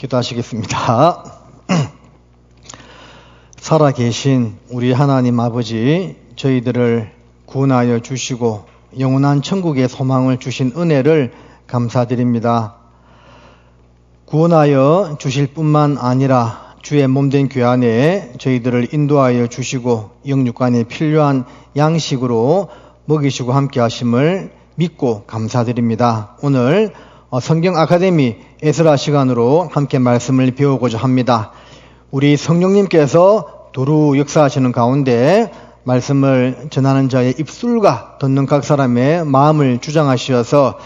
기도하시겠습니다. 살아계신 우리 하나님 아버지, 저희들을 구원하여 주시고 영원한 천국의 소망을 주신 은혜를 감사드립니다. 구원하여 주실 뿐만 아니라 주의 몸된 교회 안에 저희들을 인도하여 주시고 영육간에 필요한 양식으로 먹이시고 함께 하심을 믿고 감사드립니다. 오늘 성경 아카데미 에스라 시간으로 함께 말씀을 배우고자 합니다. 우리 성령님께서 도루 역사하시는 가운데 말씀을 전하는 자의 입술과 듣는 각 사람의 마음을 주장하시어서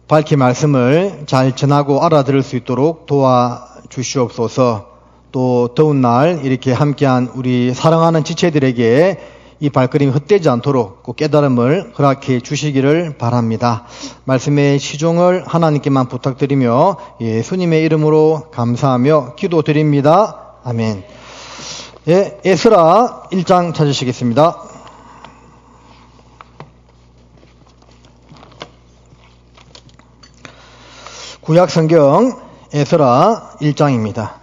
밝히 말씀을 잘 전하고 알아들을 수 있도록 도와주시옵소서. 또 더운 날 이렇게 함께한 우리 사랑하는 지체들에게 이 발걸음이 헛되지 않도록 꼭 깨달음을 허락해 주시기를 바랍니다. 말씀의 시종을 하나님께만 부탁드리며 예수님의 이름으로 감사하며 기도드립니다. 아멘. 예, 에스라 1장 찾으시겠습니다. 구약성경 에스라 1장입니다.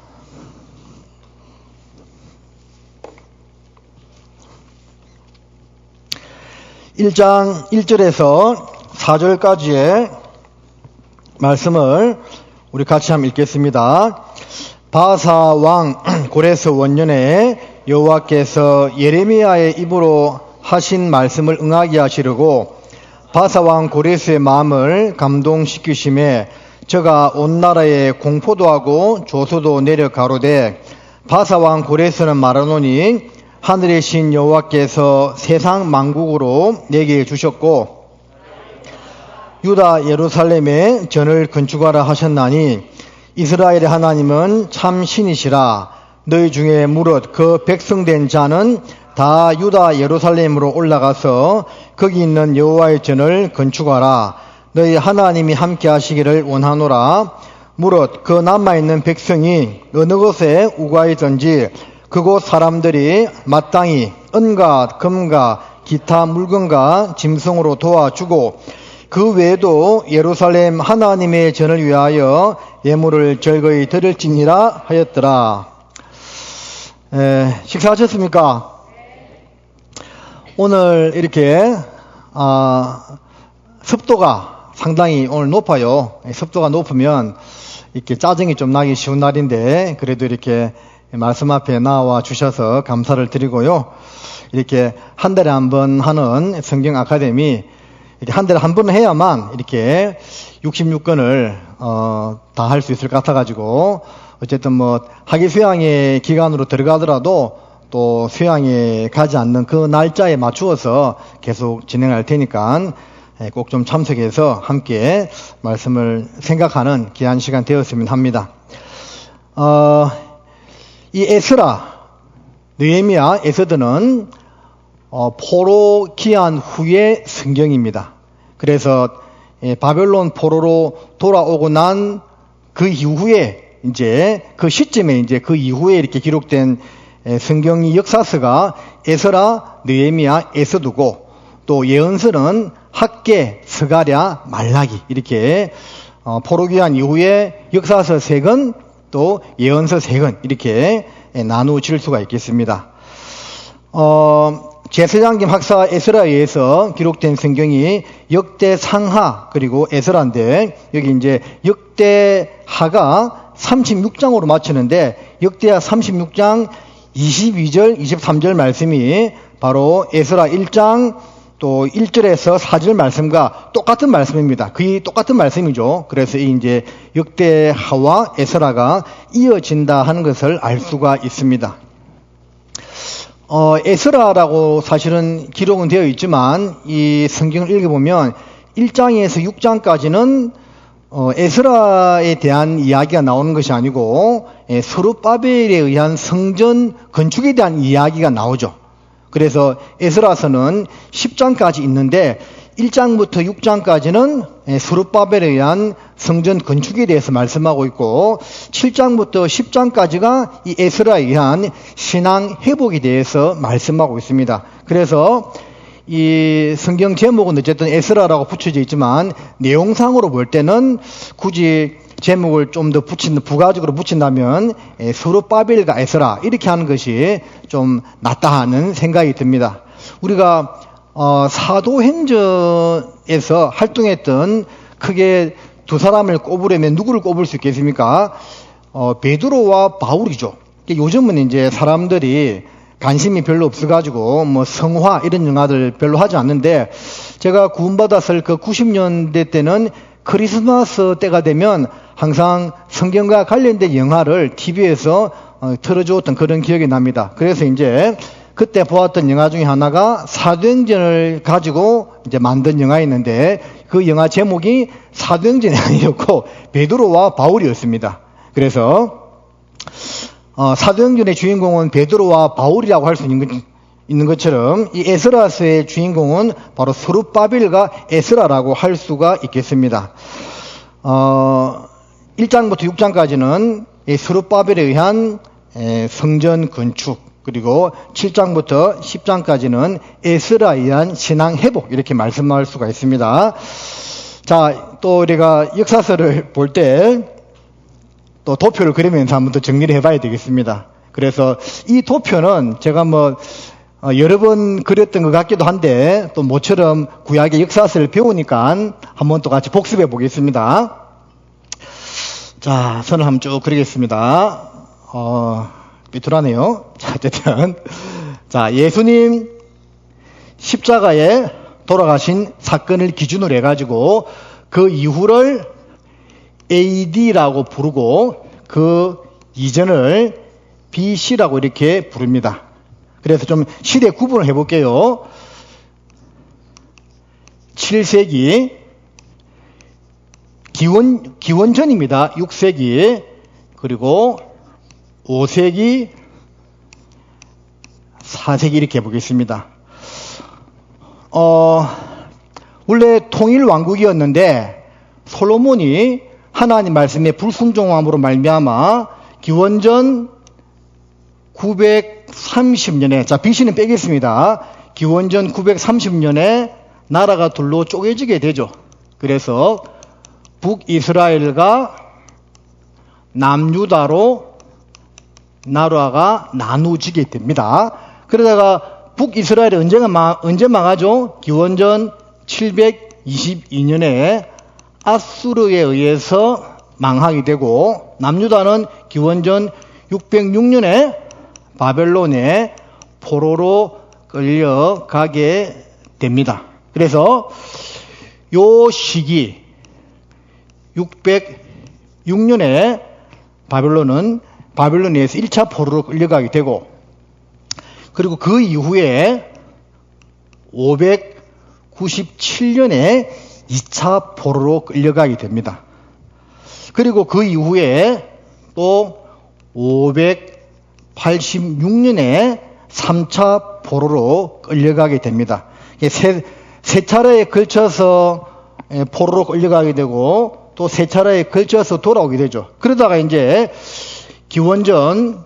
1장 1절에서 4절까지의 말씀을 우리 같이 한번 읽겠습니다. 바사 왕 고레스 원년에 여호와께서 예레미야의 입으로 하신 말씀을 응하게 하시려고 바사 왕 고레스의 마음을 감동시키심에 저가 온 나라에 공포도 하고 조소도 내려 가로되 바사 왕 고레스는 말하노니 하늘의 신 여호와께서 세상 만국으로 내게 주셨고 유다 예루살렘에 전을 건축하라 하셨나니 이스라엘의 하나님은 참 신이시라. 너희 중에 무릇 그 백성된 자는 다 유다 예루살렘으로 올라가서 거기 있는 여호와의 전을 건축하라. 너희 하나님이 함께 하시기를 원하노라. 무릇 그 남아있는 백성이 어느 곳에 우거하였든지 그곳 사람들이 마땅히 은과 금과 기타 물건과 짐승으로 도와주고 그 외에도 예루살렘 하나님의 전을 위하여 예물을 절거히 드릴지니라 하였더라. 식사하셨습니까? 오늘 이렇게 습도가 상당히 오늘 높아요. 습도가 높으면 이렇게 짜증이 좀 나기 쉬운 날인데 그래도 이렇게 말씀 앞에 나와 주셔서 감사를 드리고요. 이렇게 한 달에 한 번 하는 성경 아카데미, 이렇게 한 달에 한 번 해야만 이렇게 66권을 다 할 수 있을 것 같아가지고 어쨌든 뭐 학위 수양의 기간으로 들어가더라도 또 수양에 가지 않는 그 날짜에 맞추어서 계속 진행할 테니까 꼭 좀 참석해서 함께 말씀을 생각하는 귀한 시간 되었으면 합니다. 이 에스라, 느헤미야, 에스더는 포로 기한 후의 성경입니다. 그래서 바벨론 포로로 돌아오고 난 그 이후에 이제 그 시점에 이제 그 이후에 이렇게 기록된 성경의 역사서가 에스라, 느헤미야, 에스더고 또 예언서는 학개, 스가랴, 말라기 이렇게 포로 귀환 이후에 역사서 3권 또 예언서 3권 이렇게 나누어질 수가 있겠습니다. 제사장김 학사 에스라에 의해서 기록된 성경이 역대상하 그리고 에스라인데 여기 이제 역대하가 36장으로 맞추는데 역대하 36장 22절 23절 말씀이 바로 에스라 1장 또 1절에서 4절 말씀과 똑같은 말씀입니다. 거의 똑같은 말씀이죠. 그래서 이제 역대하와 에스라가 이어진다 하는 것을 알 수가 있습니다. 에스라라고 사실은 기록은 되어 있지만 이 성경을 읽어보면 1장에서 6장까지는 에스라에 대한 이야기가 나오는 것이 아니고 스룹바벨에 의한 성전 건축에 대한 이야기가 나오죠. 그래서 에스라서는 10장까지 있는데 1장부터 6장까지는 스룹바벨에 의한 성전 건축에 대해서 말씀하고 있고 7장부터 10장까지가 이 에스라에 의한 신앙 회복에 대해서 말씀하고 있습니다. 그래서 이 성경 제목은 어쨌든 에스라라고 붙여져 있지만 내용상으로 볼 때는 굳이 제목을 좀 더 부가적으로 붙인다면 스룹바벨과 에스라 이렇게 하는 것이 좀 낫다 하는 생각이 듭니다. 우리가 사도행전에서 활동했던 크게 두 사람을 꼽으려면 누구를 꼽을 수 있겠습니까? 베드로와 바울이죠. 요즘은 이제 사람들이 관심이 별로 없어가지고 뭐 성화 이런 영화들 별로 하지 않는데, 제가 구원받았을 그 90년대 때는 크리스마스 때가 되면 항상 성경과 관련된 영화를 TV에서 틀어주었던 그런 기억이 납니다. 그래서 이제 그때 보았던 영화 중에 하나가 사도행전을 가지고 이제 만든 영화였는데, 그 영화 제목이 사도행전이 아니었고 베드로와 바울이었습니다. 그래서 사도행전의 주인공은 베드로와 바울이라고 할 수 있는 것처럼 이 에스라서의 주인공은 바로 스룹바벨과 에스라라고 할 수가 있겠습니다. 1장부터 6장까지는 이 스룹바벨에 의한 성전 건축, 그리고 7장부터 10장까지는 에스라에 의한 신앙 회복, 이렇게 말씀할 수가 있습니다. 자, 또 우리가 역사서를 볼 때 또 도표를 그리면서 한번 더 정리를 해봐야 되겠습니다. 그래서 이 도표는 제가 여러 번 그렸던 것 같기도 한데, 또 모처럼 구약의 역사서를 배우니까 한번 또 같이 복습해 보겠습니다. 자, 선을 한번 쭉 그리겠습니다. 삐뚤하네요. 자, 어쨌든. 자, 예수님 십자가에 돌아가신 사건을 기준으로 해가지고 그 이후를 AD라고 부르고 그 이전을 BC라고 이렇게 부릅니다. 그래서 좀 시대 구분을 해볼게요. 7세기 기원전입니다. 6세기, 그리고 5세기, 4세기 이렇게 해보겠습니다. 원래 통일왕국이었는데 솔로몬이 하나님 말씀에 불순종함으로 말미암아 기원전 930년에, 자, BC는 빼겠습니다. 기원전 930년에 나라가 둘로 쪼개지게 되죠. 그래서 북이스라엘과 남유다로 나라가 나누어지게 됩니다. 그러다가 북이스라엘이 언제 망하죠? 기원전 722년에 아수르에 의해서 망하게 되고, 남유다는 기원전 606년에 바벨론에 포로로 끌려가게 됩니다. 그래서 요 시기 606년에 바벨론에서 1차 포로로 끌려가게 되고, 그리고 그 이후에 597년에 2차 포로로 끌려가게 됩니다. 그리고 그 이후에 또 586년에 3차 포로로 끌려가게 됩니다. 세 차례에 걸쳐서 포로로 끌려가게 되고 또 세 차례에 걸쳐서 돌아오게 되죠. 그러다가 이제 기원전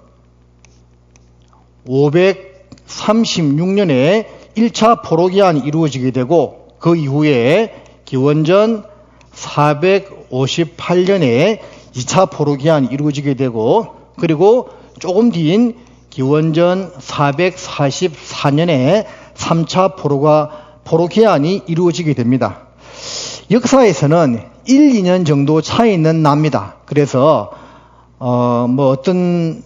536년에 1차 포로 기한이 이루어지게 되고, 그 이후에 기원전 458년에 2차 포로 기한이 이루어지게 되고, 그리고 조금 뒤인 기원전 444년에 3차 포로 기한이 이루어지게 됩니다. 역사에서는 1, 2년 정도 차이는 납니다. 그래서 어떤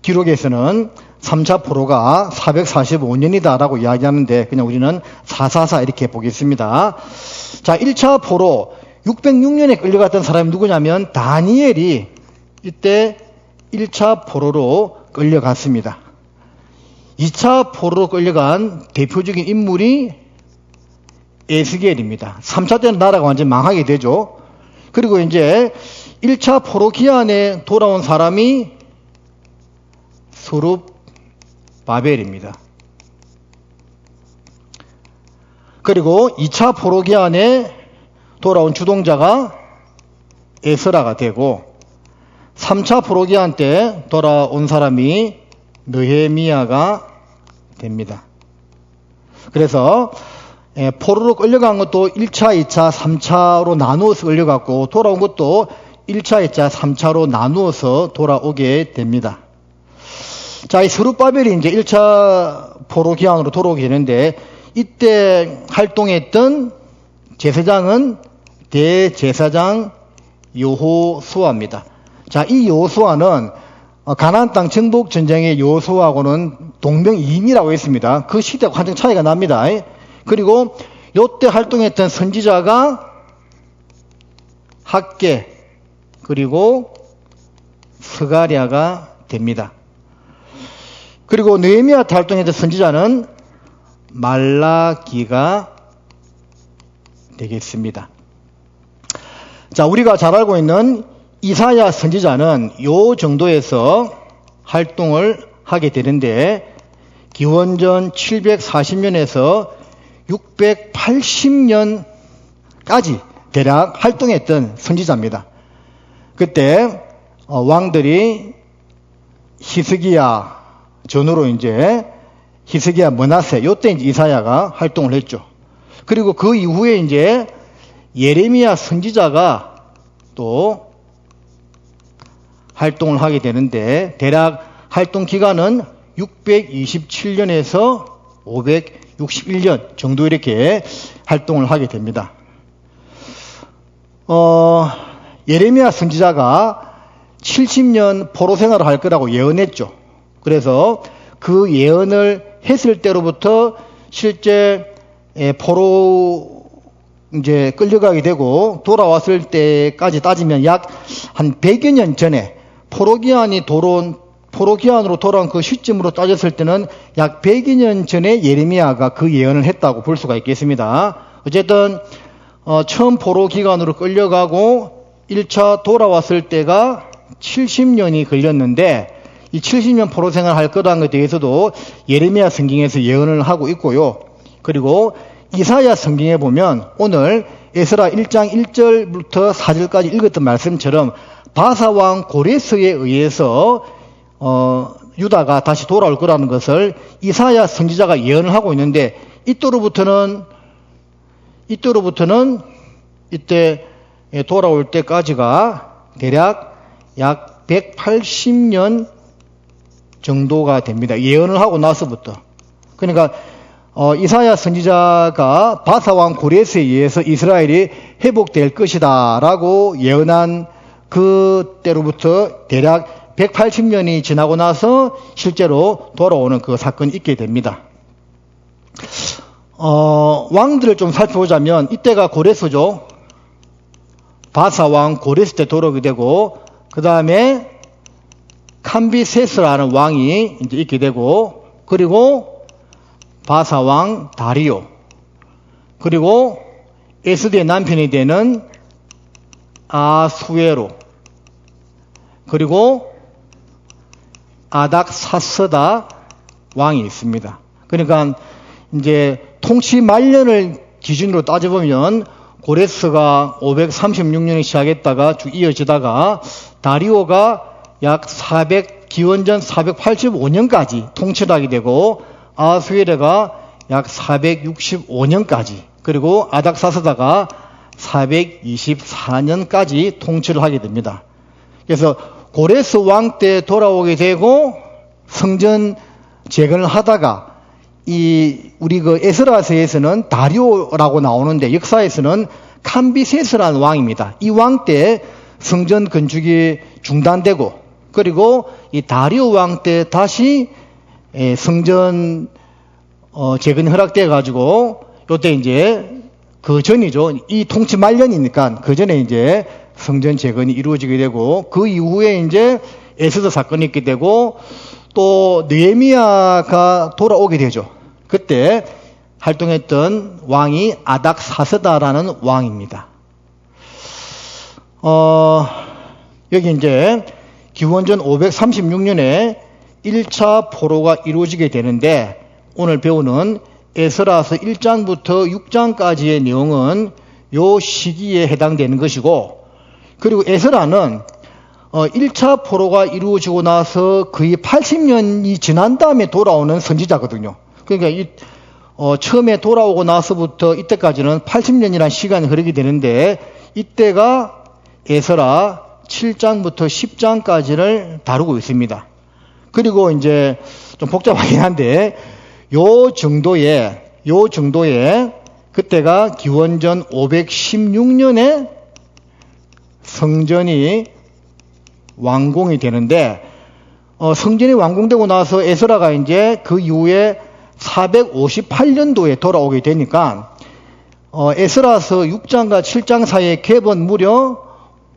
기록에서는 3차 포로가 445년이다라고 이야기하는데 그냥 우리는 444 이렇게 보겠습니다. 자, 1차 포로 606년에 끌려갔던 사람이 누구냐면 다니엘이 이때 1차 포로로 끌려갔습니다. 2차 포로로 끌려간 대표적인 인물이 에스겔입니다. 3차 때는 나라가 완전히 망하게 되죠. 그리고 이제 1차 포로 기한에 돌아온 사람이 스룹바벨입니다. 그리고 2차 포로 기한에 돌아온 주동자가 에스라가 되고, 3차 포로 기한 때 돌아온 사람이 느헤미야가 됩니다. 그래서 포로로 끌려간 것도 1차, 2차, 3차로 나누어서 끌려갔고, 돌아온 것도 1차, 2차, 3차로 나누어서 돌아오게 됩니다. 자, 이 스룹바벨이 이제 1차 포로 기한으로 돌아오게 되는데, 이때 활동했던 제사장은 대제사장 여호수아입니다. 자, 이 여호수아는 가나안 땅 정복 전쟁의 여호수아하고는 동명이인이라고 했습니다. 그 시대가 완전 차이가 납니다. 그리고 요때 활동했던 선지자가 학개 그리고 스가랴가 됩니다. 그리고 느헤미야 때 활동했던 선지자는 말라기가 되겠습니다. 자, 우리가 잘 알고 있는 이사야 선지자는 요 정도에서 활동을 하게 되는데, 기원전 740년에서 680년까지 대략 활동했던 선지자입니다. 그때 왕들이 히스기야 전후로 이제 히스기야 므낫세, 요때 이제 이사야가 활동을 했죠. 그리고 그 이후에 이제 예레미야 선지자가 또 활동을 하게 되는데, 대략 활동 기간은 627년에서 561년 정도 이렇게 활동을 하게 됩니다. 예레미야 선지자가 70년 포로 생활을 할 거라고 예언했죠. 그래서 그 예언을 했을 때로부터 실제 포로 이제 끌려가게 되고 돌아왔을 때까지 따지면 약 한 100여 년 전에 포로 기한으로 돌아온 그 시점으로 따졌을 때는 약 100여 년 전에 예레미야가 그 예언을 했다고 볼 수가 있겠습니다. 어쨌든 처음 포로 기간으로 끌려가고 1차 돌아왔을 때가 70년이 걸렸는데, 이 70년 포로 생활을 할 거라는 것에 대해서도 예레미야 성경에서 예언을 하고 있고요. 그리고 이사야 성경에 보면 오늘 에스라 1장 1절부터 4절까지 읽었던 말씀처럼 바사왕 고레스에 의해서 유다가 다시 돌아올 거라는 것을 이사야 선지자가 예언을 하고 있는데, 이때로부터는 이때 돌아올 때까지가 대략 약 180년 정도가 됩니다. 예언을 하고 나서부터. 그러니까 이사야 선지자가 바사왕 고레스에 의해서 이스라엘이 회복될 것이다 라고 예언한 그때로부터 대략 180년이 지나고 나서 실제로 돌아오는 그 사건이 있게 됩니다. 왕들을 좀 살펴보자면 이때가 고레스죠. 바사왕 고레스 때 돌아오게 되고, 그 다음에 캄비세스라는 왕이 이제 있게 되고, 그리고 바사왕 다리오, 그리고 에스드의 남편이 되는 아수에로, 그리고 아닥사스다 왕이 있습니다. 그러니까 이제 통치 말년을 기준으로 따져보면 고레스가 536년에 시작했다가 쭉 이어지다가 다리오가 약 기원전 485년까지 통치를 하게 되고, 아수에르가 약 465년까지, 그리고 아닥사스다가 424년까지 통치를 하게 됩니다. 그래서 고레스 왕 때 돌아오게 되고 성전 재건을 하다가 우리 그 에스라서에서는 다리오라고 나오는데 역사에서는 캄비세스라는 왕입니다. 이 왕 때 성전 건축이 중단되고, 그리고 이 다리오 왕 때 다시 성전 재건이 허락돼 가지고 요때 이제 그 전이죠. 이 통치 말년이니까 그 전에 이제 성전 재건이 이루어지게 되고, 그 이후에 이제 에스더 사건이 있게 되고, 또 느헤미야가 돌아오게 되죠. 그때 활동했던 왕이 아닥사스다라는 왕입니다. 여기 이제 기원전 536년에 1차 포로가 이루어지게 되는데, 오늘 배우는 에스라서 1장부터 6장까지의 내용은 요 시기에 해당되는 것이고, 그리고 에스라는 1차 포로가 이루어지고 나서 거의 80년이 지난 다음에 돌아오는 선지자거든요. 그러니까 처음에 돌아오고 나서부터 이때까지는 80년이라는 시간이 흐르게 되는데, 이때가 에스라 7장부터 10장까지를 다루고 있습니다. 그리고 이제 좀 복잡하긴 한데 요 정도에 그때가 기원전 516년에 성전이 완공이 되는데 성전이 완공되고 나서 에스라가 이제 그 이후에 458년도에 돌아오게 되니까 에스라서 6장과 7장 사이에 갭은 무려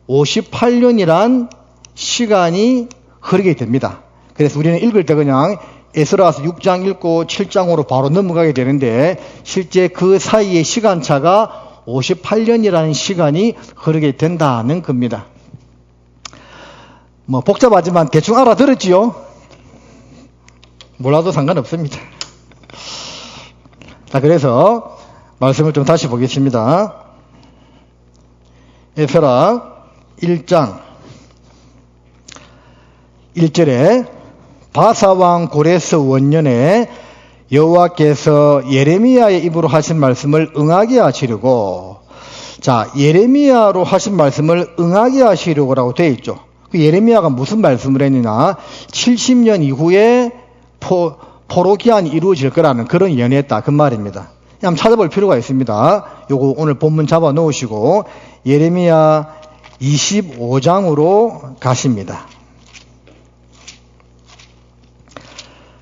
58년이란 시간이 흐르게 됩니다. 그래서 우리는 읽을 때 그냥 에스라서 6장 읽고 7장으로 바로 넘어가게 되는데 실제 그 사이의 시간차가 58년이라는 시간이 흐르게 된다는 겁니다. 뭐 복잡하지만 대충 알아들었지요? 몰라도 상관없습니다. 자, 그래서 말씀을 좀 다시 보겠습니다. 에스라 1장 1절에 바사왕 고레스 원년에 여호와께서 예레미야의 입으로 하신 말씀을 응하게 하시려고, 자, 예레미야로 하신 말씀을 응하게 하시려고라고 되어 있죠. 그 예레미야가 무슨 말씀을 했느냐, 70년 이후에 포로기한이 이루어질 거라는 그런 예언했다, 그 말입니다. 한번 찾아볼 필요가 있습니다. 요거 오늘 본문 잡아 놓으시고 예레미야 25장으로 가십니다.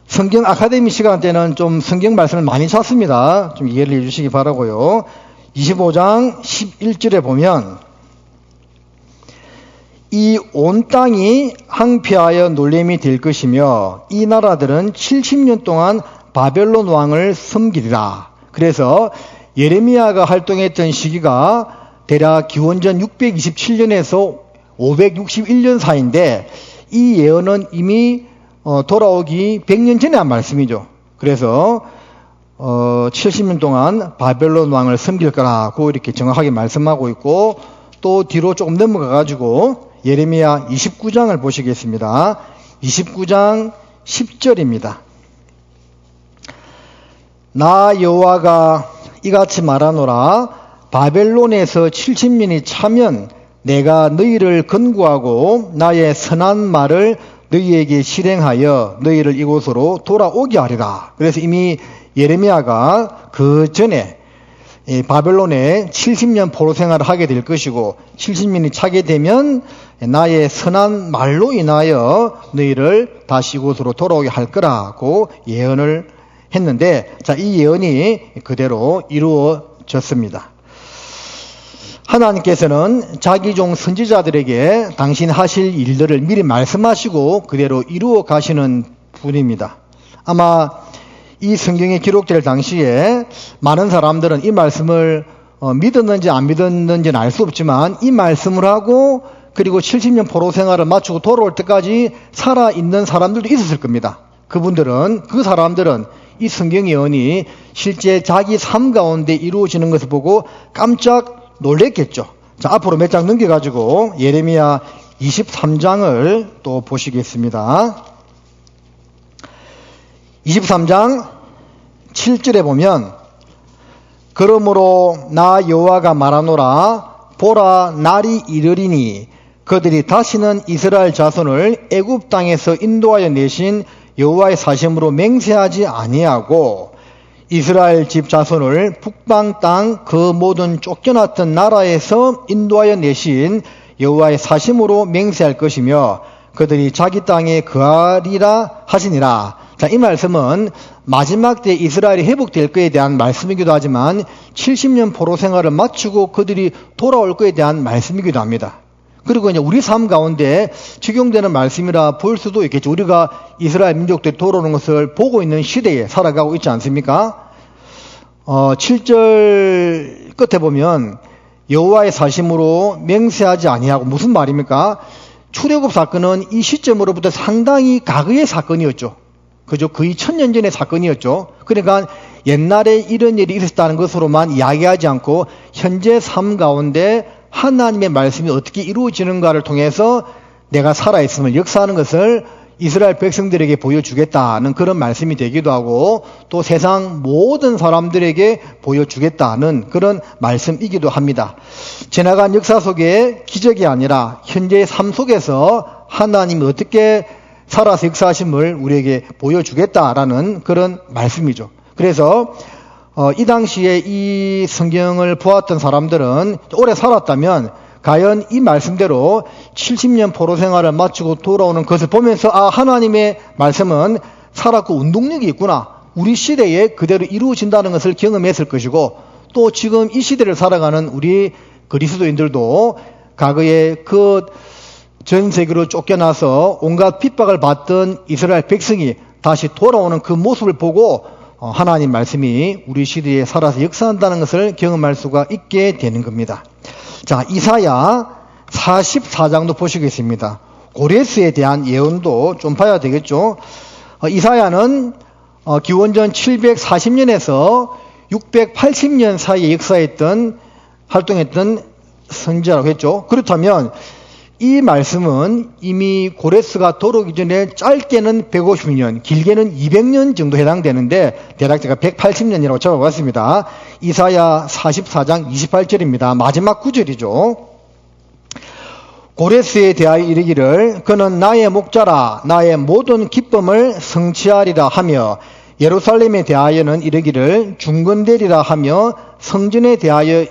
성경 아카데미 시간 때는 좀 성경 말씀을 많이 찾습니다. 좀 이해를 해주시기 바라고요. 25장 11절에 보면 이 온 땅이 항폐하여 놀림이 될 것이며 이 나라들은 70년 동안 바벨론 왕을 섬기리라. 그래서 예레미야가 활동했던 시기가 대략 기원전 627년에서 561년 사이인데 이 예언은 이미 돌아오기 100년 전에 한 말씀이죠. 그래서 70년 동안 바벨론 왕을 섬길 거라고 이렇게 정확하게 말씀하고 있고, 또 뒤로 조금 넘어가 가지고 예레미야 29장을 보시겠습니다. 29장 10절입니다. 나 여호와가 이같이 말하노라. 바벨론에서 70년이 차면 내가 너희를 건구하고 나의 선한 말을 너희에게 실행하여 너희를 이곳으로 돌아오게 하리라. 그래서 이미 예레미야가 그 전에 바벨론에 70년 포로 생활을 하게 될 것이고 70년이 차게 되면 나의 선한 말로 인하여 너희를 다시 이곳으로 돌아오게 할 거라고 예언을 했는데, 자, 이 예언이 그대로 이루어졌습니다. 하나님께서는 자기 종 선지자들에게 당신 하실 일들을 미리 말씀하시고 그대로 이루어 가시는 분입니다. 아마 이 성경에 기록될 당시에 많은 사람들은 이 말씀을 믿었는지 안 믿었는지는 알 수 없지만 이 말씀을 하고 그리고 70년 포로 생활을 마치고 돌아올 때까지 살아있는 사람들도 있었을 겁니다. 그 사람들은 이 성경 예언이 실제 자기 삶 가운데 이루어지는 것을 보고 깜짝 놀랬겠죠. 자, 앞으로 몇 장 넘겨가지고 예레미야 23장을 또 보시겠습니다. 23장 7절에 보면 그러므로 나 여호와가 말하노라. 보라, 날이 이르리니 그들이 다시는 이스라엘 자손을 애굽 땅에서 인도하여 내신 여호와의 사심으로 맹세하지 아니하고 이스라엘 집 자손을 북방 땅 그 모든 쫓겨났던 나라에서 인도하여 내신 여호와의 사심으로 맹세할 것이며 그들이 자기 땅에 거하리라 하시니라. 자, 이 말씀은 마지막 때 이스라엘이 회복될 것에 대한 말씀이기도 하지만 70년 포로 생활을 마치고 그들이 돌아올 것에 대한 말씀이기도 합니다. 그리고 이제 우리 삶 가운데 적용되는 말씀이라 볼 수도 있겠죠. 우리가 이스라엘 민족들이 돌아오는 것을 보고 있는 시대에 살아가고 있지 않습니까? 7절 끝에 보면 여호와의 사심으로 맹세하지 아니하고, 무슨 말입니까? 출애굽 사건은 이 시점으로부터 상당히 과거의 사건이었죠. 그죠? 거의 1000년 전의 사건이었죠. 그러니까 옛날에 이런 일이 있었다는 것으로만 이야기하지 않고 현재 삶 가운데 하나님의 말씀이 어떻게 이루어지는가를 통해서 내가 살아있음을 역사하는 것을 이스라엘 백성들에게 보여주겠다는 그런 말씀이 되기도 하고 또 세상 모든 사람들에게 보여주겠다는 그런 말씀이기도 합니다. 지나간 역사 속에 기적이 아니라 현재의 삶 속에서 하나님이 어떻게 살아서 역사하심을 우리에게 보여주겠다라는 그런 말씀이죠. 그래서 이 당시에 이 성경을 보았던 사람들은 오래 살았다면 과연 이 말씀대로 70년 포로 생활을 마치고 돌아오는 것을 보면서 하나님의 말씀은 살았고 운동력이 있구나. 우리 시대에 그대로 이루어진다는 것을 경험했을 것이고 또 지금 이 시대를 살아가는 우리 그리스도인들도 과거에 그 전 세계로 쫓겨나서 온갖 핍박을 받던 이스라엘 백성이 다시 돌아오는 그 모습을 보고 하나님 말씀이 우리 시대에 살아서 역사한다는 것을 경험할 수가 있게 되는 겁니다. 자, 이사야 44장도 보시겠습니다. 고레스에 대한 예언도 좀 봐야 되겠죠. 이사야는 기원전 740년에서 680년 사이에 활동했던 선지자라고 했죠. 그렇다면 이 말씀은 이미 고레스가 돌아오기 전에 짧게는 150년, 길게는 200년 정도 해당되는데 대략 제가 180년이라고 적어봤습니다. 이사야 44장 28절입니다. 마지막 구절이죠. 고레스에 대하여 이르기를 그는 나의 목자라 나의 모든 기쁨을 성취하리라 하며 예루살렘에 대하여는 이르기를 중건되리라 하며 성전에 대하여는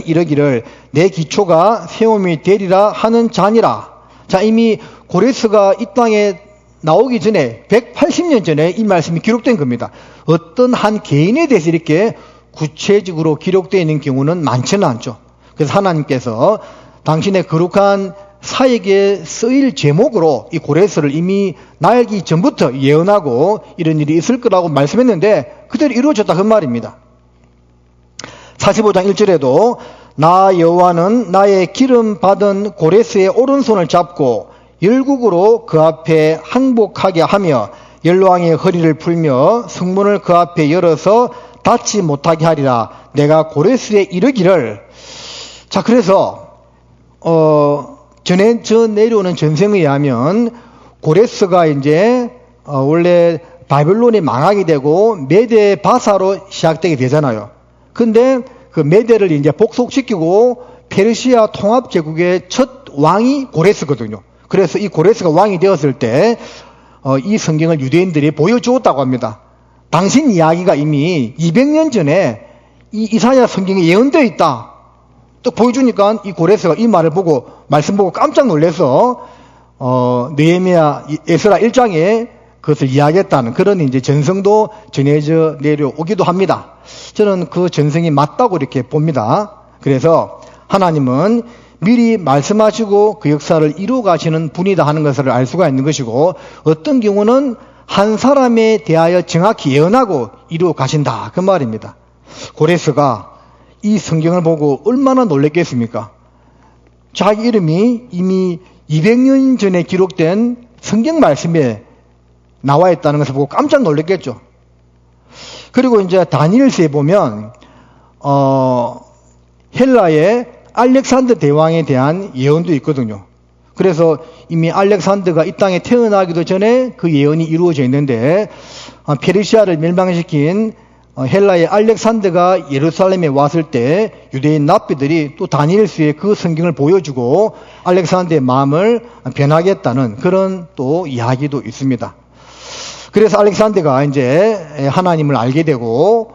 이르기를 내 기초가 세움이 되리라 하는 자니라. 자, 이미 고레스가 이 땅에 나오기 전에 180년 전에 이 말씀이 기록된 겁니다. 어떤 한 개인에 대해서 이렇게 구체적으로 기록되어 있는 경우는 많지는 않죠. 그래서 하나님께서 당신의 거룩한 사역에 쓰일 제목으로 이 고레스를 이미 나기 전부터 예언하고 이런 일이 있을 거라고 말씀했는데 그대로 이루어졌다 그 말입니다. 45장 1절에도 나 여호와는 나의 기름 받은 고레스의 오른손을 잡고 열국으로 그 앞에 항복하게 하며 열왕의 허리를 풀며 성문을 그 앞에 열어서 닫지 못하게 하리라. 내가 고레스에 이르기를. 자, 그래서 전에 내려오는 전생에 의하면 고레스가 이제 원래 바벨론이 망하게 되고 메대 바사로 시작되게 되잖아요. 근데 그 메대를 이제 복속시키고 페르시아 통합 제국의 첫 왕이 고레스거든요. 그래서 이 고레스가 왕이 되었을 때 이 성경을 유대인들이 보여주었다고 합니다. 당신 이야기가 이미 200년 전에 이 이사야 성경에 예언되어 있다. 또 보여주니까 이 고레스가 이 말을 보고 말씀 보고 깜짝 놀라서 느헤미야 에스라 1장에 그것을 이야기했다는 그런 이제 전성도 전해져 내려오기도 합니다. 저는 그 전성이 맞다고 이렇게 봅니다. 그래서 하나님은 미리 말씀하시고 그 역사를 이루어 가시는 분이다 하는 것을 알 수가 있는 것이고 어떤 경우는 한 사람에 대하여 정확히 예언하고 이루어 가신다 그 말입니다. 고레스가 이 성경을 보고 얼마나 놀랐겠습니까? 자기 이름이 이미 200년 전에 기록된 성경 말씀에 나와 있다는 것을 보고 깜짝 놀랐겠죠. 그리고 이제 다니엘서에 보면 헬라의 알렉산더 대왕에 대한 예언도 있거든요. 그래서 이미 알렉산더가 이 땅에 태어나기도 전에 그 예언이 이루어져 있는데 페르시아를 멸망시킨 헬라의 알렉산더가 예루살렘에 왔을 때 유대인 납비들이 또 다니엘서에 그 성경을 보여주고 알렉산더의 마음을 변하겠다는 그런 또 이야기도 있습니다. 그래서 알렉산더가 이제 하나님을 알게 되고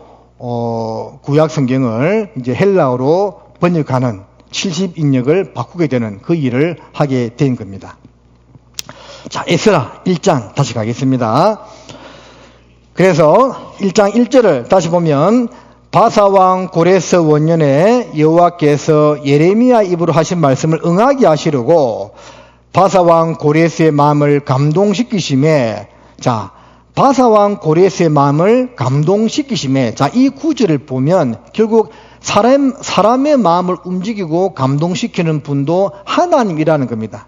구약 성경을 이제 헬라어로 번역하는 70인역을 바꾸게 되는 그 일을 하게 된 겁니다. 자, 에스라 1장 다시 가겠습니다. 그래서 1장 1절을 다시 보면 바사왕 고레스 원년에 여호와께서 예레미야 입으로 하신 말씀을 응하게 하시려고 바사왕 고레스의 마음을 감동시키심에 자 바사왕 고레스의 마음을 감동시키심에 자 이 구절을 보면 결국 사람의 마음을 움직이고 감동시키는 분도 하나님이라는 겁니다.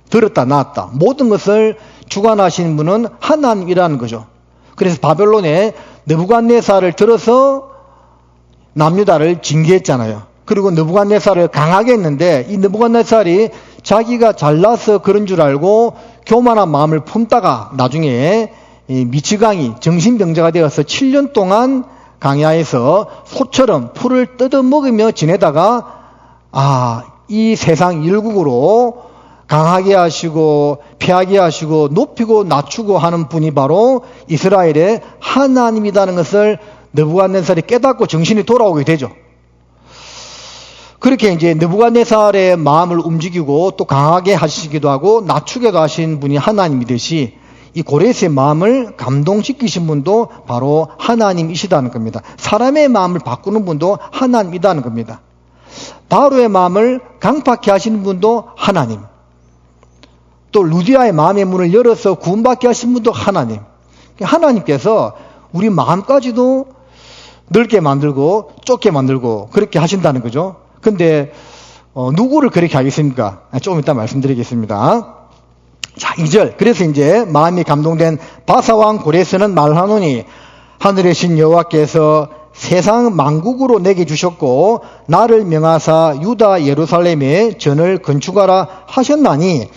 들었다 놨다 모든 것을 주관하시는 분은 하나님이라는 거죠. 그래서 바벨론에 느부갓네살을 들어서 남유다를 징계했잖아요. 그리고 느부갓네살을 강하게 했는데 이 느부갓네살이 자기가 잘나서 그런 줄 알고 교만한 마음을 품다가 나중에 이 미치광이 정신병자가 되어서 7년 동안 강야에서 소처럼 풀을 뜯어먹으며 지내다가 이 세상 일국으로 강하게 하시고 패하게 하시고 높이고 낮추고 하는 분이 바로 이스라엘의 하나님이라는 것을 느부갓네살이 깨닫고 정신이 돌아오게 되죠. 그렇게 이제 느부갓네살의 마음을 움직이고 또 강하게 하시기도 하고 낮추게도 하신 분이 하나님이듯이 이 고레스의 마음을 감동시키신 분도 바로 하나님이시다는 겁니다. 사람의 마음을 바꾸는 분도 하나님이라는 겁니다. 바로의 마음을 강팍해 하시는 분도 하나님, 또 루디아의 마음의 문을 열어서 구원받게 하신 분도 하나님. 하나님께서 우리 마음까지도 넓게 만들고 좁게 만들고 그렇게 하신다는 거죠. 근데 누구를 그렇게 하겠습니까? 조금 이따 말씀드리겠습니다. 자, 2절. 그래서 이제 마음이 감동된 바사왕 고레스는 말하노니 하늘의 신 여호와께서 세상 만국으로 내게 주셨고 나를 명하사 유다 예루살렘에 전을 건축하라 하셨나니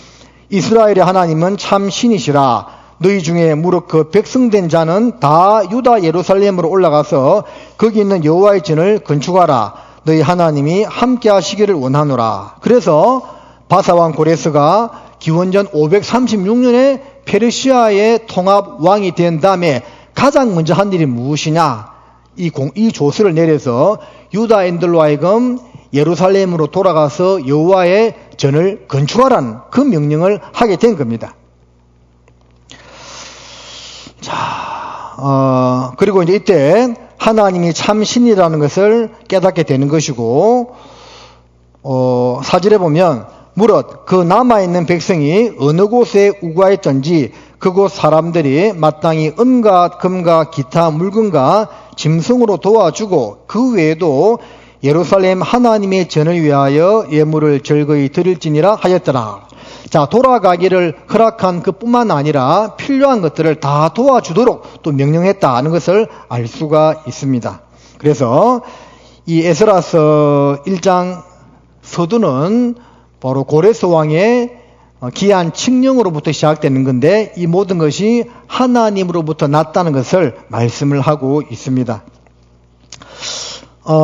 이스라엘의 하나님은 참 신이시라. 너희 중에 무릇 그 백성된 자는 다 유다 예루살렘으로 올라가서 거기 있는 여호와의 전을 건축하라. 너희 하나님이 함께 하시기를 원하노라. 그래서 바사왕 고레스가 기원전 536년에 페르시아의 통합 왕이 된 다음에 가장 먼저 한 일이 무엇이냐? 이 조서를 내려서 유다인들로 하여금 예루살렘으로 돌아가서 여호와의 전을 건축하라는 그 명령을 하게 된 겁니다. 자, 그리고 이제 이때 하나님이 참 신이라는 것을 깨닫게 되는 것이고, 4절에 보면 무릇 그 남아있는 백성이 어느 곳에 우거했던지 그곳 사람들이 마땅히 은과 금과 기타 물건과 짐승으로 도와주고 그 외에도 예루살렘 하나님의 전을 위하여 예물을 절거히 드릴지니라 하였더라. 자, 돌아가기를 허락한 그뿐만 아니라 필요한 것들을 다 도와주도록 또 명령했다는 것을 알 수가 있습니다. 그래서 이 에스라서 1장 서두는 바로 고레스 왕의 기한 칙령으로부터 시작되는 건데 이 모든 것이 하나님으로부터 났다는 것을 말씀을 하고 있습니다.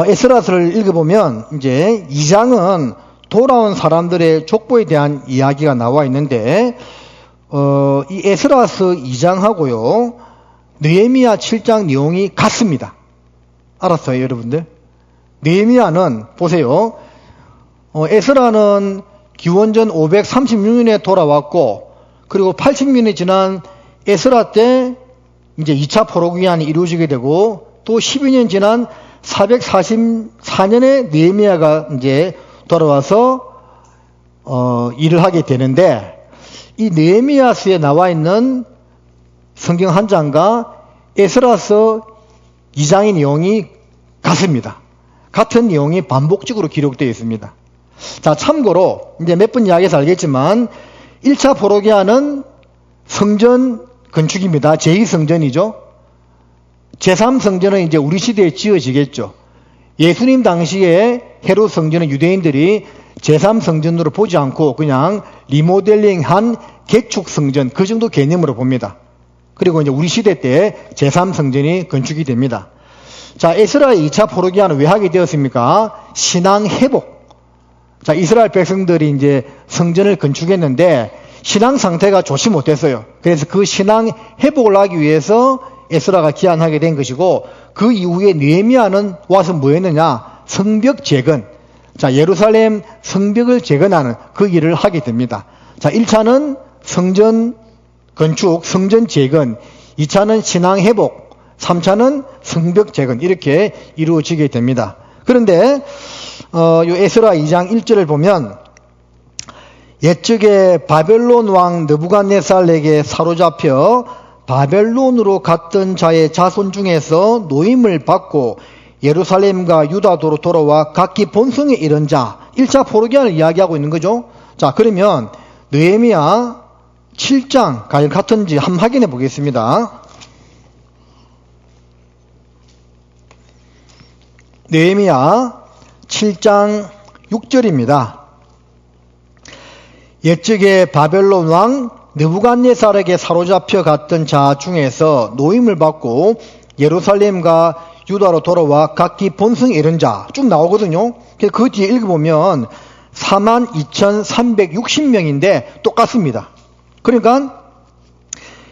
에스라서를 읽어보면 이제 2장은 돌아온 사람들의 족보에 대한 이야기가 나와 있는데 이 에스라서 2장하고요 느헤미야 7장 내용이 같습니다. 알았어요, 여러분들? 느헤미야는 보세요. 에스라는 기원전 536년에 돌아왔고 그리고 80년이 지난 에스라 때 이제 2차 포로기한이 이루어지게 되고 또 12년 지난 444년에 느헤미야가 이제 돌아와서 일을 하게 되는데 이 느헤미야서에 나와 있는 성경 한 장과 에스라서 2장의 내용이 같습니다. 같은 내용이 반복적으로 기록되어 있습니다. 자, 참고로 이제 몇 번 이야기해서 알겠지만 1차 포로기한은 성전 건축입니다. 제2성전이죠. 제3성전은 이제 우리 시대에 지어지겠죠. 예수님 당시에 헤롯 성전은 유대인들이 제3성전으로 보지 않고 그냥 리모델링한 개축성전 그 정도 개념으로 봅니다. 그리고 이제 우리 시대 때 제3성전이 건축이 됩니다. 자, 에스라의 2차 포로기한은 왜 하게 되었습니까? 신앙 회복. 자, 이스라엘 백성들이 이제 성전을 건축했는데 신앙 상태가 좋지 못했어요. 그래서 그 신앙 회복을 하기 위해서 에스라가 기한하게 된 것이고 그 이후에 느헤미야는 와서 뭐 했느냐? 성벽 재건. 자, 예루살렘 성벽을 재건하는 그 일을 하게 됩니다. 자, 1차는 성전 건축, 성전 재건, 2차는 신앙 회복, 3차는 성벽 재건 이렇게 이루어지게 됩니다. 그런데 요 에스라 2장 1절을 보면 옛적에 바벨론 왕 느부갓네살에게 사로잡혀 바벨론으로 갔던 자의 자손 중에서 노임을 받고 예루살렘과 유다도로 돌아와 각기 본성에 이른 자 1차 포로기한을 이야기하고 있는 거죠. 자, 그러면 느헤미야 7장 과연 같은지 한번 확인해 보겠습니다. 느헤미야 7장 6절입니다. 옛적에 바벨론 왕 느부갓네살에게 사로잡혀 갔던 자 중에서 노임을 받고 예루살렘과 유다로 돌아와 각기 본성에 이른 자 쭉 나오거든요. 그 뒤에 읽어보면 42,360명인데 똑같습니다. 그러니까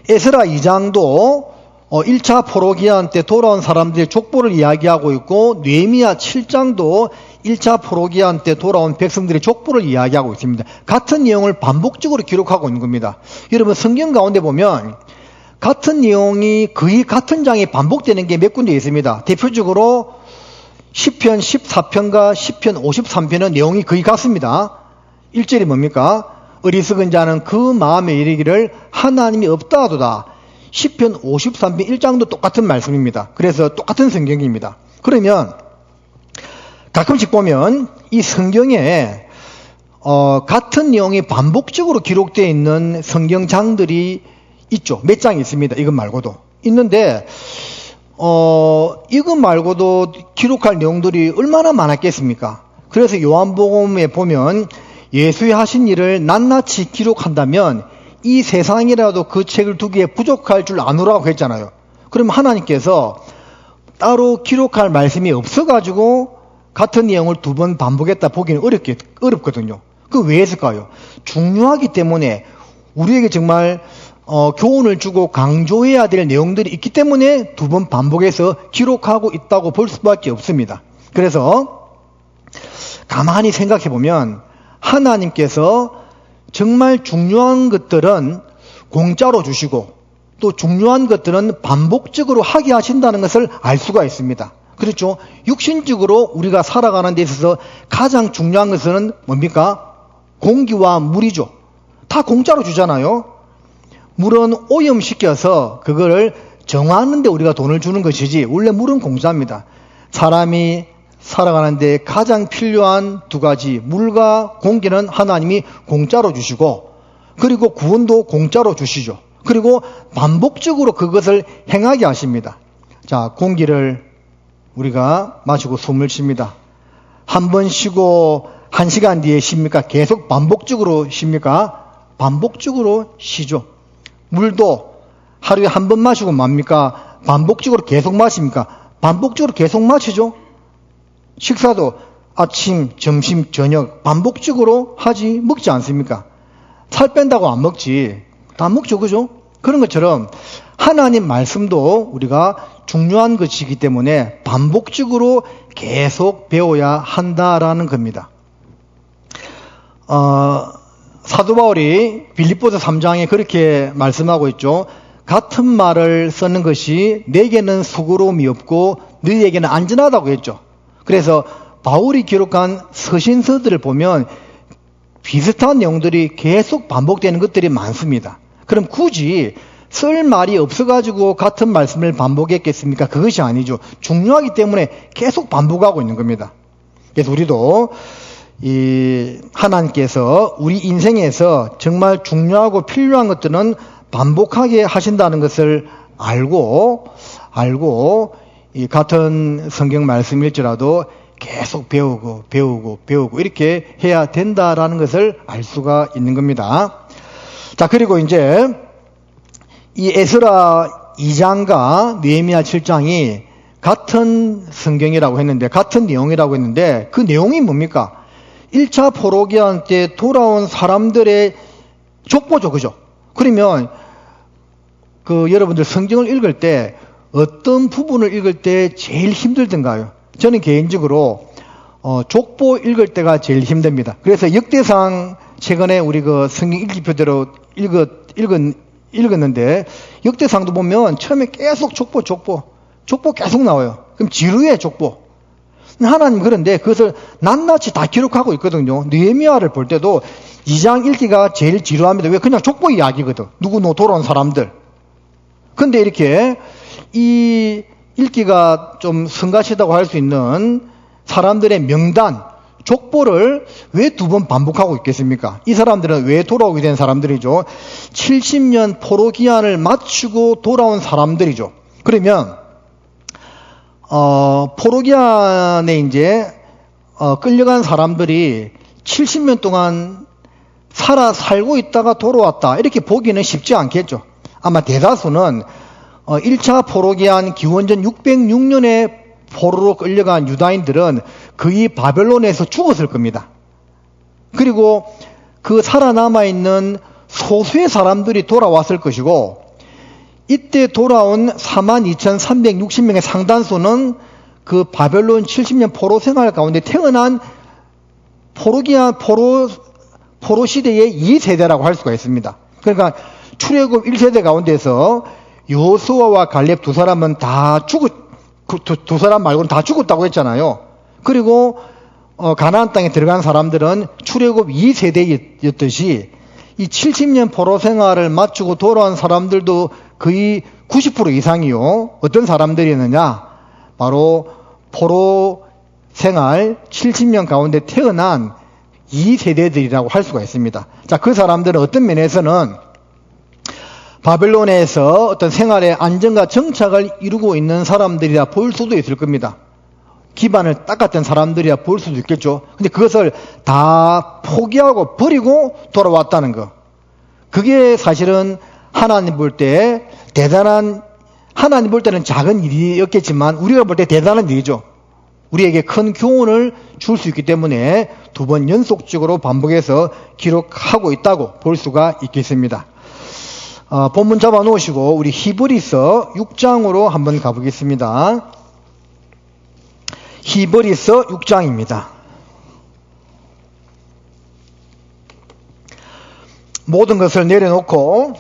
에스라 2장도 1차 포로기한 때 돌아온 사람들의 족보를 이야기하고 있고 느헤미야 7장도 1차 포로기한 때 돌아온 백성들의 족보를 이야기하고 있습니다. 같은 내용을 반복적으로 기록하고 있는 겁니다. 여러분 성경 가운데 보면 같은 내용이 거의 같은 장에 반복되는 게 몇 군데 있습니다. 대표적으로 시편 14편과 시편 53편은 내용이 거의 같습니다. 1절이 뭡니까? 어리석은 자는 그 마음에 이르기를 하나님이 없다 하도다. 시편 53편 1장도 똑같은 말씀입니다. 그래서 똑같은 성경입니다. 그러면 가끔씩 보면 이 성경에 같은 내용이 반복적으로 기록되어 있는 성경장들이 있죠. 몇 장 있습니다. 이것 말고도 있는데 이것 말고도 기록할 내용들이 얼마나 많았겠습니까? 그래서 요한복음에 보면 예수의 하신 일을 낱낱이 기록한다면 이 세상이라도 그 책을 두기에 부족할 줄 아노라고 했잖아요. 그럼 하나님께서 따로 기록할 말씀이 없어가지고 같은 내용을 두 번 반복했다 보기는 어렵거든요. 그 왜 했을까요? 중요하기 때문에 우리에게 정말 교훈을 주고 강조해야 될 내용들이 있기 때문에 두 번 반복해서 기록하고 있다고 볼 수밖에 없습니다. 그래서 가만히 생각해 보면 하나님께서 정말 중요한 것들은 공짜로 주시고 또 중요한 것들은 반복적으로 하게 하신다는 것을 알 수가 있습니다. 그렇죠? 육신적으로 우리가 살아가는 데 있어서 가장 중요한 것은 뭡니까? 공기와 물이죠. 다 공짜로 주잖아요. 물은 오염시켜서 그거를 정화하는데 우리가 돈을 주는 것이지 원래 물은 공짜입니다. 사람이 살아가는데 가장 필요한 두 가지, 물과 공기는 하나님이 공짜로 주시고 그리고 구원도 공짜로 주시죠. 그리고 반복적으로 그것을 행하게 하십니다. 자, 공기를 우리가 마시고 숨을 쉽니다. 한 번 쉬고 1시간 뒤에 쉽니까? 계속 반복적으로 쉽니까? 반복적으로 쉬죠. 물도 하루에 한 번 마시고 맙니까? 반복적으로 계속 마십니까? 반복적으로 계속 마시죠. 식사도 아침, 점심, 저녁 반복적으로 먹지 않습니까? 살 뺀다고 안 먹지. 다 먹죠, 그죠? 그런 것처럼 하나님 말씀도 우리가 중요한 것이기 때문에 반복적으로 계속 배워야 한다라는 겁니다. 사도 바울이 빌립보서 3장에 그렇게 말씀하고 있죠. 같은 말을 쓰는 것이 내게는 수고로움이 없고 너희에게는 안전하다고 했죠. 그래서 바울이 기록한 서신서들을 보면 비슷한 내용들이 계속 반복되는 것들이 많습니다. 그럼 굳이 쓸 말이 없어가지고 같은 말씀을 반복했겠습니까? 그것이 아니죠. 중요하기 때문에 계속 반복하고 있는 겁니다. 그래서 우리도 하나님께서 우리 인생에서 정말 중요하고 필요한 것들은 반복하게 하신다는 것을 알고 이 같은 성경 말씀일지라도 계속 배우고 이렇게 해야 된다라는 것을 알 수가 있는 겁니다. 자, 그리고 이제 이 에스라 2장과 느헤미야 7장이 같은 성경이라고 했는데, 같은 내용이라고 했는데, 그 내용이 뭡니까? 1차 포로기한 때 돌아온 사람들의 족보죠, 그죠? 그러면 여러분들 성경을 읽을 때 어떤 부분을 읽을 때 제일 힘들던가요? 저는 개인적으로 족보 읽을 때가 제일 힘듭니다. 그래서 역대상 최근에 우리 성경 읽기표대로 읽었는데 역대상도 보면 처음에 계속 족보 계속 나와요. 그럼 지루해, 족보. 하나님 그런데 그것을 낱낱이 다 기록하고 있거든요. 느헤미야를 볼 때도 2장 읽기가 제일 지루합니다. 왜? 그냥 족보 이야기거든. 누구 돌아온 사람들. 근데 이렇게 이 읽기가 좀 성가시다고 할 수 있는 사람들의 명단, 족보를 왜 두 번 반복하고 있겠습니까? 이 사람들은 왜 돌아오게 된 사람들이죠? 70년 포로 기한을 마치고 돌아온 사람들이죠. 그러면 포로 기한에 이제 끌려간 사람들이 70년 동안 살고 있다가 돌아왔다 이렇게 보기는 쉽지 않겠죠. 아마 대다수는 1차 포로기한 기원전 606년에 포로로 끌려간 유다인들은 거의 바벨론에서 죽었을 겁니다. 그리고 그 살아남아있는 소수의 사람들이 돌아왔을 것이고, 이때 돌아온 42,360명의 상단수는 그 바벨론 70년 포로 생활 가운데 태어난 포로 시대의 2세대라고 할 수가 있습니다. 그러니까 출애굽 1세대 가운데서 여호수아와 갈렙 두 사람은 두 사람 말고는 다 죽었다고 했잖아요. 그리고 가나안 땅에 들어간 사람들은 출애굽 2세대였듯이 이 70년 포로 생활을 마치고 돌아온 사람들도 거의 90% 이상이요. 어떤 사람들이었느냐? 바로 포로 생활 70년 가운데 태어난 2세대들이라고 할 수가 있습니다. 자, 그 사람들은 어떤 면에서는 바벨론에서 어떤 생활의 안정과 정착을 이루고 있는 사람들이라 볼 수도 있을 겁니다. 기반을 닦았던 사람들이라 볼 수도 있겠죠. 근데 그것을 다 포기하고 버리고 돌아왔다는 거. 그게 사실은 하나님 볼 때 하나님 볼 때는 작은 일이었겠지만 우리가 볼 때 대단한 일이죠. 우리에게 큰 교훈을 줄 수 있기 때문에 2번 연속적으로 반복해서 기록하고 있다고 볼 수가 있겠습니다. 본문 잡아 놓으시고 우리 히브리서 6장으로 한번 가보겠습니다. 히브리서 6장입니다. 모든 것을 내려놓고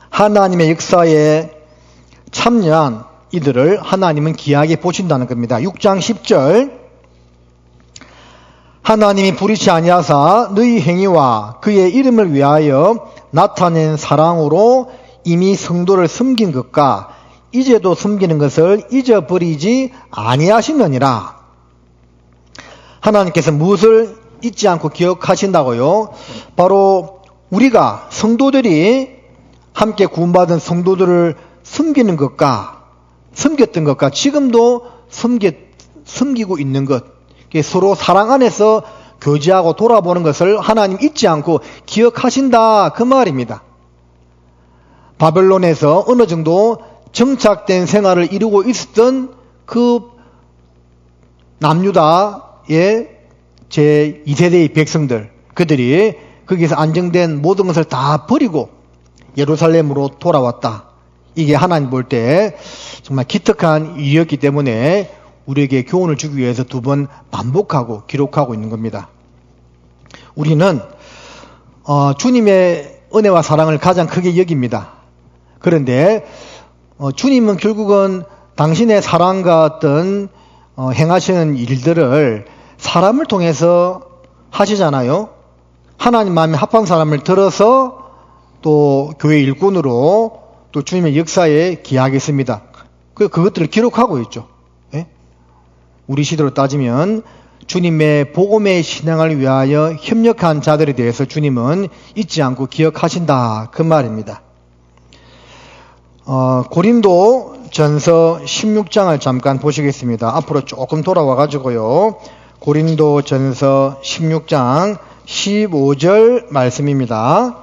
하나님의 역사에 참여한 이들을 하나님은 귀하게 보신다는 겁니다. 6장 10절, 하나님이 불의치 아니하사 너희 행위와 그의 이름을 위하여 나타낸 사랑으로 이미 성도를 섬긴 것과 이제도 섬기는 것을 잊어버리지 아니하시느니라. 하나님께서 무엇을 잊지 않고 기억하신다고요? 바로 우리가 성도들이 함께 구원받은 성도들을 섬기는 것과 섬겼던 것과 지금도 섬기고 있는 것, 서로 사랑 안에서 교제하고 돌아보는 것을 하나님 잊지 않고 기억하신다, 그 말입니다. 바벨론에서 어느 정도 정착된 생활을 이루고 있었던 그 남유다의 제2세대의 백성들, 그들이 거기서 안정된 모든 것을 다 버리고 예루살렘으로 돌아왔다. 이게 하나님 볼 때 정말 기특한 일이었기 때문에 우리에게 교훈을 주기 위해서 2번 반복하고 기록하고 있는 겁니다. 우리는 주님의 은혜와 사랑을 가장 크게 여깁니다. 그런데 주님은 결국은 당신의 사랑과 어떤 행하시는 일들을 사람을 통해서 하시잖아요. 하나님 마음에 합한 사람을 들어서 또 교회 일꾼으로 또 주님의 역사에 기하겠습니다. 그것들을 기록하고 있죠. 예? 우리 시대로 따지면 주님의 복음의 신앙을 위하여 협력한 자들에 대해서 주님은 잊지 않고 기억하신다, 그 말입니다. 고린도 전서 16장을 잠깐 보시겠습니다. 앞으로 조금 돌아와 가지고요. 고린도 전서 16장 15절 말씀입니다.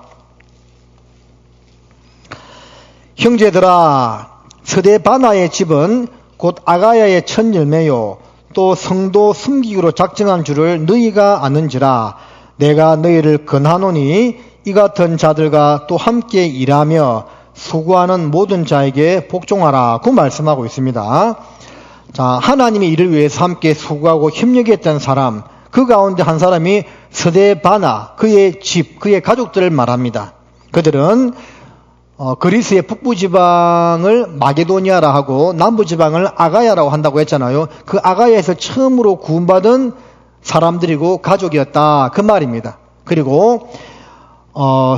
형제들아, 스데바나의 집은 곧 아가야의 첫 열매요 또 성도 숨기기로 작정한 줄을 너희가 아는지라. 내가 너희를 권하노니 이 같은 자들과 또 함께 일하며 수고하는 모든 자에게 복종하라, 그 말씀하고 있습니다. 자, 하나님의 일을 위해서 함께 수고하고 협력했던 사람, 그 가운데 한 사람이 스데바나, 그의 집, 그의 가족들을 말합니다. 그들은 그리스의 북부지방을 마게도니아라 하고 남부지방을 아가야라고 한다고 했잖아요. 그 아가야에서 처음으로 구원받은 사람들이고 가족이었다, 그 말입니다. 그리고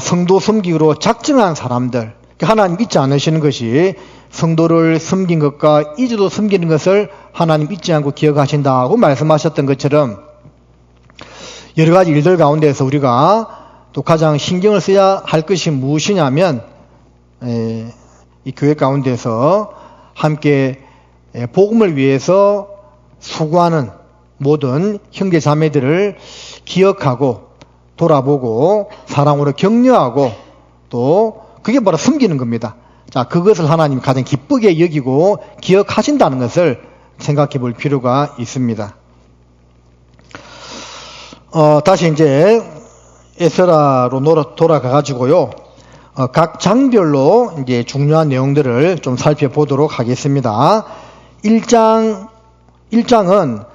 성도 섬기기로 작정한 사람들, 하나님 잊지 않으시는 것이 성도를 섬긴 것과 이제도 섬기는 것을 하나님 잊지 않고 기억하신다고 말씀하셨던 것처럼 여러 가지 일들 가운데서 우리가 또 가장 신경을 써야 할 것이 무엇이냐면 이 교회 가운데서 함께 복음을 위해서 수고하는 모든 형제 자매들을 기억하고 돌아보고 사랑으로 격려하고 또 그게 바로 섬기는 겁니다. 자, 그것을 하나님이 가장 기쁘게 여기고 기억하신다는 것을 생각해 볼 필요가 있습니다. 다시 이제 에스라로 돌아가가지고요. 각 장별로 이제 중요한 내용들을 좀 살펴보도록 하겠습니다. 1장은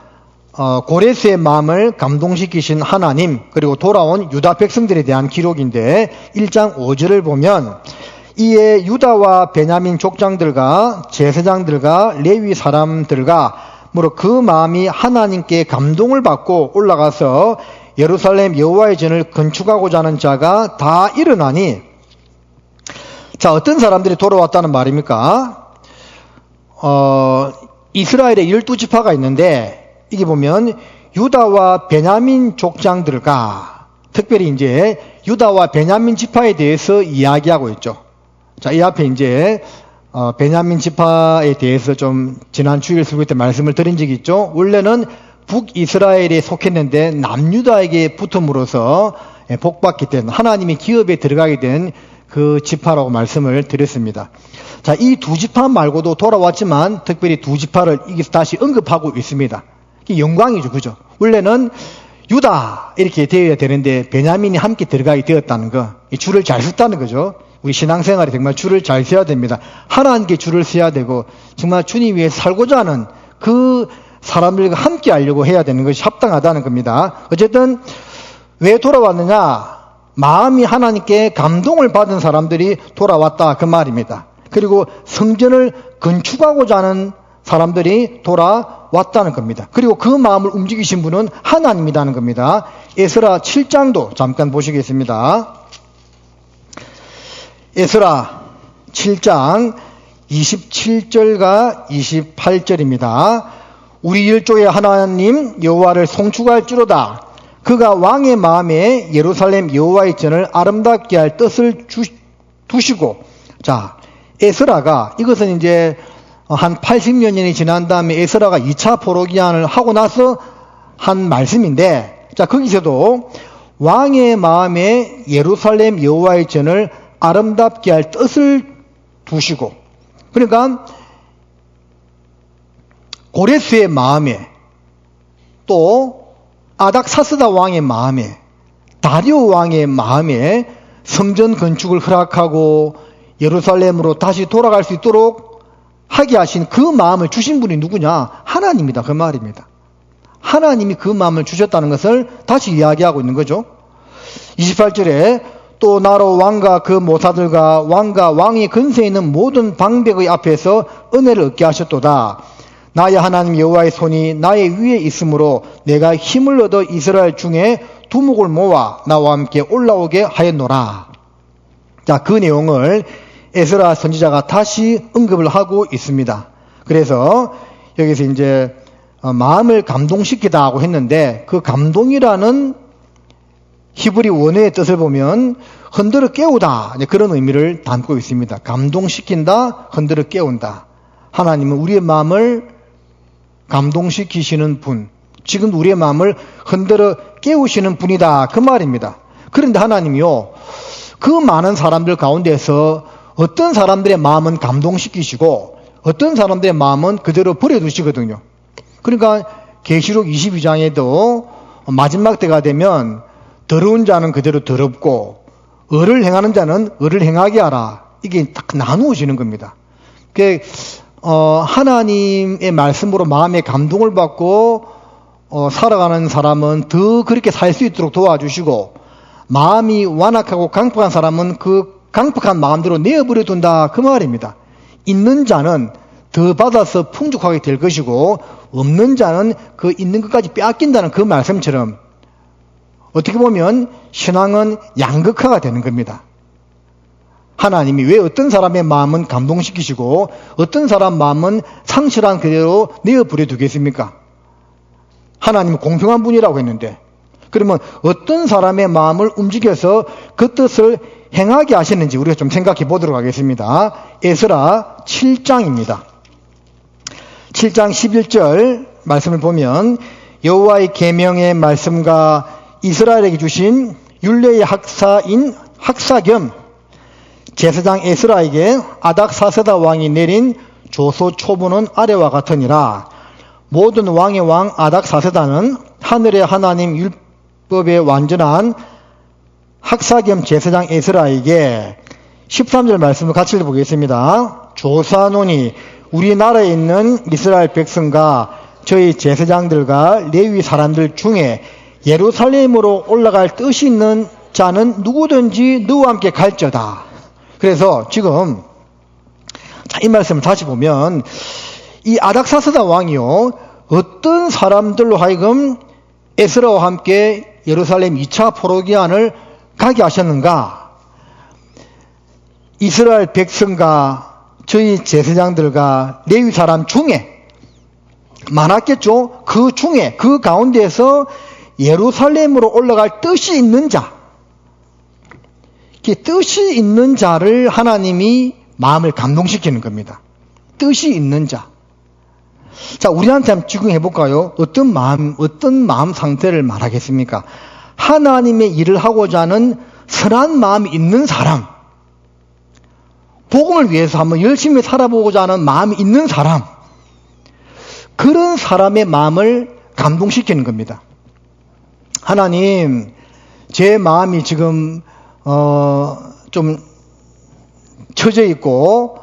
고레스의 마음을 감동시키신 하나님, 그리고 돌아온 유다 백성들에 대한 기록인데 1장 5절을 보면 이에 유다와 베냐민 족장들과 제사장들과 레위 사람들과 그 마음이 하나님께 감동을 받고 올라가서 예루살렘 여호와의 전을 건축하고자 하는 자가 다 일어나니, 자, 어떤 사람들이 돌아왔다는 말입니까? 이스라엘에 12지파가 있는데 이게 보면 유다와 베냐민 족장들과, 특별히 이제 유다와 베냐민 지파에 대해서 이야기하고 있죠. 자, 이 앞에 이제 베냐민 지파에 대해서 좀 지난 주일 설교 때 말씀을 드린 적이 있죠. 원래는 북이스라엘에 속했는데 남유다에게 붙음으로써 복받게 된, 하나님의 기업에 들어가게 된 그 지파라고 말씀을 드렸습니다. 자, 이 두 지파 말고도 돌아왔지만 특별히 두 지파를 여기서 다시 언급하고 있습니다. 이게 영광이죠, 그죠? 원래는 유다 이렇게 되어야 되는데 베냐민이 함께 들어가게 되었다는 거, 이 줄을 잘 썼다는 거죠. 우리 신앙생활에 정말 줄을 잘 서야 됩니다. 하나님께 줄을 서야 되고 정말 주님 위해 살고자 하는 그 사람들과 함께 하려고 해야 되는 것이 합당하다는 겁니다. 어쨌든 왜 돌아왔느냐? 마음이 하나님께 감동을 받은 사람들이 돌아왔다, 그 말입니다. 그리고 성전을 건축하고자 하는 사람들이 돌아왔다는 겁니다. 그리고 그 마음을 움직이신 분은 하나님이라는 겁니다. 에스라 7장도 잠깐 보시겠습니다. 에스라 7장 27절과 28절입니다. 우리 일조의 하나님 여호와를 송축할지로다. 그가 왕의 마음에 예루살렘 여호와의 전을 아름답게 할 뜻을 두시고, 자, 에스라가, 이것은 이제 한 80여 년이 지난 다음에 에스라가 2차 포로기한을 하고 나서 한 말씀인데, 자, 거기서도 왕의 마음에 예루살렘 여호와의 전을 아름답게 할 뜻을 두시고, 그러니까 고레스의 마음에, 또 아닥사스다 왕의 마음에, 다리오 왕의 마음에 성전 건축을 허락하고 예루살렘으로 다시 돌아갈 수 있도록 하게 하신 그 마음을 주신 분이 누구냐? 하나님이다, 그 말입니다. 하나님이 그 마음을 주셨다는 것을 다시 이야기하고 있는 거죠. 28절에 또 나로 왕과 그 모사들과 왕과 왕의 근세에 있는 모든 방백의 앞에서 은혜를 얻게 하셨도다. 나의 하나님 여호와의 손이 나의 위에 있으므로 내가 힘을 얻어 이스라엘 중에 두목을 모아 나와 함께 올라오게 하였노라. 자, 그 내용을 에스라 선지자가 다시 언급을 하고 있습니다. 그래서 여기서 이제 마음을 감동시키다 하고 했는데, 그 감동이라는 히브리 원어의 뜻을 보면 흔들어 깨우다, 그런 의미를 담고 있습니다. 감동시킨다, 흔들어 깨운다. 하나님은 우리의 마음을 감동시키시는 분, 지금 우리의 마음을 흔들어 깨우시는 분이다, 그 말입니다. 그런데 하나님이요, 그 많은 사람들 가운데서 어떤 사람들의 마음은 감동시키시고 어떤 사람들의 마음은 그대로 버려두시거든요. 그러니까 계시록 22장에도 마지막 때가 되면 더러운 자는 그대로 더럽고 의를 행하는 자는 의를 행하게 하라, 이게 딱 나누어지는 겁니다. 하나님의 말씀으로 마음에 감동을 받고 살아가는 사람은 더 그렇게 살 수 있도록 도와주시고, 마음이 완악하고 강팍한 사람은 그 강팍한 마음대로 내어버려 둔다, 그 말입니다. 있는 자는 더 받아서 풍족하게 될 것이고 없는 자는 그 있는 것까지 빼앗긴다는 그 말씀처럼 어떻게 보면 신앙은 양극화가 되는 겁니다. 하나님이 왜 어떤 사람의 마음은 감동시키시고 어떤 사람 마음은 상실한 그대로 내어버려 두겠습니까? 하나님은 공평한 분이라고 했는데, 그러면 어떤 사람의 마음을 움직여서 그 뜻을 행하게 하셨는지 우리가 좀 생각해 보도록 하겠습니다. 에스라 7장입니다. 7장 11절 말씀을 보면 여호와의 계명의 말씀과 이스라엘에게 주신 율례의 학사 겸 제사장 에스라에게 아닥사스다 왕이 내린 조서 초문은 아래와 같으니라. 모든 왕의 왕 아닥사스다는 하늘의 하나님 율법의 완전한 학사 겸 제사장 에스라에게 13절 말씀을 같이 읽어보겠습니다. 조사노니 우리나라에 있는 이스라엘 백성과 저희 제사장들과 레위 사람들 중에 예루살렘으로 올라갈 뜻이 있는 자는 누구든지 너와 함께 갈저다. 그래서 지금 이 말씀을 다시 보면 이 아닥사스다 왕이요, 어떤 사람들로 하여금 에스라와 함께 예루살렘 2차 포로기한을 가게 하셨는가? 이스라엘 백성과 저희 제사장들과 레위 사람 중에 많았겠죠. 그 중에, 그 가운데에서 예루살렘으로 올라갈 뜻이 있는 자, 뜻이 있는 자를 하나님이 마음을 감동시키는 겁니다. 뜻이 있는 자. 자, 우리한테 한번 적용해 볼까요? 어떤 마음 상태를 말하겠습니까? 하나님의 일을 하고자 하는 선한 마음이 있는 사람, 복음을 위해서 한번 열심히 살아보고자 하는 마음이 있는 사람, 그런 사람의 마음을 감동시키는 겁니다. 하나님, 제 마음이 지금 좀 처져 있고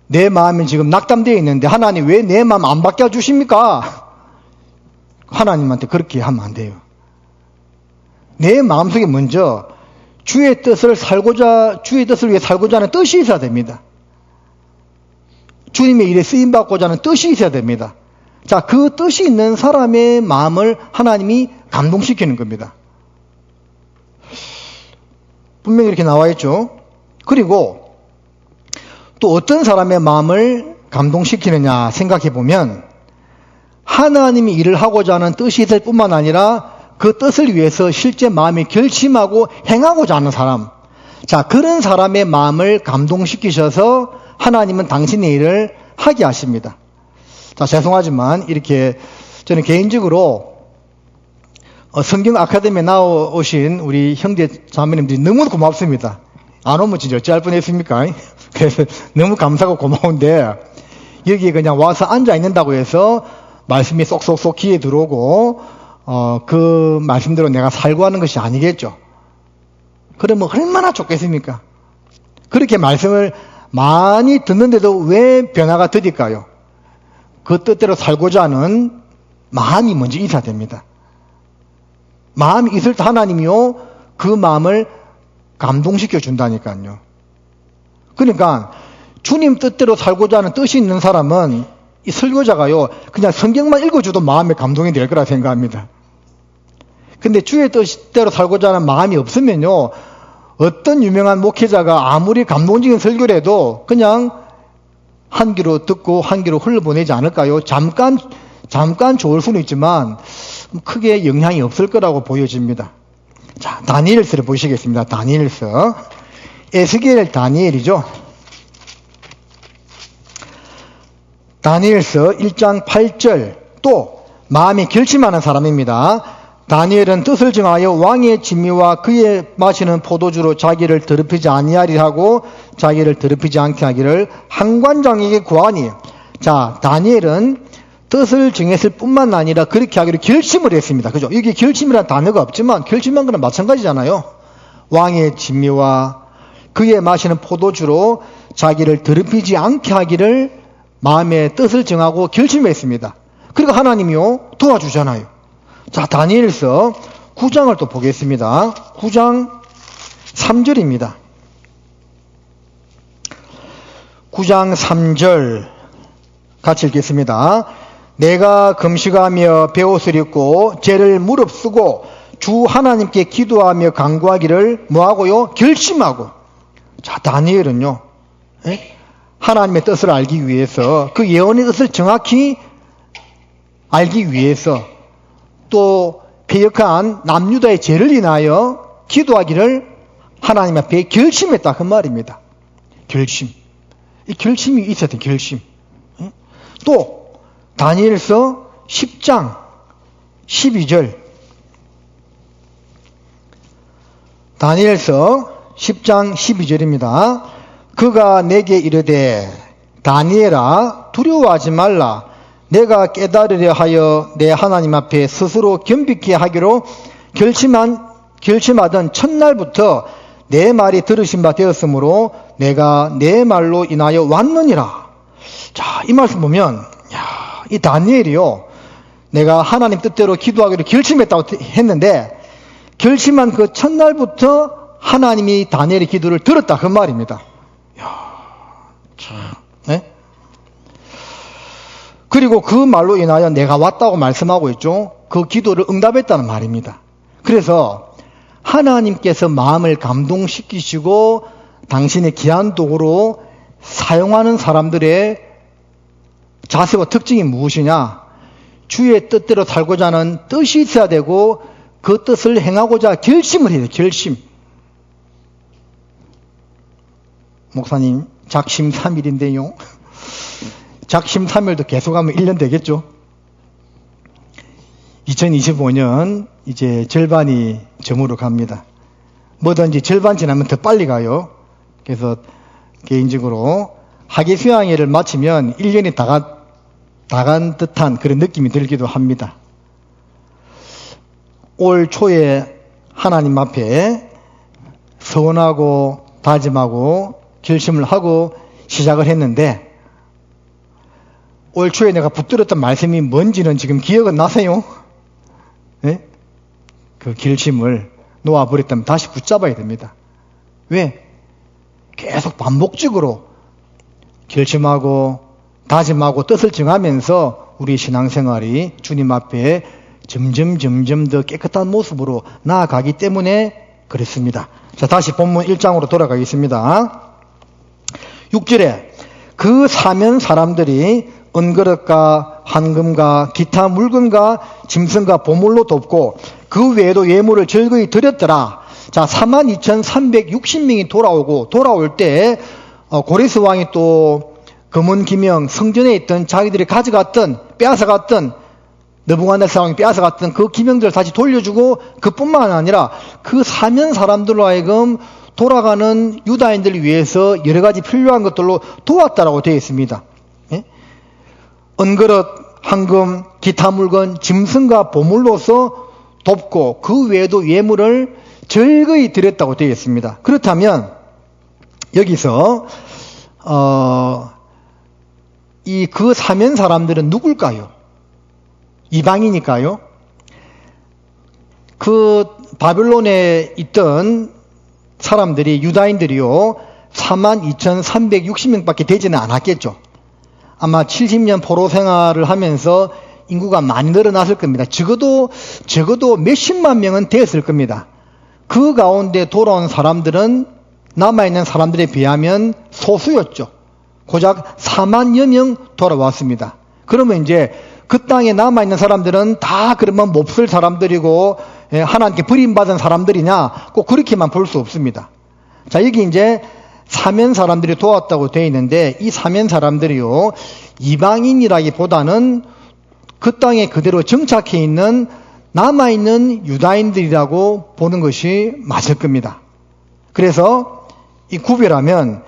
내 마음이 지금 낙담되어 있는데 하나님 왜 내 마음 안 바뀌어주십니까? 하나님한테 그렇게 하면 안 돼요. 내 마음속에 먼저 주의 뜻을 위해 살고자 하는 뜻이 있어야 됩니다. 주님의 일에 쓰임받고자 하는 뜻이 있어야 됩니다. 자, 그 뜻이 있는 사람의 마음을 하나님이 감동시키는 겁니다. 분명히 이렇게 나와 있죠. 그리고 또 어떤 사람의 마음을 감동시키느냐 생각해 보면 하나님이 일을 하고자 하는 뜻이 있을 뿐만 아니라 그 뜻을 위해서 실제 마음이 결심하고 행하고자 하는 사람, 자, 그런 사람의 마음을 감동시키셔서 하나님은 당신의 일을 하게 하십니다. 자, 죄송하지만 이렇게 저는 개인적으로 성경 아카데미에 나오신 우리 형제 자매님들이 너무 고맙습니다. 안 오면 진짜 어찌할 뻔했습니까? 그래서 너무 감사하고 고마운데 여기에 그냥 와서 앉아 있는다고 해서 말씀이 쏙쏙쏙 귀에 들어오고 그 말씀대로 내가 살고 하는 것이 아니겠죠. 그러면 얼마나 좋겠습니까? 그렇게 말씀을 많이 듣는데도 왜 변화가 더딜까요? 그 뜻대로 살고자 하는 마음이 먼저 있어야 됩니다. 마음이 있을 때 하나님이요, 그 마음을 감동시켜 준다니까요. 그러니까 주님 뜻대로 살고자 하는 뜻이 있는 사람은 이 설교자가요, 그냥 성경만 읽어줘도 마음에 감동이 될 거라 생각합니다. 근데 주의 뜻대로 살고자 하는 마음이 없으면요, 어떤 유명한 목회자가 아무리 감동적인 설교를 해도 그냥 한 귀로 듣고 한 귀로 흘러보내지 않을까요? 잠깐 좋을 수는 있지만 크게 영향이 없을 거라고 보여집니다. 자, 다니엘서를 보시겠습니다. 다니엘서. 에스겔 다니엘이죠. 다니엘서 1장 8절. 또 마음이 결심하는 사람입니다. 다니엘은 뜻을 정하여 왕의 진미와 그의 마시는 포도주로 자기를 더럽히지 아니하리 하고 자기를 더럽히지 않게 하기를 한관장에게 구하니. 자, 다니엘은 뜻을 정했을 뿐만 아니라 그렇게 하기로 결심을 했습니다. 그죠? 여기 결심이라는 단어가 없지만 결심한 거는 마찬가지잖아요. 왕의 진미와 그의 마시는 포도주로 자기를 더럽히지 않게 하기를 마음의 뜻을 정하고 결심했습니다. 그리고 하나님이요, 도와주잖아요. 자, 다니엘서 9장을 또 보겠습니다. 9장 3절입니다. 9장 3절 같이 읽겠습니다. 내가 금식하며 베옷을 입고 죄를 무릅쓰고 주 하나님께 기도하며 간구하기를 뭐하고요? 결심하고. 자, 다니엘은요, 하나님의 뜻을 알기 위해서, 그 예언의 뜻을 정확히 알기 위해서, 또 패역한 남유다의 죄를 인하여 기도하기를 하나님 앞에 결심했다, 그 말입니다. 결심. 이 결심이 있어야 돼, 결심. 또 다니엘서 10장 12절. 다니엘서 10장 12절입니다. 그가 내게 이르되 다니엘아 두려워하지 말라. 내가 깨달으려 하여 내 하나님 앞에 스스로 겸비케 하기로 결심하던 첫날부터 내 말이 들으신 바 되었으므로 내가 내 말로 인하여 왔느니라. 자, 이 말씀 보면 이 다니엘이요, 내가 하나님 뜻대로 기도하기로 결심했다고 했는데 결심한 그 첫날부터 하나님이 다니엘의 기도를 들었다, 그 말입니다. 네? 그리고 그 말로 인하여 내가 왔다고 말씀하고 있죠. 그 기도를 응답했다는 말입니다. 그래서 하나님께서 마음을 감동시키시고 당신의 귀한 도구로 사용하는 사람들의 자세와 특징이 무엇이냐? 주의 뜻대로 살고자 하는 뜻이 있어야 되고 그 뜻을 행하고자 결심을 해야 돼요. 결심. 목사님 작심삼일인데요. 작심삼일도 계속하면 1년 되겠죠. 2025년 이제 절반이 저물어 갑니다. 뭐든지 절반 지나면 더 빨리 가요. 그래서 개인적으로 학예 수양회를 마치면 1년이 다 간 듯한 그런 느낌이 들기도 합니다. 올 초에 하나님 앞에 서원하고 다짐하고 결심을 하고 시작을 했는데 올 초에 내가 붙들었던 말씀이 뭔지는 지금 기억은 나세요? 네? 그 결심을 놓아버렸다면 다시 붙잡아야 됩니다. 왜? 계속 반복적으로 결심하고 다짐하고 뜻을 정하면서 우리 신앙생활이 주님 앞에 점점 더 깨끗한 모습으로 나아가기 때문에 그렇습니다. 자, 다시 본문 1장으로 돌아가겠습니다. 6절에 그 사면 사람들이 은그릇과 황금과 기타 물건과 짐승과 보물로 돕고 그 외에도 예물을 즐거이 드렸더라. 자, 42,360명이 돌아올 때 고레스 왕이 또 금은 기명 성전에 있던 자기들이 빼앗아갔던 느부갓네살 왕이 빼앗아갔던 그 기명들을 다시 돌려주고 그뿐만 아니라 그 사면 사람들로 하여금 돌아가는 유다인들을 위해서 여러 가지 필요한 것들로 도왔다라고 되어 있습니다. 예? 은그릇, 황금, 기타 물건, 짐승과 보물로서 돕고 그 외에도 예물을 즐거이 드렸다고 되어 있습니다. 그렇다면 여기서 그 사면 사람들은 누굴까요? 이방이니까요. 그 바벨론에 있던 사람들이 유다인들이요 42,360명밖에 되지는 않았겠죠. 아마 70년 포로 생활을 하면서 인구가 많이 늘어났을 겁니다. 적어도 몇십만 명은 되었을 겁니다. 그 가운데 돌아온 사람들은 남아있는 사람들에 비하면 소수였죠. 고작 4만여 명 돌아왔습니다. 그러면 이제 그 땅에 남아있는 사람들은 다 그러면 몹쓸 사람들이고 하나님께 버림받은 사람들이냐? 꼭 그렇게만 볼 수 없습니다. 자, 여기 이제 사면 사람들이 도왔다고 되어 있는데 이 사면 사람들이요 이방인이라기보다는 그 땅에 그대로 정착해 있는 남아있는 유다인들이라고 보는 것이 맞을 겁니다. 그래서 이 구별하면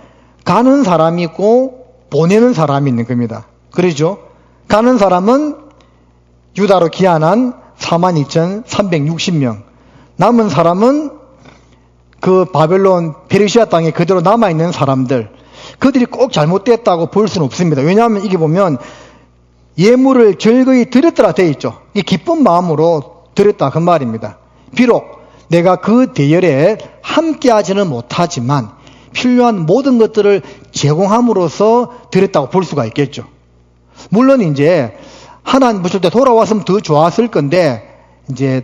가는 사람이 있고 보내는 사람이 있는 겁니다. 그러죠? 가는 사람은 유다로 귀환한 42,360명. 남은 사람은 그 바벨론 페르시아 땅에 그대로 남아있는 사람들. 그들이 꼭 잘못됐다고 볼 수는 없습니다. 왜냐하면 이게 보면 예물을 즐거이 드렸더라 되어 있죠. 이 기쁜 마음으로 드렸다 그 말입니다. 비록 내가 그 대열에 함께하지는 못하지만 필요한 모든 것들을 제공함으로써 드렸다고 볼 수가 있겠죠. 물론 이제 하나님 부실 때 돌아왔으면 더 좋았을 건데 이제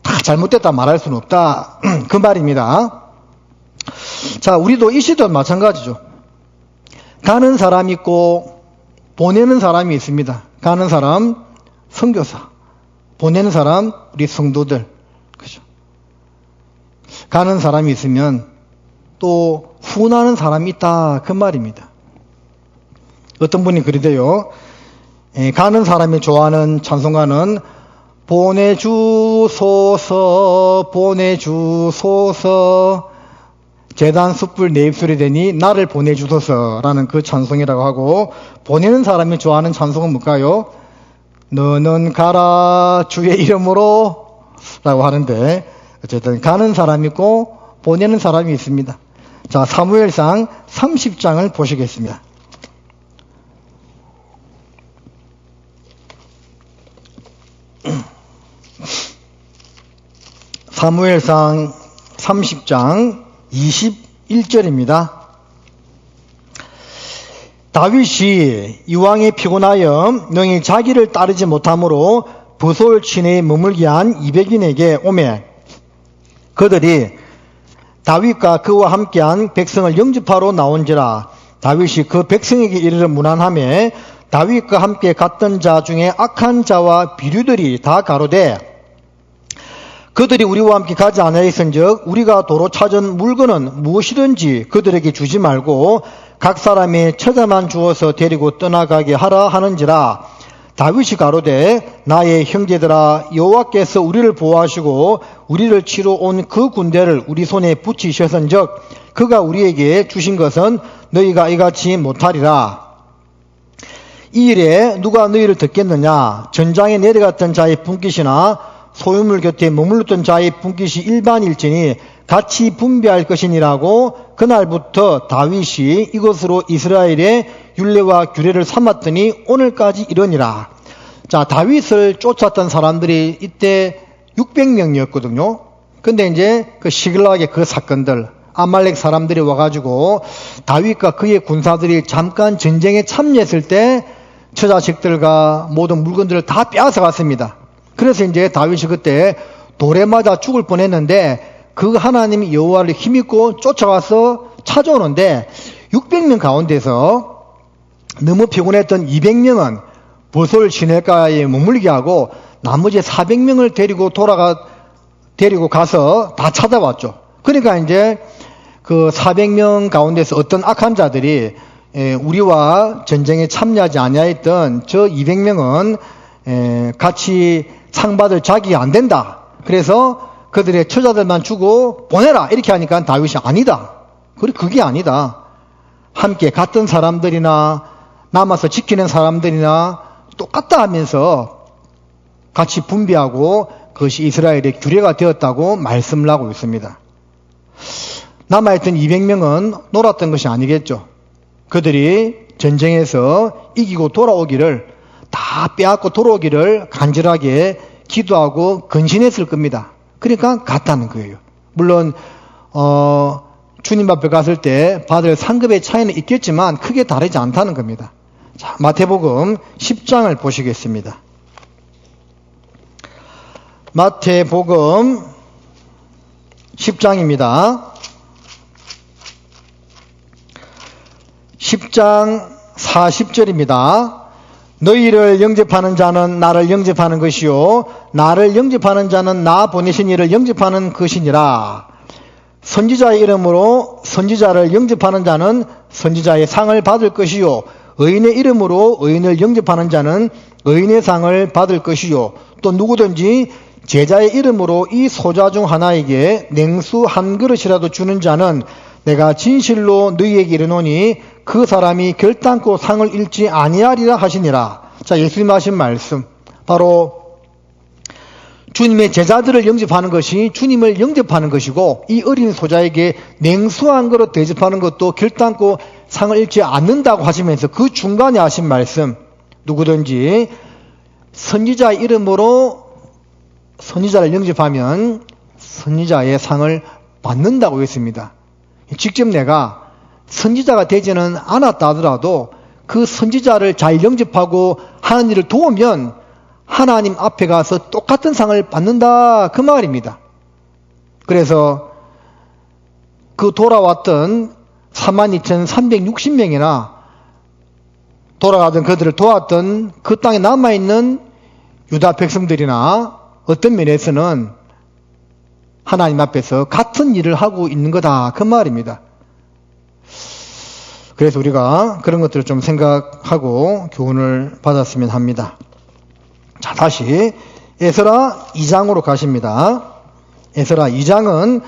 다 잘못됐다 말할 수는 없다 그 말입니다. 자, 우리도 이 시대도 마찬가지죠. 가는 사람이 있고 보내는 사람이 있습니다. 가는 사람 선교사, 보내는 사람 우리 성도들, 그죠? 가는 사람이 있으면 또 후원하는 사람이 있다 그 말입니다. 어떤 분이 그러대요. 가는 사람이 좋아하는 찬송가는 보내주소서 보내주소서 제단 숯불 내 입술이 되니 나를 보내주소서라는 그 찬송이라고 하고, 보내는 사람이 좋아하는 찬송은 뭘까요? 너는 가라 주의 이름으로 라고 하는데, 어쨌든 가는 사람이 있고 보내는 사람이 있습니다. 자, 사무엘상 30장을 보시겠습니다. 사무엘상 30장 21절입니다. 다윗이 이왕에 피곤하여 능히 자기를 따르지 못함으로 부솔 시내에 머물게 한 200인에게 오매 그들이 다윗과 그와 함께한 백성을 영접하러 나온지라. 다윗이 그 백성에게 이르러 문안하매 다윗과 함께 갔던 자 중에 악한 자와 비류들이 다 가로되 그들이 우리와 함께 가지 아니하였은즉 우리가 도로 찾은 물건은 무엇이든지 그들에게 주지 말고 각 사람의 처자만 주어서 데리고 떠나가게 하라 하는지라. 다윗이 가로되 나의 형제들아, 여호와께서 우리를 보호하시고 우리를 치러 온 그 군대를 우리 손에 붙이셨은즉 그가 우리에게 주신 것은 너희가 이같이 못하리라. 이 일에 누가 너희를 듣겠느냐? 전장에 내려갔던 자의 분깃이나 소유물 곁에 머물렀던 자의 분깃이 일반일지니 같이 분배할 것이니라고. 그날부터 다윗이 이것으로 이스라엘의 율례와 규례를 삼았더니 오늘까지 이러니라. 자, 다윗을 쫓았던 사람들이 이때 600명이었거든요. 근데 이제 그 시글락의 그 사건들, 아말렉 사람들이 와가지고 다윗과 그의 군사들이 잠깐 전쟁에 참여했을 때 처자식들과 모든 물건들을 다 빼앗아 갔습니다. 그래서 이제 다윗이 그때 돌에 맞아 죽을 뻔했는데 그 하나님 여호와를 힘입고 쫓아가서 찾아오는데 600명 가운데서 너무 피곤했던 200명은 보솔 시내가에 머물게 하고 나머지 400명을 데리고 가서 다 찾아왔죠. 그러니까 이제 그 400명 가운데서 어떤 악한 자들이 우리와 전쟁에 참여하지 아니하였던 저 200명은 같이 상받을 자격이 안 된다. 그래서 그들의 처자들만 주고 보내라. 이렇게 하니까 다윗이 아니다. 그게 아니다. 함께 갔던 사람들이나 남아서 지키는 사람들이나 똑같다 하면서 같이 분배하고 그것이 이스라엘의 규례가 되었다고 말씀을 하고 있습니다. 남아있던 200명은 놀았던 것이 아니겠죠. 그들이 전쟁에서 이기고 돌아오기를, 다 빼앗고 돌아오기를 간절하게 기도하고 근신했을 겁니다. 그러니까 갔다는 거예요. 물론 주님 앞에 갔을 때 받을 상급의 차이는 있겠지만 크게 다르지 않다는 겁니다. 자, 마태복음 10장을 보시겠습니다. 마태복음 10장입니다. 10장 40절입니다. 너희를 영접하는 자는 나를 영접하는 것이요 나를 영접하는 자는 나 보내신 이를 영접하는 것이니라. 선지자의 이름으로 선지자를 영접하는 자는 선지자의 상을 받을 것이요 의인의 이름으로 의인을 영접하는 자는 의인의 상을 받을 것이요 또 누구든지 제자의 이름으로 이 소자 중 하나에게 냉수 한 그릇이라도 주는 자는 내가 진실로 너희에게 이르노니 그 사람이 결단코 상을 잃지 아니하리라 하시니라. 자, 예수님 하신 말씀, 바로 주님의 제자들을 영접하는 것이 주님을 영접하는 것이고, 이 어린 소자에게 냉수 한 그릇 대접하는 것도 결단코 상을 잃지 않는다고 하시면서 그 중간에 하신 말씀, 누구든지 선지자의 이름으로 선지자를 영접하면 선지자의 상을 받는다고 했습니다. 직접 내가 선지자가 되지는 않았다 하더라도 그 선지자를 잘 영접하고 하는 일을 도우면 하나님 앞에 가서 똑같은 상을 받는다, 그 말입니다. 그래서 그 돌아왔던 32,360명이나 돌아가던 그들을 도왔던 그 땅에 남아있는 유다 백성들이나 어떤 면에서는 하나님 앞에서 같은 일을 하고 있는 거다, 그 말입니다. 그래서 우리가 그런 것들을 좀 생각하고 교훈을 받았으면 합니다. 자, 다시 에스라 2장으로 가십니다. 에스라 2장은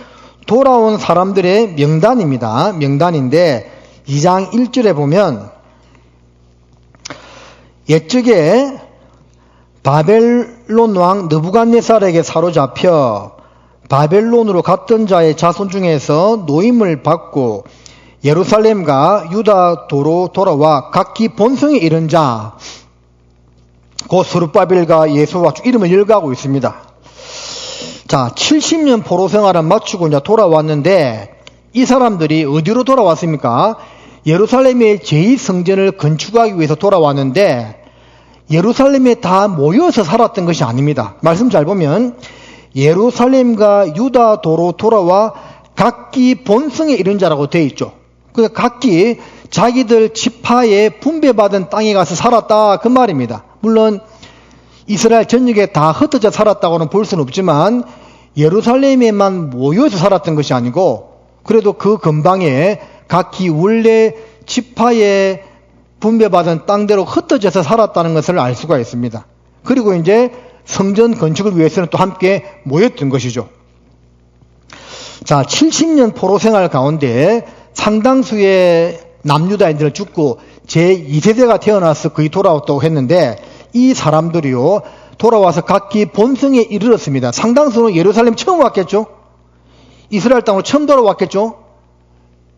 돌아온 사람들의 명단입니다. 명단인데 2장 1절에 보면 옛적에 바벨론 왕 느부갓네살에게 사로잡혀 바벨론으로 갔던 자의 자손 중에서 노임을 받고 예루살렘과 유다도로 돌아와 각기 본성에 이른 자, 곧 스룹바벨과 예수와 쭉 이름을 열거하고 있습니다. 자, 70년 포로 생활을 마치고 이제 돌아왔는데 이 사람들이 어디로 돌아왔습니까? 예루살렘의 제2성전을 건축하기 위해서 돌아왔는데 예루살렘에 다 모여서 살았던 것이 아닙니다. 말씀 잘 보면 예루살렘과 유다도로 돌아와 각기 본성에 이른 자라고 되어 있죠. 그래서 각기 자기들 지파에 분배받은 땅에 가서 살았다 그 말입니다. 물론 이스라엘 전역에 다 흩어져 살았다고는 볼 수는 없지만 예루살렘에만 모여서 살았던 것이 아니고 그래도 그 근방에 각기 원래 지파에 분배받은 땅대로 흩어져서 살았다는 것을 알 수가 있습니다. 그리고 이제 성전 건축을 위해서는 또 함께 모였던 것이죠. 자, 70년 포로 생활 가운데 상당수의 남유다인들을 죽고 제2세대가 태어나서 거의 돌아왔다고 했는데 이 사람들이요 돌아와서 각기 본성에 이르렀습니다. 상당수는 예루살렘 처음 왔겠죠. 이스라엘 땅으로 처음 돌아왔겠죠.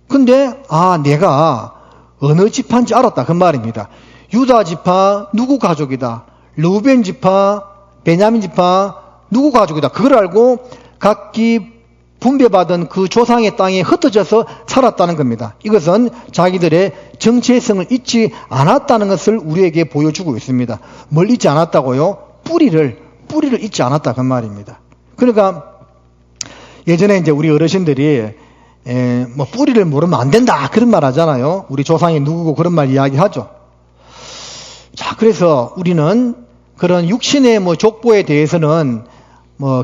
근데 내가 어느 지파인지 알았다 그 말입니다. 유다 지파 누구 가족이다. 르우벤 지파, 베냐민 지파 누구 가족이다. 그걸 알고 각기 분배받은 그 조상의 땅에 흩어져서 살았다는 겁니다. 이것은 자기들의 정체성을 잊지 않았다는 것을 우리에게 보여주고 있습니다. 뭘 잊지 않았다고요? 뿌리를 잊지 않았다 그 말입니다. 그러니까 예전에 이제 우리 어르신들이 뿌리를 모르면 안 된다 그런 말 하잖아요. 우리 조상이 누구고 그런 말 이야기하죠. 자, 그래서 우리는 그런 육신의 족보에 대해서는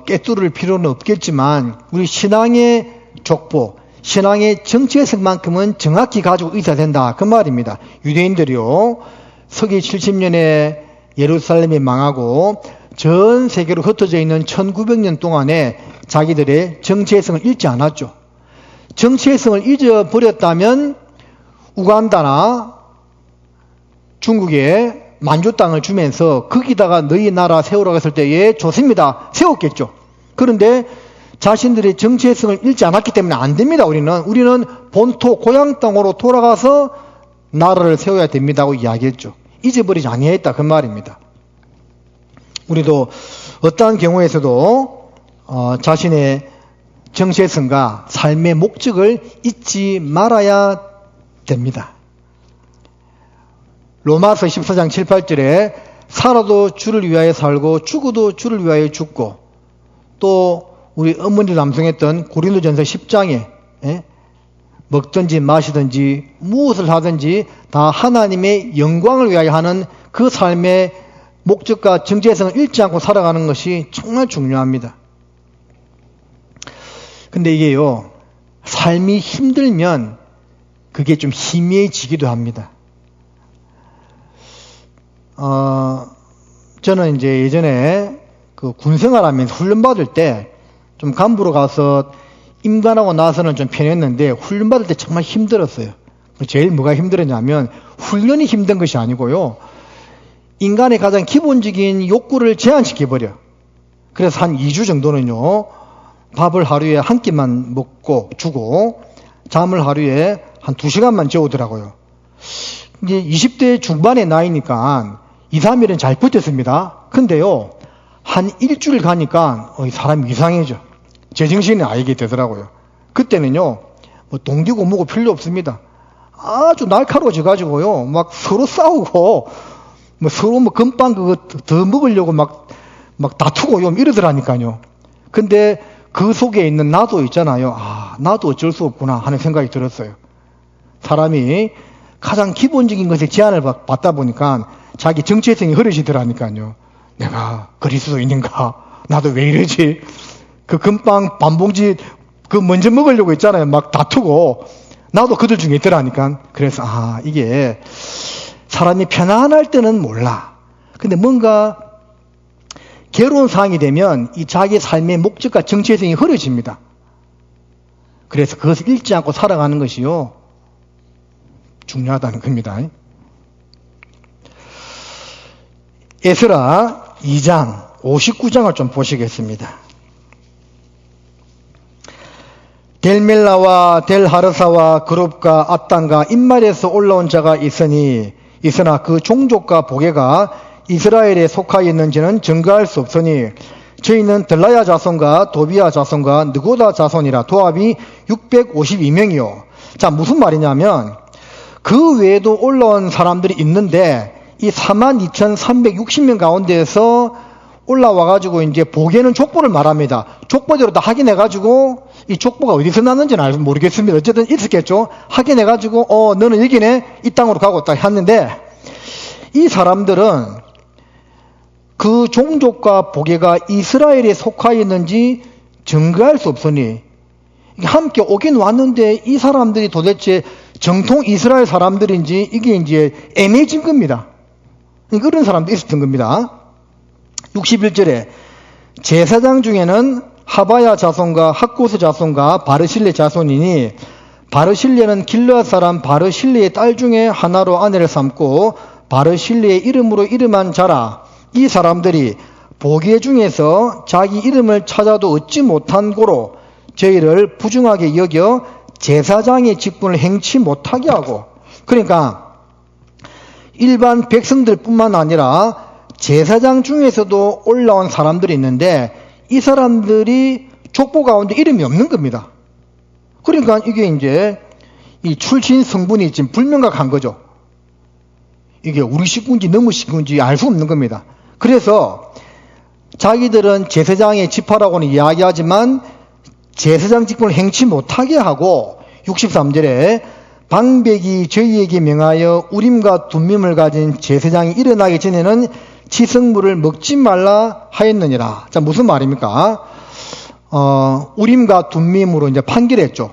꿰뚫을 필요는 없겠지만 우리 신앙의 족보, 신앙의 정체성만큼은 정확히 가지고 있어야 된다 그 말입니다. 유대인들이요 서기 70년에 예루살렘이 망하고 전 세계로 흩어져 있는 1900년 동안에 자기들의 정체성을 잃지 않았죠. 정체성을 잊어버렸다면 우간다나 중국에 만주 땅을 주면서 거기다가 너희 나라 세우라고 했을 때 예 좋습니다 세웠겠죠. 그런데 자신들의 정체성을 잃지 않았기 때문에 안 됩니다. 우리는 본토 고향 땅으로 돌아가서 나라를 세워야 됩니다고 이야기했죠. 잊어버리지 아니했다 그 말입니다. 우리도 어떠한 경우에서도 자신의 정체성과 삶의 목적을 잊지 말아야 됩니다. 로마서 14장 7, 8절에 살아도 주를 위하여 살고 죽어도 주를 위하여 죽고 또 우리 어머니도 남성했던 고린도전서 10장에 먹든지 마시든지 무엇을 하든지 다 하나님의 영광을 위하여 하는 그 삶의 목적과 정체성을 잃지 않고 살아가는 것이 정말 중요합니다. 근데 이게요 삶이 힘들면 그게 좀 희미해지기도 합니다. 저는 이제 예전에 그 군생활하면서 훈련받을 때 좀 간부로 가서 임관하고 나서는 좀 편했는데 훈련받을 때 정말 힘들었어요. 제일 뭐가 힘들었냐면 훈련이 힘든 것이 아니고요. 인간의 가장 기본적인 욕구를 제한시켜버려. 그래서 한 2주 정도는요. 밥을 하루에 한 끼만 먹고 주고 잠을 하루에 한 2시간만 재우더라고요. 이제 20대 중반의 나이니까 2, 3일은 잘 버텼습니다. 근데요, 한 일주일 가니까 사람이 이상해져. 제정신이 아니게 되더라고요. 그때는요, 동기고 뭐고 필요 없습니다. 아주 날카로워져 가지고요, 막 서로 싸우고, 서로 금방 그거 더 먹으려고 막 다투고 이러더라니까요. 근데 그 속에 있는 나도 있잖아요. 나도 어쩔 수 없구나 하는 생각이 들었어요. 사람이 가장 기본적인 것에 제한을 받다 보니까 자기 정체성이 흐려지더라니까요. 내가 그리스도인인가? 나도 왜 이러지? 그 금방 반봉지 그 먼저 먹으려고 했잖아요. 막 다투고 나도 그들 중에 있더라니까. 그래서 이게 사람이 편안할 때는 몰라. 근데 뭔가 괴로운 상황이 되면 이 자기 삶의 목적과 정체성이 흐려집니다. 그래서 그것을 잃지 않고 살아가는 것이요, 중요하다는 겁니다. 에스라 2장 59장을 좀 보시겠습니다. 델멜라와 델하르사와 그룹과 압단과 인말에서 올라온 자가 있으나 그 종족과 보게가 이스라엘에 속하여 있는지는 증거할 수 없으니 저희는 들라야 자손과 도비야 자손과 느고다 자손이라 도합이 652명이요. 자, 무슨 말이냐면 그 외에도 올라온 사람들이 있는데 이 42,360명 가운데에서 올라와가지고 이제 보게는 족보를 말합니다. 족보대로 다 확인해가지고 이 족보가 어디서 났는지는 모르겠습니다. 어쨌든 있었겠죠. 확인해가지고 너는 여기네, 이 땅으로 가고 딱 했는데, 이 사람들은 그 종족과 보게가 이스라엘에 속하여 있는지 증거할 수 없으니 함께 오긴 왔는데 이 사람들이 도대체 정통 이스라엘 사람들인지 이게 이제 애매해진 겁니다. 그런 사람도 있었던 겁니다. 61절에 제사장 중에는 하바야 자손과 학고스 자손과 바르실레 자손이니 바르실레는 길르앗 사람 바르실레의 딸 중에 하나로 아내를 삼고 바르실레의 이름으로 이름한 자라. 이 사람들이 보게 중에서 자기 이름을 찾아도 얻지 못한 고로 저희를 부중하게 여겨 제사장의 직분을 행치 못하게 하고, 그러니까 일반 백성들 뿐만 아니라 제사장 중에서도 올라온 사람들이 있는데 이 사람들이 족보 가운데 이름이 없는 겁니다. 그러니까 이게 이제 이 출신 성분이 지금 불명확한 거죠. 이게 우리 식구인지 너무 식구인지 알 수 없는 겁니다. 그래서 자기들은 제사장의 지파라고는 이야기하지만 제사장 직분을 행치 못하게 하고 63절에 방백이 저희에게 명하여 우림과 둠밈을 가진 제사장이 일어나기 전에는 치성물을 먹지 말라 하였느니라. 자, 무슨 말입니까? 우림과 둠밈으로 이제 판결했죠.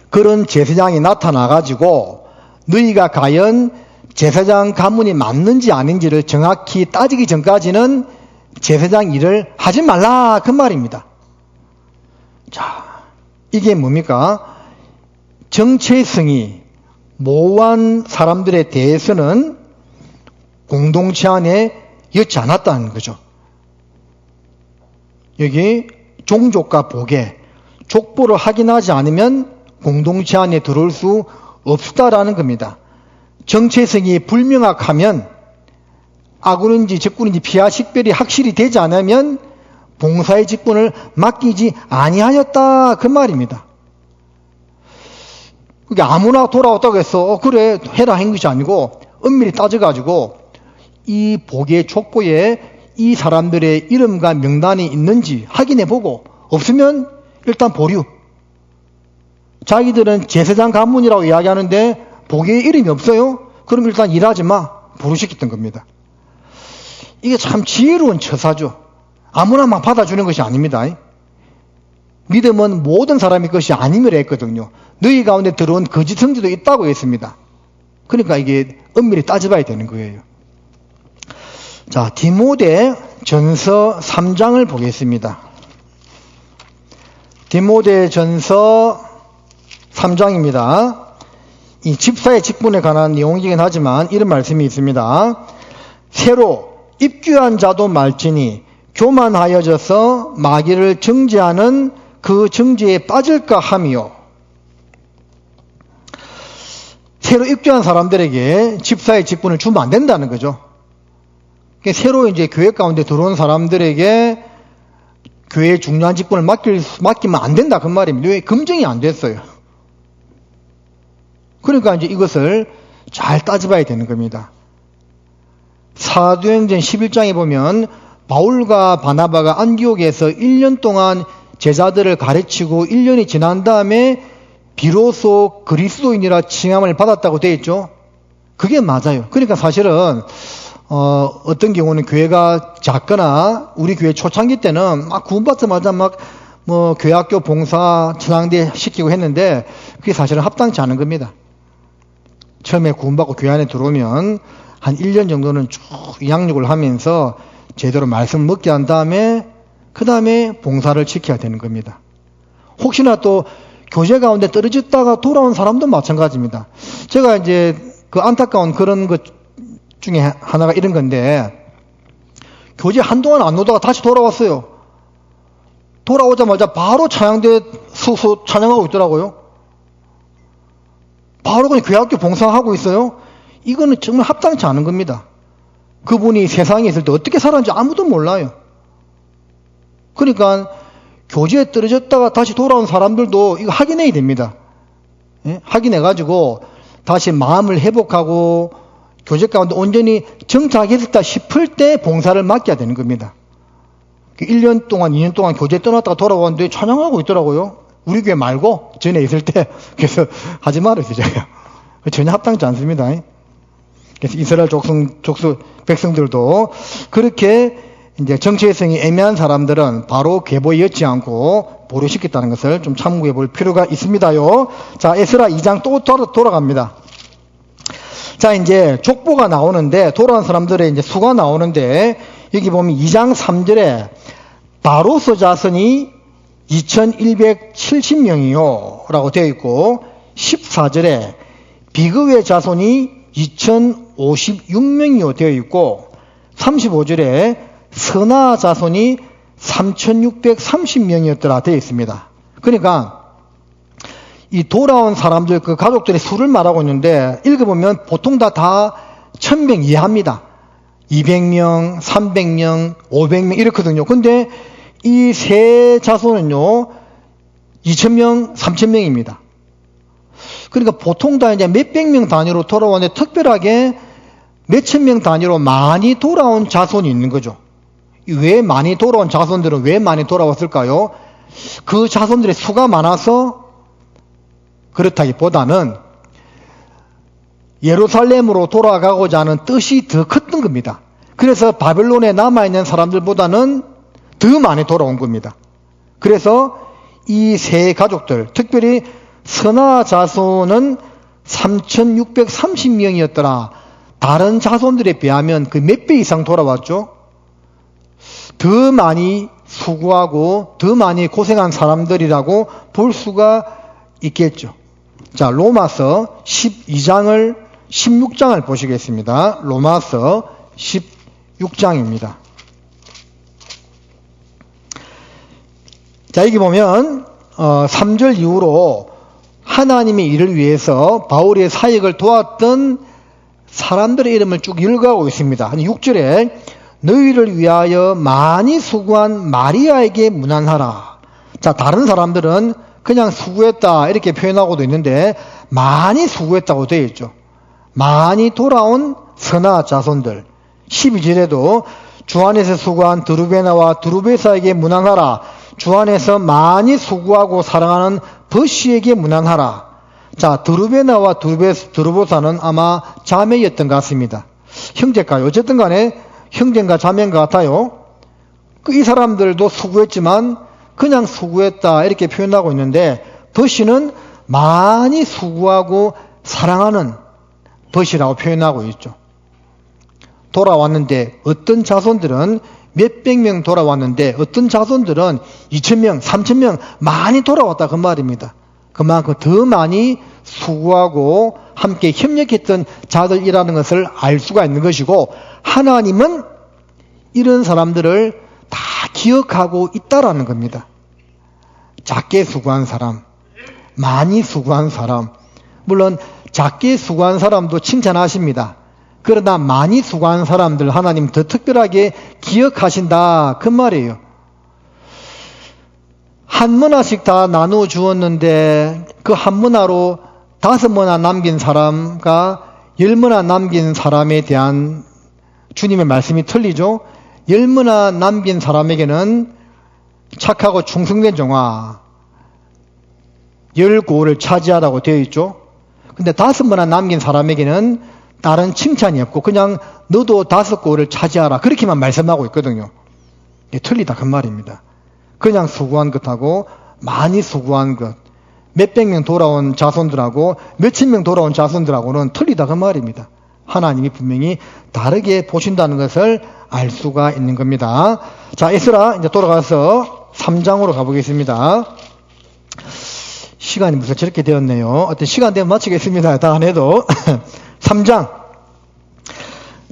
그런 제사장이 나타나가지고 너희가 과연 제사장 가문이 맞는지 아닌지를 정확히 따지기 전까지는 제사장 일을 하지 말라, 그 말입니다. 자, 이게 뭡니까? 정체성이 모호한 사람들에 대해서는 공동체 안에 였지 않았다는 거죠. 여기 종족과 보게, 족보를 확인하지 않으면 공동체 안에 들어올 수 없다라는 겁니다. 정체성이 불명확하면 아군인지 적군인지 피하 식별이 확실히 되지 않으면 봉사의 직분을 맡기지 아니하였다, 그 말입니다. 그게 아무나 돌아왔다고 해서 그래 해라 한 것이 아니고 엄밀히 따져가지고 이 보게 족보에 이 사람들의 이름과 명단이 있는지 확인해보고 없으면 일단 보류. 자기들은 제사장 가문이라고 이야기하는데 보게에 이름이 없어요? 그럼 일단 일하지 마, 부르시켰던 겁니다. 이게 참 지혜로운 처사죠. 아무나 막 받아주는 것이 아닙니다. 믿음은 모든 사람의 것이 아님이라 했거든요. 너희 가운데 들어온 거짓 성지도 있다고 했습니다. 그러니까 이게 엄밀히 따져봐야 되는 거예요. 자, 디모데 전서 3장을 보겠습니다. 디모데 전서 3장입니다. 이 집사의 직분에 관한 내용이긴 하지만 이런 말씀이 있습니다. 새로 입교한 자도 말지니 교만하여져서 마귀를 정죄하는 그 정죄에 빠질까 함이요. 새로 입교한 사람들에게 집사의 직분을 주면 안 된다는 거죠. 새로 이제 교회 가운데 들어온 사람들에게 교회의 중요한 직분을 맡기면 안 된다, 그 말입니다. 왜? 검증이 안 됐어요. 그러니까 이제 이것을 잘 따져봐야 되는 겁니다. 사도행전 11장에 보면 바울과 바나바가 안디옥에서 1년 동안 제자들을 가르치고 1년이 지난 다음에 비로소 그리스도인이라 칭함을 받았다고 되어 있죠. 그게 맞아요. 그러니까 사실은 어떤 경우는 교회가 작거나 우리 교회 초창기 때는 막 구원받자마자 막 교회학교 봉사 천황대 시키고 했는데 그게 사실은 합당치 않은 겁니다. 처음에 구원받고 교회 안에 들어오면 한 1년 정도는 쭉 양육을 하면서 제대로 말씀을 먹게 한 다음에 그 다음에 봉사를 지켜야 되는 겁니다. 혹시나 또 교제 가운데 떨어졌다가 돌아온 사람도 마찬가지입니다. 제가 이제 그 안타까운 그런 것 중에 하나가 이런 건데, 교제 한동안 안 오다가 다시 돌아왔어요. 돌아오자마자 바로 찬양대 서서 찬양하고 있더라고요. 바로 그냥 교회학교 봉사하고 있어요. 이거는 정말 합당치 않은 겁니다. 그분이 세상에 있을 때 어떻게 살았는지 아무도 몰라요. 그러니까 교제에 떨어졌다가 다시 돌아온 사람들도 이거 확인해야 됩니다. 예? 확인해가지고 다시 마음을 회복하고 교제 가운데 온전히 정착했다 싶을 때 봉사를 맡겨야 되는 겁니다. 1년 동안, 2년 동안 교제 떠났다가 돌아왔는데 찬양하고 있더라고요. 우리 교회 말고 전에 있을 때. 그래서 하지 말았어요, 제가. 전혀 합당치 않습니다. 그래서 이스라엘 족속 백성들도 그렇게 이제 정체성이 애매한 사람들은 바로 계보에 엿지 않고 보류시켰다는 것을 좀 참고해 볼 필요가 있습니다요. 자, 에스라 2장 또 돌아갑니다. 자, 이제 족보가 나오는데, 돌아온 사람들의 이제 수가 나오는데, 여기 보면 2장 3절에 바로스 자손이 2170명이요 라고 되어 있고, 14절에 비그의 자손이 2056명이요 되어 있고, 35절에 선아 자손이 3630명이었더라 되어 있습니다. 그러니까 이 돌아온 사람들 그 가족들의 수를 말하고 있는데, 읽어보면 보통 다 1000명 이하입니다. 200명, 300명, 500명 이렇거든요. 근데 이 세 자손은요 2000명, 3000명입니다. 그러니까 보통 다 이제 몇백 명 단위로 돌아오는데, 특별하게 몇천 명 단위로 많이 돌아온 자손이 있는 거죠. 왜 많이 돌아온 자손들은 왜 많이 돌아왔을까요? 그 자손들의 수가 많아서 그렇다기보다는 예루살렘으로 돌아가고자 하는 뜻이 더 컸던 겁니다. 그래서 바벨론에 남아있는 사람들보다는 더 많이 돌아온 겁니다. 그래서 이 세 가족들, 특별히 선아 자손은 3630명이었더라. 다른 자손들에 비하면 그 몇 배 이상 돌아왔죠. 더 많이 수고하고 더 많이 고생한 사람들이라고 볼 수가 있겠죠. 자, 로마서 16장을 보시겠습니다. 로마서 16장입니다. 자, 여기 보면 3절 이후로 하나님의 일을 위해서 바울의 사역을 도왔던 사람들의 이름을 쭉 읽어가고 있습니다. 6절에 너희를 위하여 많이 수고한 마리아에게 문안하라. 자, 다른 사람들은 그냥 수고했다 이렇게 표현하고도 있는데, 많이 수고했다고 되어 있죠. 많이 돌아온 선아 자손들. 12절에도 주 안에서 수고한 드루베나와 드루베사에게 문안하라. 주 안에서 많이 수고하고 사랑하는 버시에게 문안하라. 자, 드루베나와 드루보사는 아마 자매였던 것 같습니다. 형제가요. 어쨌든 간에 형제인가 자매인 것 같아요. 이 사람들도 수고했지만 그냥 수고했다 이렇게 표현하고 있는데, 버시는 많이 수고하고 사랑하는 버시라고 표현하고 있죠. 돌아왔는데 어떤 자손들은 몇백 명 돌아왔는데, 어떤 자손들은 2000명, 3000명 많이 돌아왔다 그 말입니다. 그만큼 더 많이 수고하고 함께 협력했던 자들이라는 것을 알 수가 있는 것이고, 하나님은 이런 사람들을 다 기억하고 있다라는 겁니다. 작게 수고한 사람, 많이 수고한 사람, 물론 작게 수고한 사람도 칭찬하십니다. 그러나 많이 수고한 사람들 하나님 더 특별하게 기억하신다 그 말이에요. 한 문화씩 다 나누어 주었는데 그 한 문화로 5문화 남긴 사람과 10문화 남긴 사람에 대한 주님의 말씀이 틀리죠. 10문화 남긴 사람에게는 착하고 충성된 종아 10고를 차지하라고 되어 있죠. 근데 5문화 남긴 사람에게는 다른 칭찬이 없고 그냥 너도 5고를 차지하라 그렇게만 말씀하고 있거든요. 틀리다 그 말입니다. 그냥 수고한 것하고 많이 수고한 것, 몇백 명 돌아온 자손들하고 몇천 명 돌아온 자손들하고는 틀리다 그 말입니다. 하나님이 분명히 다르게 보신다는 것을 알 수가 있는 겁니다. 자, 에스라 이제 돌아가서 3장으로 가보겠습니다. 시간이 무슨 저렇게 되었네요. 어떤 시간 되면 마치겠습니다. 다 안 해도. 3장.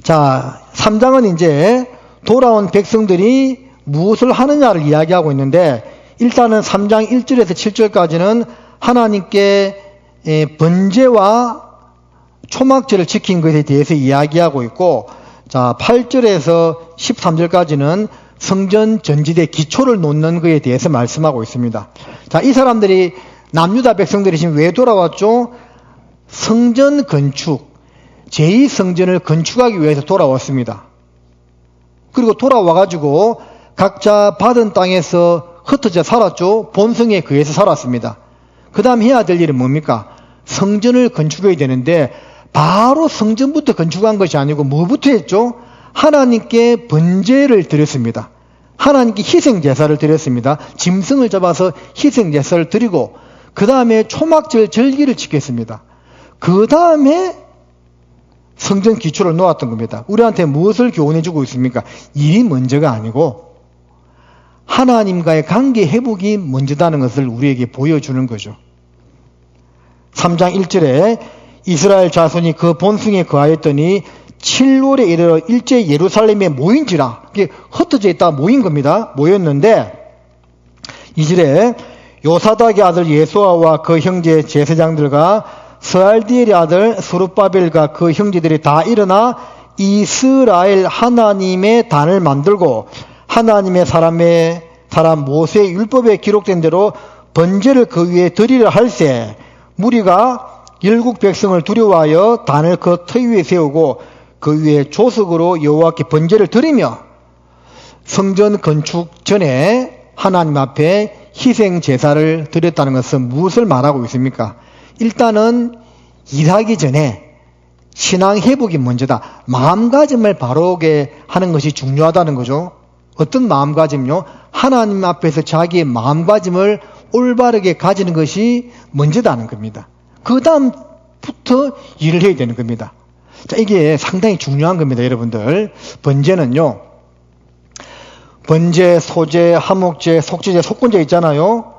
자, 3장은 이제 돌아온 백성들이 무엇을 하느냐를 이야기하고 있는데, 일단은 3장 1절에서 7절까지는 하나님께 번제와 초막제를 지킨 것에 대해서 이야기하고 있고, 자, 8절에서 13절까지는 성전 전지대 기초를 놓는 것에 대해서 말씀하고 있습니다. 자, 이 사람들이 남유다 백성들이 지금 왜 돌아왔죠? 성전 건축, 제2성전을 건축하기 위해서 돌아왔습니다. 그리고 돌아와가지고 각자 받은 땅에서 흩어져 살았죠. 본성에 의해서 살았습니다. 그 다음 해야 될 일은 뭡니까? 성전을 건축해야 되는데 바로 성전부터 건축한 것이 아니고 뭐부터 했죠? 하나님께 번제를 드렸습니다. 하나님께 희생제사를 드렸습니다. 짐승을 잡아서 희생제사를 드리고 그 다음에 초막절 절기를 지켰습니다. 그 다음에 성전 기초를 놓았던 겁니다. 우리한테 무엇을 교훈해주고 있습니까? 일이 먼저가 아니고 하나님과의 관계 회복이 먼저다는 것을 우리에게 보여주는 거죠. 3장 1절에 이스라엘 자손이 그 본승에 거하였더니 7월에 이르러 일제 예루살렘에 모인지라. 이게 흩어져 있다 모인 겁니다. 모였는데 2절에 요사닥의 아들 예수아와 그 형제 제사장들과 스알디엘의 아들 스룹바벨과 그 형제들이 다 일어나 이스라엘 하나님의 단을 만들고 하나님의 사람 모세의 율법에 기록된 대로 번제를 그 위에 드리려 할세 무리가 열국 백성을 두려워하여 단을 그 터 위에 세우고 그 위에 조석으로 여호와께 번제를 드리며 성전 건축 전에 하나님 앞에 희생 제사를 드렸다는 것은 무엇을 말하고 있습니까? 일단은 일하기 전에 신앙 회복이 먼저다. 마음가짐을 바르게 하는 것이 중요하다는 거죠. 어떤 마음가짐요? 하나님 앞에서 자기의 마음가짐을 올바르게 가지는 것이 먼저다는 겁니다. 그 다음부터 일을 해야 되는 겁니다. 자, 이게 상당히 중요한 겁니다, 여러분들. 번제는요, 번제, 소제, 하목제, 속죄제, 속건제 있잖아요.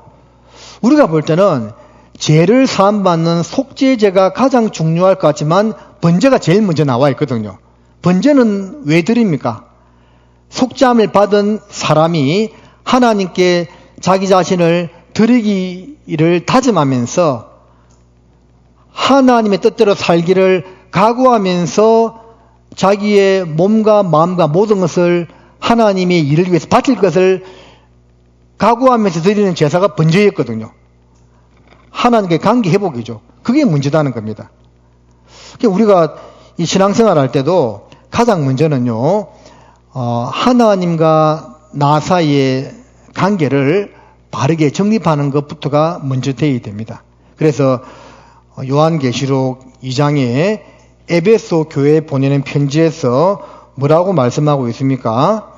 우리가 볼 때는 죄를 사함받는 속죄제가 가장 중요할 것 같지만 번제가 제일 먼저 나와 있거든요. 번제는 왜 드립니까? 속죄함을 받은 사람이 하나님께 자기 자신을 드리기를 다짐하면서 하나님의 뜻대로 살기를 각오하면서 자기의 몸과 마음과 모든 것을 하나님의 일을 위해서 바칠 것을 각오하면서 드리는 제사가 번제였거든요. 하나님께 관계 회복이죠. 그게 문제다는 겁니다. 우리가 이 신앙생활 할 때도 가장 먼저는요, 하나님과 나 사이의 관계를 바르게 정립하는 것부터가 먼저 되어야 됩니다. 그래서 요한계시록 2장에 에베소 교회에 보내는 편지에서 뭐라고 말씀하고 있습니까?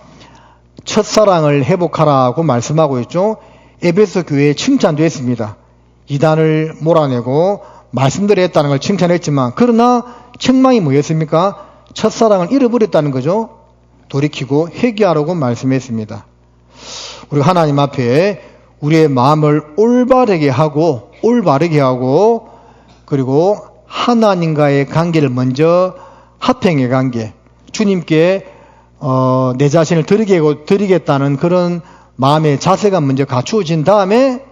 첫사랑을 회복하라고 말씀하고 있죠. 에베소 교회에 칭찬도 했습니다. 이단을 몰아내고 말씀대로 했다는 걸 칭찬했지만 그러나 책망이 뭐였습니까? 첫사랑을 잃어버렸다는 거죠. 돌이키고 회개하라고 말씀했습니다. 우리가 하나님 앞에 우리의 마음을 올바르게 하고 그리고 하나님과의 관계를 먼저 합행의 관계, 주님께 내 자신을 드리겠다는 그런 마음의 자세가 먼저 갖추어진 다음에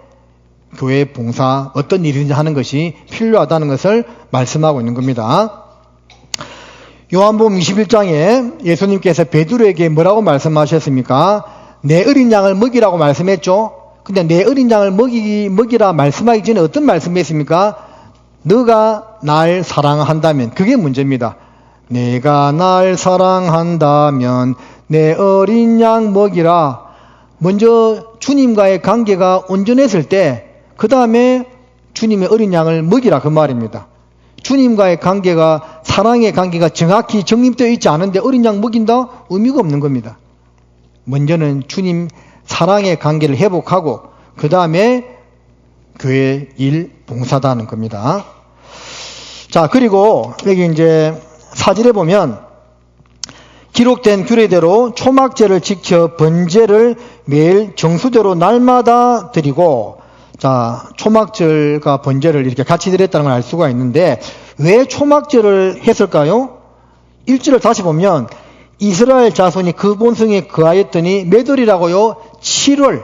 교회 봉사, 어떤 일이든지 하는 것이 필요하다는 것을 말씀하고 있는 겁니다. 요한복음 21장에 예수님께서 베드로에게 뭐라고 말씀하셨습니까? 내 어린 양을 먹이라고 말씀했죠. 근데 내 어린 양을 먹이라 말씀하기 전에 어떤 말씀했습니까? 너가 날 사랑한다면, 그게 문제입니다. 내가 날 사랑한다면 내 어린 양 먹이라. 먼저 주님과의 관계가 온전했을 때 그 다음에 주님의 어린 양을 먹이라, 그 말입니다. 주님과의 관계가, 사랑의 관계가 정확히 정립되어 있지 않은데 어린 양 먹인다? 의미가 없는 겁니다. 먼저는 주님 사랑의 관계를 회복하고 그 다음에 교회 일 봉사다 하는 겁니다. 자, 그리고 여기 이제 4절에 보면 기록된 규례대로 초막제를 지켜 번제를 매일 정수대로 날마다 드리고, 자, 초막절과 번제를 이렇게 같이 드렸다는 걸 알 수가 있는데 왜 초막제를 했을까요? 1절을 다시 보면 이스라엘 자손이 그 본성에 거하였더니 몇 월이라고요? 7월.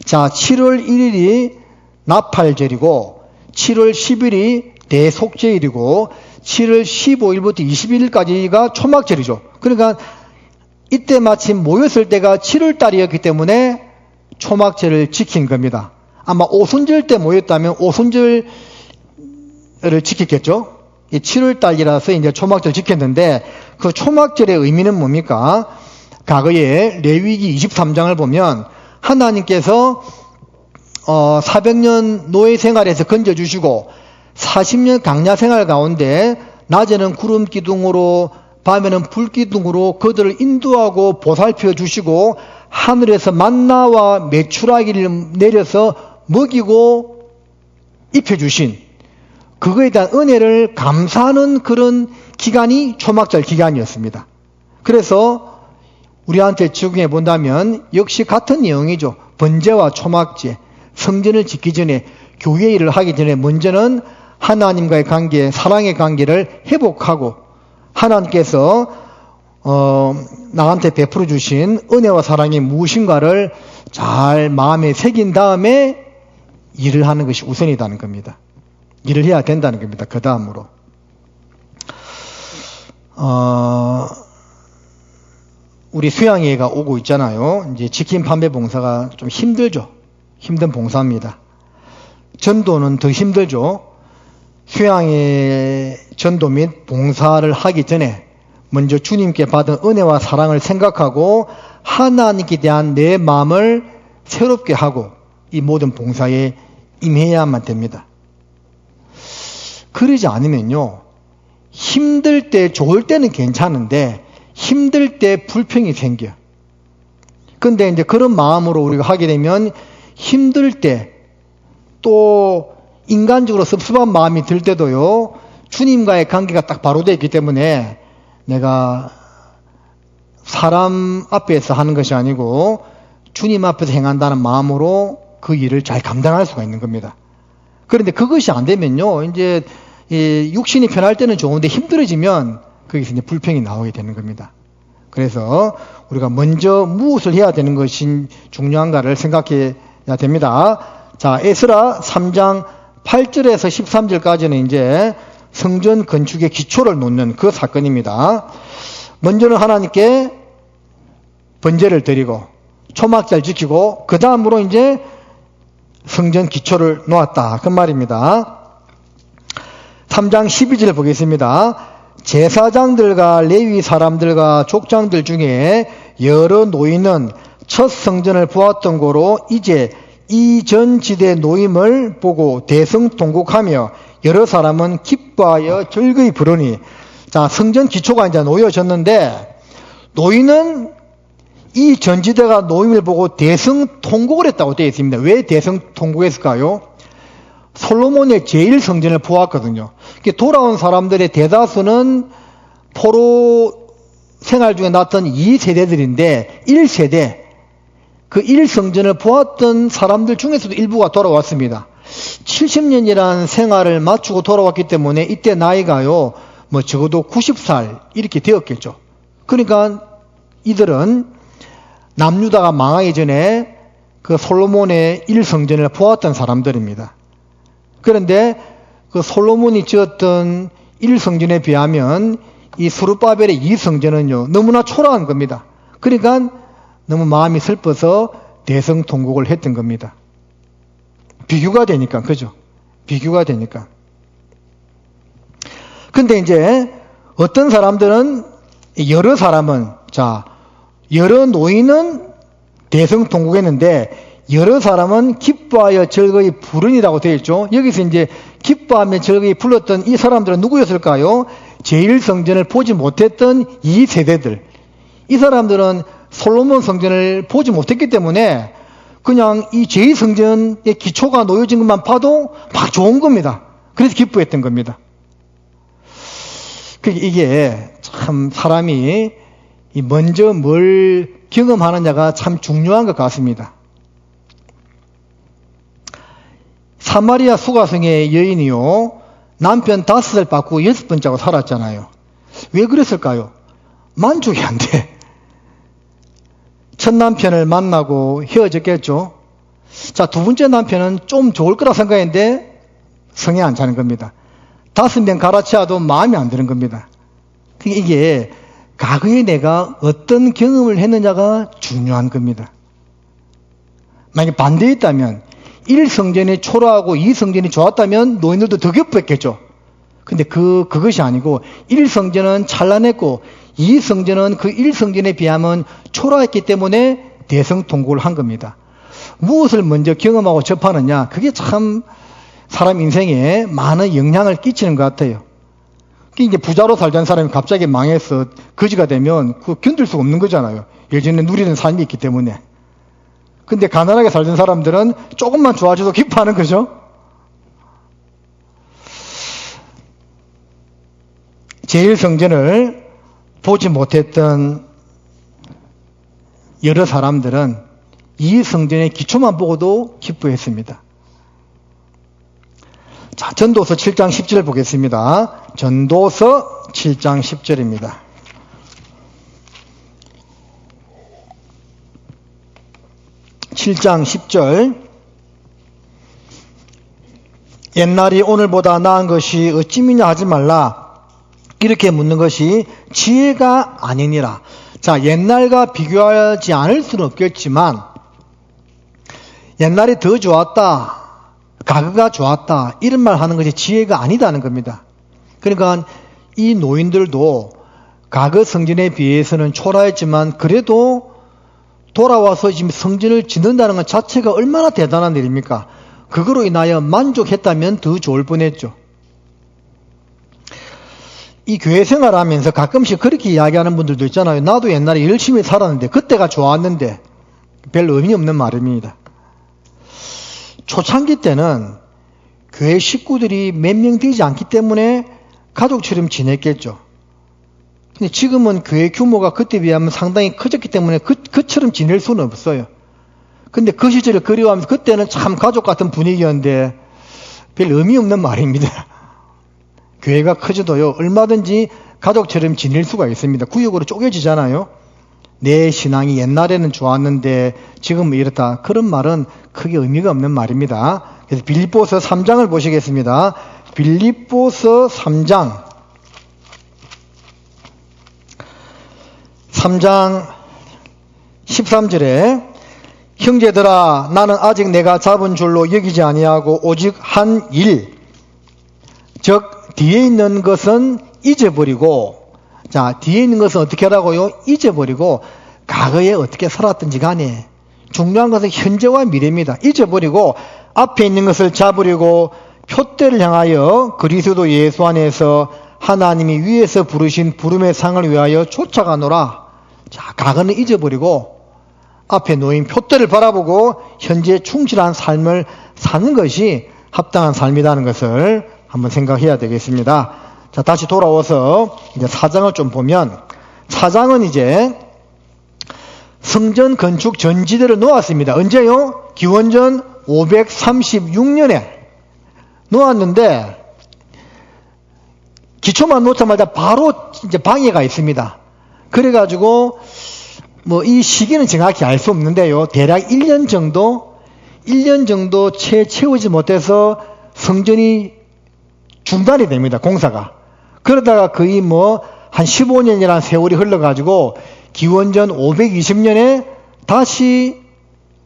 자, 7월 1일이 나팔절이고 7월 10일이 대속제일이고 7월 15일부터 21일까지가 초막절이죠. 그러니까 이때 마침 모였을 때가 7월 달이었기 때문에 초막절을 지킨 겁니다. 아마 오순절 때 모였다면 오순절을 지켰겠죠. 7월 달이라서 이제 초막절 지켰는데 그 초막절의 의미는 뭡니까? 과거에 레위기 23장을 보면 하나님께서 400년 노예 생활에서 건져주시고 40년 강야 생활 가운데 낮에는 구름 기둥으로 밤에는 불 기둥으로 그들을 인도하고 보살펴 주시고 하늘에서 만나와 메추라기를 내려서 먹이고 입혀주신 그거에 대한 은혜를 감사하는 그런 기간이 초막절 기간이었습니다. 그래서 우리한테 적용해 본다면 역시 같은 내용이죠. 번제와 초막제, 성전을 짓기 전에 교회 일을 하기 전에 먼저는 하나님과의 관계, 사랑의 관계를 회복하고 하나님께서 나한테 베풀어 주신 은혜와 사랑이 무엇인가를 잘 마음에 새긴 다음에 일을 하는 것이 우선이라는 겁니다. 일을 해야 된다는 겁니다. 그 다음으로 우리 수양회가 오고 있잖아요. 이제 치킨 판매 봉사가 좀 힘들죠. 힘든 봉사입니다. 전도는 더 힘들죠. 수양회 전도 및 봉사를 하기 전에 먼저 주님께 받은 은혜와 사랑을 생각하고 하나님께 대한 내 마음을 새롭게 하고 이 모든 봉사에 임해야만 됩니다. 그러지 않으면요, 힘들 때, 좋을 때는 괜찮은데 힘들 때 불평이 생겨. 근데 이제 그런 마음으로 우리가 하게 되면 힘들 때 또 인간적으로 섭섭한 마음이 들 때도요, 주님과의 관계가 딱 바로 되어 있기 때문에 내가 사람 앞에서 하는 것이 아니고 주님 앞에서 행한다는 마음으로 그 일을 잘 감당할 수가 있는 겁니다. 그런데 그것이 안 되면요, 이제 육신이 편할 때는 좋은데 힘들어지면 거기서 이제 불평이 나오게 되는 겁니다. 그래서 우리가 먼저 무엇을 해야 되는 것이 중요한가를 생각해야 됩니다. 자, 에스라 3장 8절에서 13절까지는 이제 성전 건축의 기초를 놓는 그 사건입니다. 먼저는 하나님께 번제를 드리고 초막절 지키고 그 다음으로 이제 성전 기초를 놓았다. 그 말입니다. 3장 12절 보겠습니다. 제사장들과 레위 사람들과 족장들 중에 여러 노인은 첫 성전을 보았던 고로 이제 이전 지대 노임을 보고 대성통곡하며 여러 사람은 기뻐하여 즐거이 부르니. 자, 성전 기초가 이제 놓여졌는데 노인은 이 전지대가 노임을 보고 대성통곡을 했다고 되어 있습니다. 왜 대성통곡했을까요? 솔로몬의 제1성전을 보았거든요. 돌아온 사람들의 대다수는 포로 생활 중에 났던 2세대들인데 1세대, 그 1성전을 보았던 사람들 중에서도 일부가 돌아왔습니다. 70년이라는 생활을 마치고 돌아왔기 때문에 이때 나이가요, 뭐 적어도 90살 이렇게 되었겠죠. 그러니까 이들은 남유다가 망하기 전에 그 솔로몬의 1성전을 보았던 사람들입니다. 그런데 그 솔로몬이 지었던 1성전에 비하면 이 스룹바벨의 2성전은요 너무나 초라한 겁니다. 그러니까 너무 마음이 슬퍼서 대성통곡을 했던 겁니다. 비교가 되니까, 그죠? 비교가 되니까. 근데 이제 어떤 사람들은, 여러 사람은, 자, 여러 노인은 대성통곡했는데 여러 사람은 기뻐하여 즐거이 부르니라고 되어 있죠. 여기서 이제 기뻐하며 즐거이 불렀던 이 사람들은 누구였을까요? 제1성전을 보지 못했던 이 세대들. 이 사람들은 솔로몬 성전을 보지 못했기 때문에 그냥 이 제2성전의 기초가 놓여진 것만 봐도 막 좋은 겁니다. 그래서 기뻐했던 겁니다. 이게 참 사람이 먼저 뭘 경험하느냐가 참 중요한 것 같습니다. 사마리아 수가성의 여인이요, 남편 5살 받고 6번째하고 살았잖아요. 왜 그랬을까요? 만족이 안 돼. 첫 남편을 만나고 헤어졌겠죠. 자, 두 번째 남편은 좀 좋을 거라 생각했는데 성에 안 차는 겁니다. 5명 갈아치워도 마음에 안 드는 겁니다. 이게 과거에 내가 어떤 경험을 했느냐가 중요한 겁니다. 만약에 반대했다면 1성전이 초라하고 2성전이 좋았다면 노인들도 더 기뻐했겠죠. 근데 그것이 아니고 1성전은 찬란했고 2성전은 그 1성전에 비하면 초라했기 때문에 대성통곡을 한 겁니다. 무엇을 먼저 경험하고 접하느냐, 그게 참 사람 인생에 많은 영향을 끼치는 것 같아요. 이제 부자로 살던 사람이 갑자기 망해서 거지가 되면 그거 견딜 수가 없는 거잖아요. 예전에 누리는 삶이 있기 때문에. 근데 가난하게 살던 사람들은 조금만 좋아져도 기뻐하는 거죠. 제1성전을 보지 못했던 여러 사람들은 이 성전의 기초만 보고도 기뻐했습니다. 자, 전도서 7장 10절 보겠습니다. 전도서 7장 10절입니다. (7장 10절) 옛날이 오늘보다 나은 것이 어찌미냐 하지 말라. 이렇게 묻는 것이 지혜가 아니니라. 자, 옛날과 비교하지 않을 수는 없겠지만 옛날이 더 좋았다, 과거가 좋았다, 이런 말 하는 것이 지혜가 아니다는 겁니다. 그러니까 이 노인들도 과거 성전에 비해서는 초라했지만 그래도 돌아와서 지금 성전을 짓는다는 것 자체가 얼마나 대단한 일입니까? 그거로 인하여 만족했다면 더 좋을 뻔했죠. 이 교회 생활하면서 가끔씩 그렇게 이야기하는 분들도 있잖아요. 나도 옛날에 열심히 살았는데 그때가 좋았는데. 별 의미 없는 말입니다. 초창기 때는 교회 식구들이 몇 명 되지 않기 때문에 가족처럼 지냈겠죠. 근데 지금은 교회 규모가 그때 비하면 상당히 커졌기 때문에 그처럼 지낼 수는 없어요. 근데 그 시절을 그리워하면서 그때는 참 가족 같은 분위기였는데 별 의미 없는 말입니다. 교회가 커져도요, 얼마든지 가족처럼 지낼 수가 있습니다. 구역으로 쪼개지잖아요. 내 신앙이 옛날에는 좋았는데 지금은 이렇다. 그런 말은 크게 의미가 없는 말입니다. 그래서 빌립보서 3장을 보시겠습니다. 빌립보서 3장 13절에 형제들아, 나는 아직 내가 잡은 줄로 여기지 아니하고 오직 한 일, 즉 뒤에 있는 것은 잊어버리고, 자, 뒤에 있는 것은 어떻게 하라고요? 잊어버리고 과거에 어떻게 살았든지 간에 중요한 것은 현재와 미래입니다. 잊어버리고 앞에 있는 것을 잡으려고 표대를 향하여 그리스도 예수 안에서 하나님이 위에서 부르신 부름의 상을 위하여 쫓아가노라. 자, 과거는 잊어버리고 앞에 놓인 표대를 바라보고 현재 충실한 삶을 사는 것이 합당한 삶이라는 것을 한번 생각해야 되겠습니다. 자, 다시 돌아와서 이제 4장을 좀 보면, 4장은 이제 성전 건축 전지대를 놓았습니다. 언제요? 기원전 536년에 놓았는데 기초만 놓자마자 바로 이제 방해가 있습니다. 그래가지고 뭐 이 시기는 정확히 알 수 없는데요, 대략 1년 정도 채우지 못해서 성전이 중단이 됩니다, 공사가. 그러다가 거의 뭐 한 15년이라는 세월이 흘러가지고 기원전 520년에 다시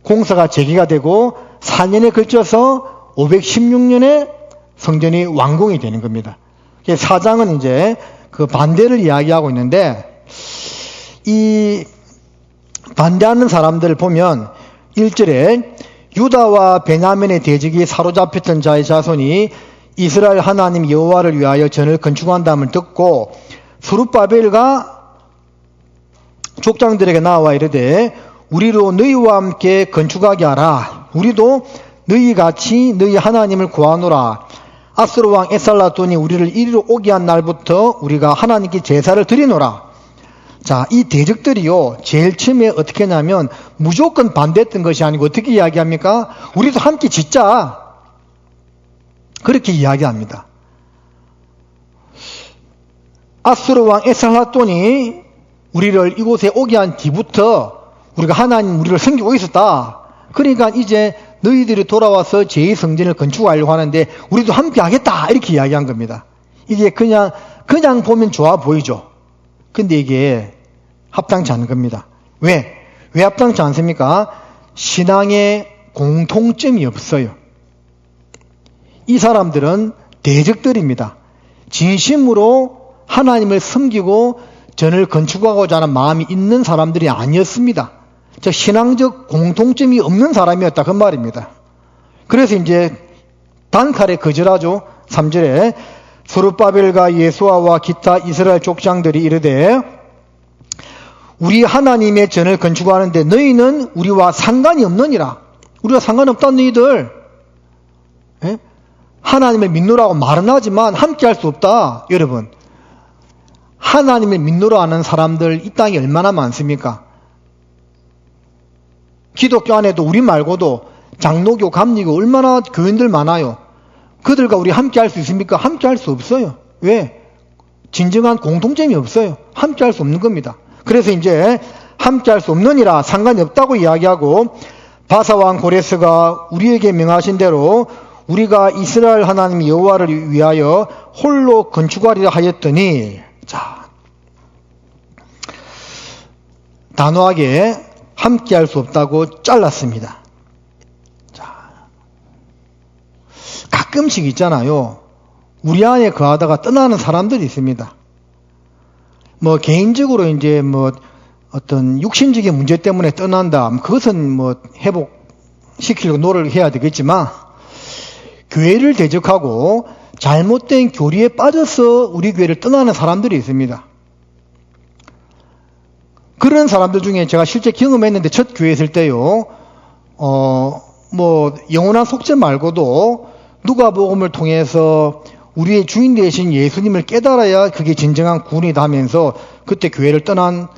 공사가 재개가 되고 4년에 걸쳐서 516년에 성전이 완공이 되는 겁니다. 4장은 이제 그 반대를 이야기하고 있는데, 이 반대하는 사람들을 보면 1절에 유다와 베냐민의 대적이 사로잡혔던 자의 자손이 이스라엘 하나님 여호와를 위하여 전을 건축한다음을 듣고 스룹바벨과 족장들에게 나와 이르되 우리로 너희와 함께 건축하게 하라. 우리도 너희 같이 너희 하나님을 구하노라. 아수르 왕 에살라돈이 우리를 이리로 오게 한 날부터 우리가 하나님께 제사를 드리노라. 자, 이 대적들이요, 제일 처음에 어떻게 하냐면 무조건 반대했던 것이 아니고 어떻게 이야기합니까? 우리도 함께 짓자. 그렇게 이야기합니다. 아수르 왕 에살라돈이 우리를 이곳에 오게 한 뒤부터 우리가 하나님 우리를 섬기고 있었다. 그러니까 이제 너희들이 돌아와서 제2성전을 건축하려고 하는데 우리도 함께 하겠다. 이렇게 이야기한 겁니다. 이게 그냥 보면 좋아 보이죠. 근데 이게 합당치 않은 겁니다. 왜 합당치 않습니까? 신앙에 공통점이 없어요. 이 사람들은 대적들입니다. 진심으로 하나님을 섬기고 전을 건축하고자 하는 마음이 있는 사람들이 아니었습니다. 즉 신앙적 공통점이 없는 사람이었다 그 말입니다. 그래서 이제 단칼에 거절하죠. 3절에 스룹바벨과 예수아와 기타 이스라엘 족장들이 이르되 우리 하나님의 전을 건축하는데 너희는 우리와 상관이 없느니라. 우리와 상관없다 너희들. 예? 하나님을 믿노라고 말은 하지만 함께 할 수 없다. 여러분, 하나님을 믿노라 하는 사람들 이 땅에 얼마나 많습니까? 기독교 안에도 우리 말고도 장로교, 감리교 얼마나 교인들 많아요. 그들과 우리 함께 할 수 있습니까? 함께 할 수 없어요. 왜? 진정한 공통점이 없어요. 함께 할 수 없는 겁니다. 그래서 이제 함께 할 수 없느니라 상관이 없다고 이야기하고 바사왕 고레스가 우리에게 명하신 대로 우리가 이스라엘 하나님 여호와를 위하여 홀로 건축하리라 하였더니, 자, 단호하게 함께 할 수 없다고 잘랐습니다. 자, 가끔씩 있잖아요. 우리 안에 거하다가 떠나는 사람들이 있습니다. 뭐 개인적으로 이제 뭐 어떤 육신적인 문제 때문에 떠난다. 그것은 뭐 회복시키려고 노력을 해야 되겠지만 교회를 대적하고 잘못된 교리에 빠져서 우리 교회를 떠나는 사람들이 있습니다. 그런 사람들 중에 제가 실제 경험했는데 첫 교회 있을 때요. 뭐 영원한 속죄 말고도 누가복음을 통해서 우리의 주인 되신 예수님을 깨달아야 그게 진정한 구원이다 하면서 그때 교회를 떠난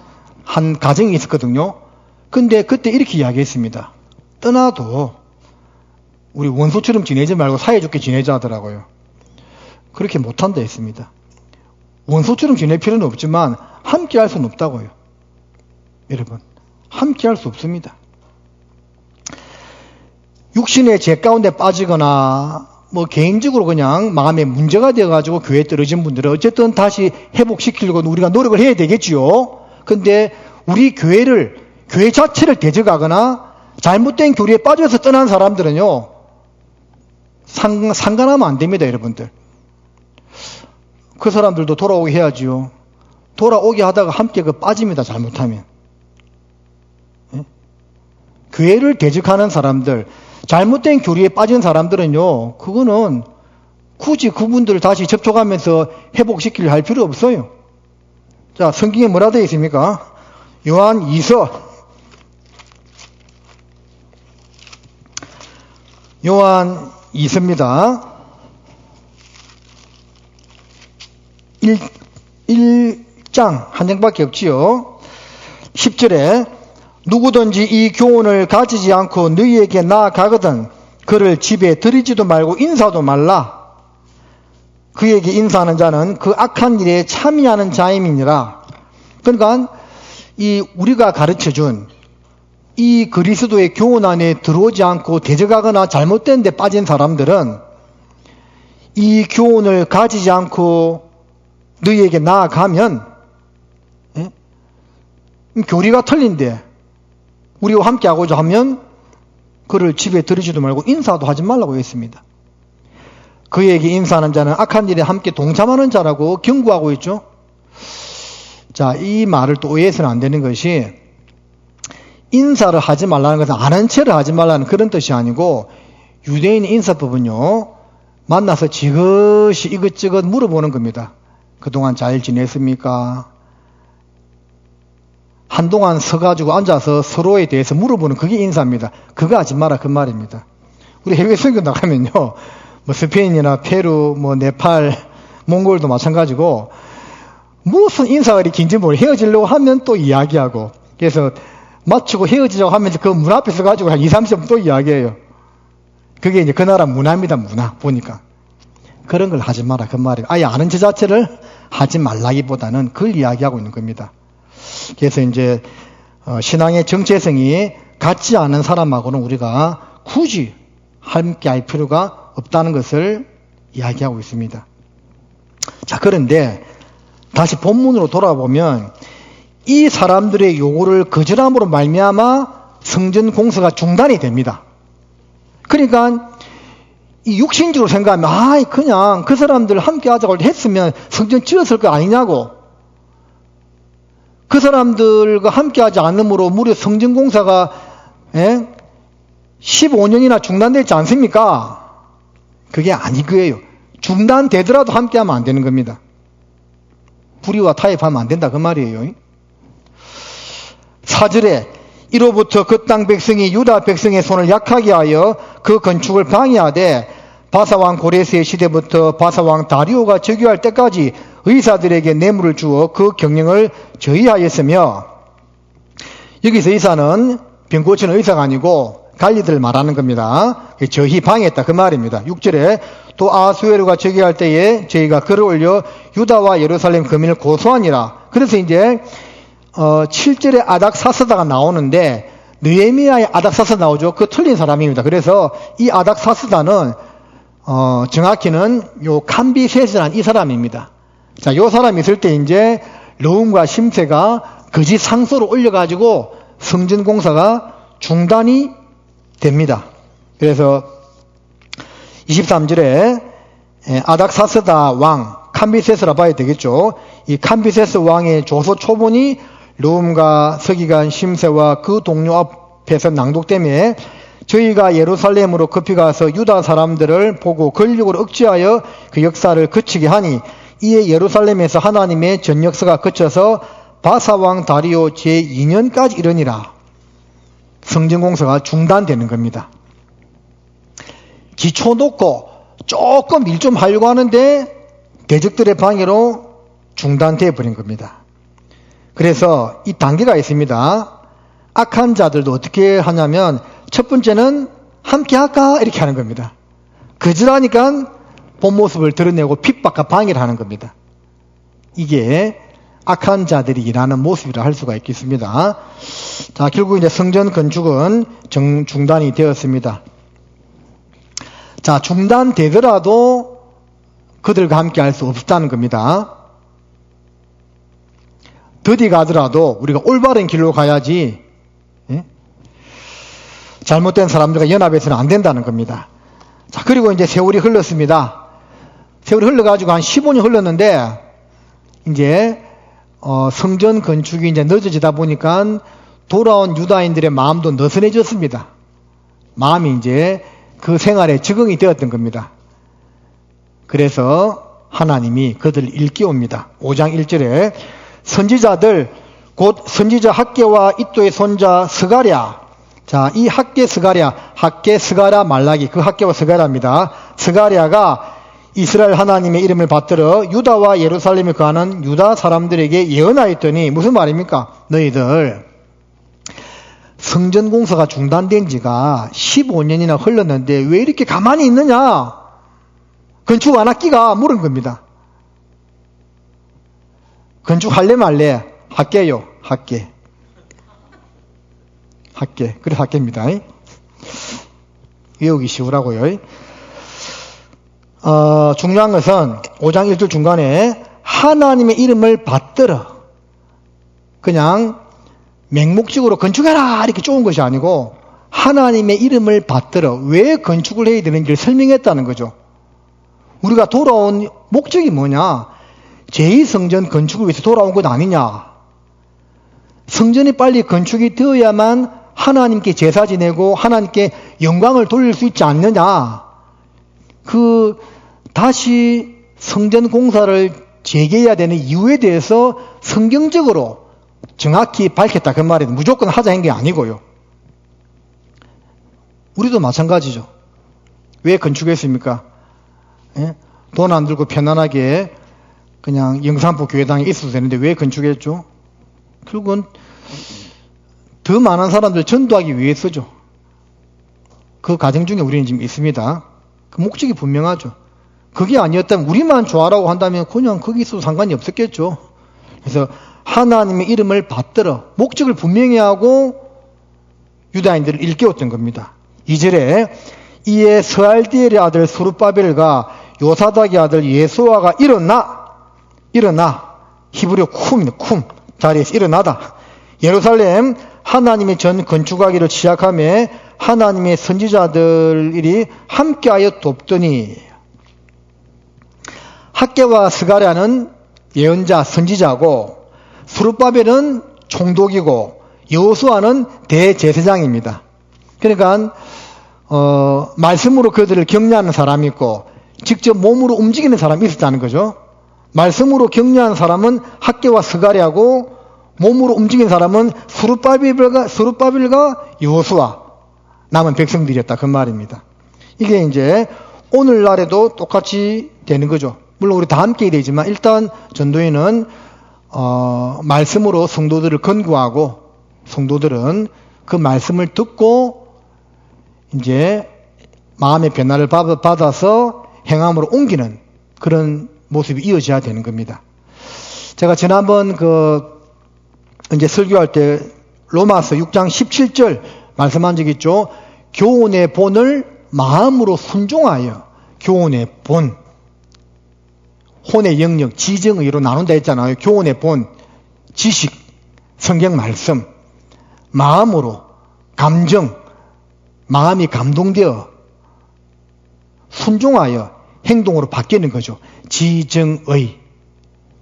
한 가정이 있었거든요. 근데 그때 이렇게 이야기했습니다. 떠나도 우리 원수처럼 지내지 말고 사이좋게 지내자 하더라고요. 그렇게 못한다 했습니다. 원수처럼 지낼 필요는 없지만 함께 할 수는 없다고요. 여러분, 함께 할 수 없습니다. 육신의 죄 가운데 빠지거나 뭐 개인적으로 그냥 마음에 문제가 되어가지고 교회에 떨어진 분들은 어쨌든 다시 회복시키려고 우리가 노력을 해야 되겠지요. 근데 우리 교회 자체를 대적하거나 잘못된 교리에 빠져서 떠난 사람들은요, 상관하면 안 됩니다, 여러분들. 그 사람들도 돌아오게 해야지요. 돌아오게 하다가 함께 빠집니다, 잘못하면. 예? 교회를 대적하는 사람들, 잘못된 교리에 빠진 사람들은요, 그거는 굳이 그분들을 다시 접촉하면서 회복시키려 할 필요 없어요. 자, 성경에 뭐라 되어 있습니까? 요한 2서. 요한 2서입니다. 1장, 한 장밖에 없지요. 10절에 누구든지 이 교훈을 가지지 않고 너희에게 나아가거든 그를 집에 들이지도 말고 인사도 말라. 그에게 인사하는 자는 그 악한 일에 참여하는 자임이니라. 그러니까 우리가 가르쳐준 이 그리스도의 교훈 안에 들어오지 않고 대적하거나 잘못된 데 빠진 사람들은 이 교훈을 가지지 않고 너희에게 나아가면, 예? 교리가 틀린데 우리와 함께 하고자 하면 그를 집에 들이지도 말고 인사도 하지 말라고 했습니다. 그에게 인사하는 자는 악한 일에 함께 동참하는 자라고 경고하고 있죠. 자, 이 말을 또 오해해서는 안 되는 것이 인사를 하지 말라는 것은 아는 체를 하지 말라는 그런 뜻이 아니고 유대인의 인사법은요, 만나서 지그시 이것저것 물어보는 겁니다. 그동안 잘 지냈습니까? 한동안 서가지고 앉아서 서로에 대해서 물어보는 그게 인사입니다. 그거 하지 마라 그 말입니다. 우리 해외 선교 나가면요, 뭐 스페인이나 페루, 뭐 네팔, 몽골도 마찬가지고 무슨 인사가 긴지 모르 헤어지려고 하면 또 이야기하고 그래서 맞추고 헤어지자고 하면서 그 문 앞에서 가지고 한 2, 30분 또 이야기해요. 그게 이제 그 나라 문화입니다. 문화 보니까. 그런 걸 하지 마라 그 말이에요. 아예 아는 저 자체를 하지 말라기보다는 그걸 이야기하고 있는 겁니다. 그래서 이제 신앙의 정체성이 같지 않은 사람하고는 우리가 굳이 함께 할 필요가 없다는 것을 이야기하고 있습니다. 자, 그런데 다시 본문으로 돌아보면 이 사람들의 요구를 거절함으로 말미암아 성전 공사가 중단이 됩니다. 그러니까 이 육신적으로 생각하면 그냥 그 사람들 함께 하자고 했으면 성전 지었을 거 아니냐고. 그 사람들과 함께 하지 않으므로 무려 성전 공사가 15년이나 중단됐지 않습니까? 그게 아니고요. 중단되더라도 함께 하면 안 되는 겁니다. 불의와 타협하면 안 된다 그 말이에요. 4절에 이로부터 그 땅 백성이 유다 백성의 손을 약하게 하여 그 건축을 방해하되 바사왕 고레스의 시대부터 바사왕 다리오가 즉위할 때까지 의사들에게 뇌물을 주어 그 경영을 저희하였으며, 여기서 의사는 병 고치는 의사가 아니고 관리들을 말하는 겁니다. 저희 방해했다 그 말입니다. 6절에 또 아하수에르가 즉위할 때에 저희가 글을 올려 유다와 예루살렘 거민을 고소하니라. 그래서 이제 7절에 아닥사스다가 나오는데 느헤미야의 아닥사스다 나오죠. 그 틀린 사람입니다. 그래서 이 아닥사스다는 정확히는 요 캄비셋이라는 이 사람입니다. 자, 요 사람이 있을 때 이제 르움과 심세가 거짓 상소를 올려가지고 성전 공사가 중단이 됩니다. 그래서 23절에 아닥사스다 왕 캄비셋이라 봐야 되겠죠. 이 캄비셋 왕의 조서 초본이 르움과 서기관 심세와 그 동료 앞에서 낭독되며 저희가 예루살렘으로 급히 가서 유다 사람들을 보고 권력으로 억제하여 그 역사를 그치게 하니 이에 예루살렘에서 하나님의 전 역사가 그쳐서 바사왕 다리오 제2년까지 이르니라. 성전공사가 중단되는 겁니다. 기초 놓고 조금 일 좀 하려고 하는데 대적들의 방해로 중단되어 버린 겁니다. 그래서 이 단계가 있습니다. 악한 자들도 어떻게 하냐면 첫 번째는 함께 할까 이렇게 하는 겁니다. 거절하니까 본 모습을 드러내고 핍박과 방해를 하는 겁니다. 이게 악한 자들이 일하는 모습이라 할 수가 있겠습니다. 자, 결국 이제 성전 건축은 중단이 되었습니다. 자, 중단되더라도 그들과 함께 할 수 없다는 겁니다. 더디 가더라도 우리가 올바른 길로 가야지 잘못된 사람들과 연합해서는 안 된다는 겁니다. 자, 그리고 이제 세월이 흘렀습니다. 세월이 흘러가지고 한 15년 흘렀는데 이제 성전 건축이 이제 늦어지다 보니까 돌아온 유다인들의 마음도 느슨해졌습니다. 마음이 이제 그 생활에 적응이 되었던 겁니다. 그래서 하나님이 그들을 일깨웁니다. 5장 1절에 선지자들 곧 선지자 학개와 이또의 손자 스가랴. 자, 이 학개 스가랴, 학개 스가랴 말라기, 그 학개와 스가랴입니다. 스가랴가 이스라엘 하나님의 이름을 받들어 유다와 예루살렘에 거하는 유다 사람들에게 예언하였더니 무슨 말입니까? 너희들 성전 공사가 중단된 지가 15년이나 흘렀는데 왜 이렇게 가만히 있느냐? 건축 안 할기가 물은 겁니다. 건축할래 말래? 할게요. 할게. 그래서 할게입니다. 외우기 쉬우라고요. 중요한 것은 5장 1절 중간에 하나님의 이름을 받들어. 그냥 맹목적으로 건축해라 이렇게 좋은 것이 아니고 하나님의 이름을 받들어. 왜 건축을 해야 되는지를 설명했다는 거죠. 우리가 돌아온 목적이 뭐냐? 제2성전 건축을 위해서 돌아온 것 아니냐? 성전이 빨리 건축이 되어야만 하나님께 제사 지내고 하나님께 영광을 돌릴 수 있지 않느냐? 다시 성전 공사를 재개해야 되는 이유에 대해서 성경적으로 정확히 밝혔다 그 말이에요. 무조건 하자 한 게 아니고요. 우리도 마찬가지죠. 왜 건축했습니까? 예? 돈 안 들고 편안하게 그냥 영산포 교회당에 있어도 되는데 왜 건축했죠? 결국은 더 많은 사람들 전도하기 위해서죠. 그 과정 중에 우리는 지금 있습니다. 그 목적이 분명하죠. 그게 아니었다면 우리만 좋아라고 한다면 그냥 거기 있어도 상관이 없었겠죠. 그래서 하나님의 이름을 받들어 목적을 분명히 하고 유다인들을 일깨웠던 겁니다. 2절에 이에 스알디엘의 아들 스룹바벨과 요사닥의 아들 예수아가 일어나 히브리어 쿰 자리에서 일어나다 예루살렘 하나님의 전 건축하기를 시작하며 하나님의 선지자들이 함께하여 돕더니 학개와 스가랴는 예언자 선지자고 스룹바벨은 총독이고 여호수아는 대제사장입니다. 그러니까 말씀으로 그들을 격려하는 사람이 있고 직접 몸으로 움직이는 사람이 있었다는 거죠. 말씀으로 격려하는 사람은 학개와 스가랴고 몸으로 움직이는 사람은 스룹바벨과 여호수아 남은 백성들이었다 그 말입니다. 이게 이제 오늘날에도 똑같이 되는 거죠. 물론 우리 다 함께 되지만 일단 전도회는 말씀으로 성도들을 권고하고 성도들은 그 말씀을 듣고 이제 마음의 변화를 받아서 행함으로 옮기는 그런 모습이 이어져야 되는 겁니다. 제가 지난번 이제 설교할 때 로마서 6장 17절 말씀한 적 있죠. 교훈의 본을 마음으로 순종하여 교훈의 본 혼의 영역, 지정의로 나눈다 했잖아요. 교훈의 본, 지식, 성경 말씀, 마음으로, 감정, 마음이 감동되어 순종하여 행동으로 바뀌는 거죠. 지정의.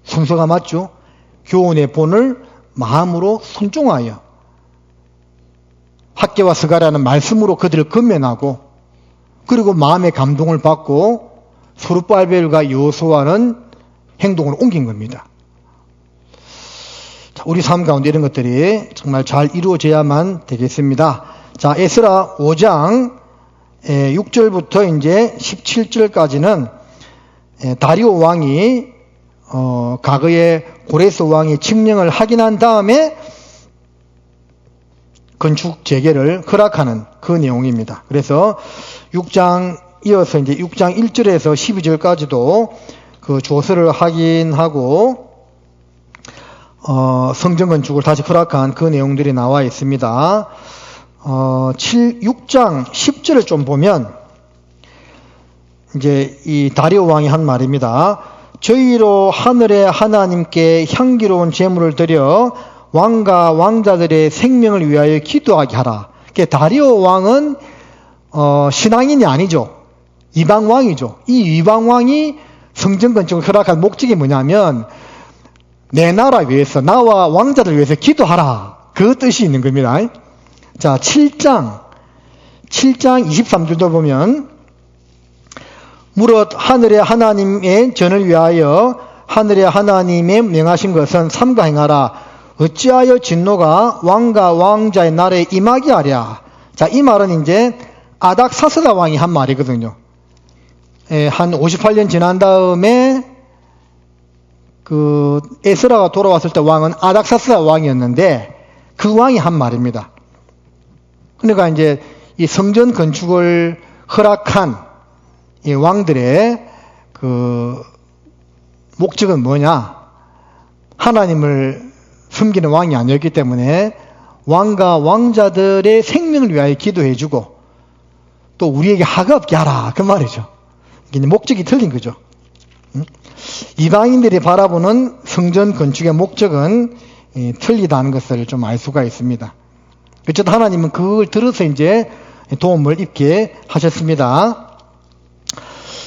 순서가 맞죠? 교훈의 본을 마음으로 순종하여 학개와 스가랴는 말씀으로 그들을 건면하고 그리고 마음의 감동을 받고 스룹바벨과 여호수아는 행동으로 옮긴 겁니다. 자, 우리 삶 가운데 이런 것들이 정말 잘 이루어져야만 되겠습니다. 자, 에스라 5장 6절부터 이제 17절까지는 다리오 왕이 과거에 고레스 왕이 칙령을 확인한 다음에 건축 재개를 허락하는 그 내용입니다. 그래서 6장 이어서 이제 6장 1절에서 12절까지도 그 조서를 확인하고 성전 건축을 다시 허락한 그 내용들이 나와 있습니다. 6장 10절을 좀 보면 이제 이 다리오 왕이 한 말입니다. 저희로 하늘의 하나님께 향기로운 제물을 드려 왕과 왕자들의 생명을 위하여 기도하게 하라. 다리오 왕은 신앙인이 아니죠. 이방 왕이죠. 이 이방 왕이 성전 건축을 허락한 목적이 뭐냐면 내 나라 위해서 나와 왕자들 위해서 기도하라. 그 뜻이 있는 겁니다. 자, 7장 23절도 보면 무릇 하늘의 하나님의 전을 위하여 하늘의 하나님의 명하신 것은 삼가 행하라. 어찌하여 진노가 왕과 왕자의 날에 임하게 하랴. 자, 이 말은 이제 아닥사스다 왕이 한 말이거든요. 한 58년 지난 다음에 그 에스라가 돌아왔을 때 왕은 아닥사스다 왕이었는데 그 왕이 한 말입니다. 그러니까 이제 이 성전 건축을 허락한 이 왕들의 그 목적은 뭐냐? 하나님을 섬기는 왕이 아니었기 때문에 왕과 왕자들의 생명을 위하여 기도해주고 또 우리에게 하가 없게 하라. 그 말이죠. 이게 목적이 틀린 거죠. 이방인들이 바라보는 성전 건축의 목적은 틀리다는 것을 좀 알 수가 있습니다. 어쨌든 하나님은 그걸 들어서 이제 도움을 입게 하셨습니다.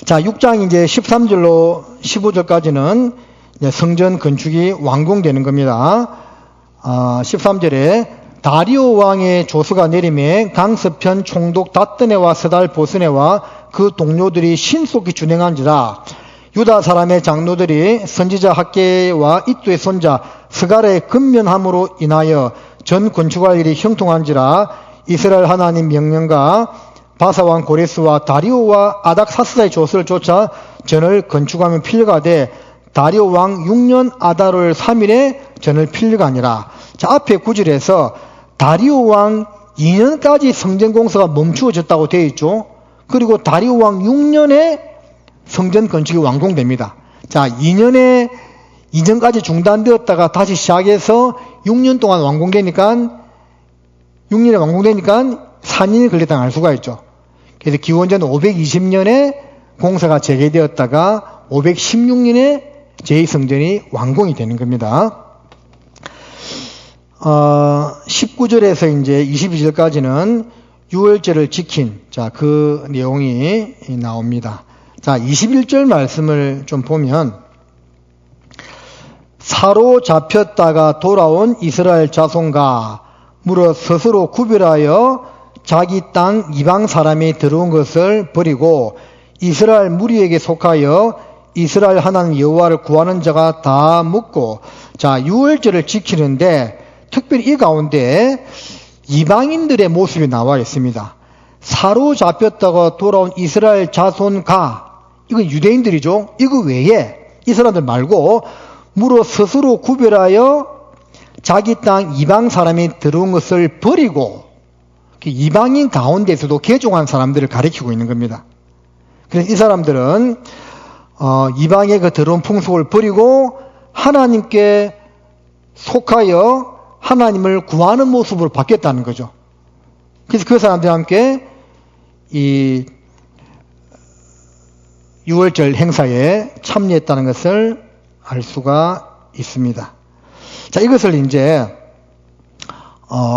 자, 6장 이제 13절로 15절까지는 성전 건축이 완공되는 겁니다. 13절에 다리오 왕의 조서가 내림에 강서편 총독 다뜨네와 스달 보스네와 그 동료들이 신속히 준행한지라. 유다 사람의 장로들이 선지자 학개와 이도의 손자 스가랴의 근면함으로 인하여 전 건축할 일이 형통한지라. 이스라엘 하나님 명령과 바사왕 고레스와 다리오와 아닥사스다의 조서를 쫓아 전을 건축하며 필려가되 다리오 왕 6년 아달월 3일에 전을 필려가니라. 자, 앞에 구절에서 다리오 왕 2년까지 성전 공사가 멈추어졌다고 되어 있죠. 그리고 다리오 왕 6년에 성전 건축이 완공됩니다. 자, 2년까지 중단되었다가 다시 시작해서 6년 동안 완공되니까 6년에 완공되니까 4년이 걸렸다고 알 수가 있죠. 그래서 기원전 520년에 공사가 재개되었다가 516년에 제2성전이 완공이 되는 겁니다. 19절에서 이제 22절까지는 유월절을 지킨, 자, 그 내용이 나옵니다. 자, 21절 말씀을 좀 보면, 사로잡혔다가 돌아온 이스라엘 자손과 물어 스스로 구별하여 자기 땅 이방 사람이 들어온 것을 버리고 이스라엘 무리에게 속하여 이스라엘 하나님 여호와를 구하는 자가 다 묻고, 자, 유월절을 지키는데 특별히 이 가운데 이방인들의 모습이 나와 있습니다. 사로잡혔다가 돌아온 이스라엘 자손과, 이건 유대인들이죠. 이거 외에 이 사람들 말고 물어 스스로 구별하여 자기 땅 이방 사람이 들어온 것을 버리고, 이방인 가운데서도 개종한 사람들을 가리키고 있는 겁니다. 그래서 이 사람들은 이방의 그 들어온 풍속을 버리고 하나님께 속하여 하나님을 구하는 모습으로 바뀌었다는 거죠. 그래서 그 사람들과 함께 이 유월절 행사에 참여했다는 것을 알 수가 있습니다. 자, 이것을 이제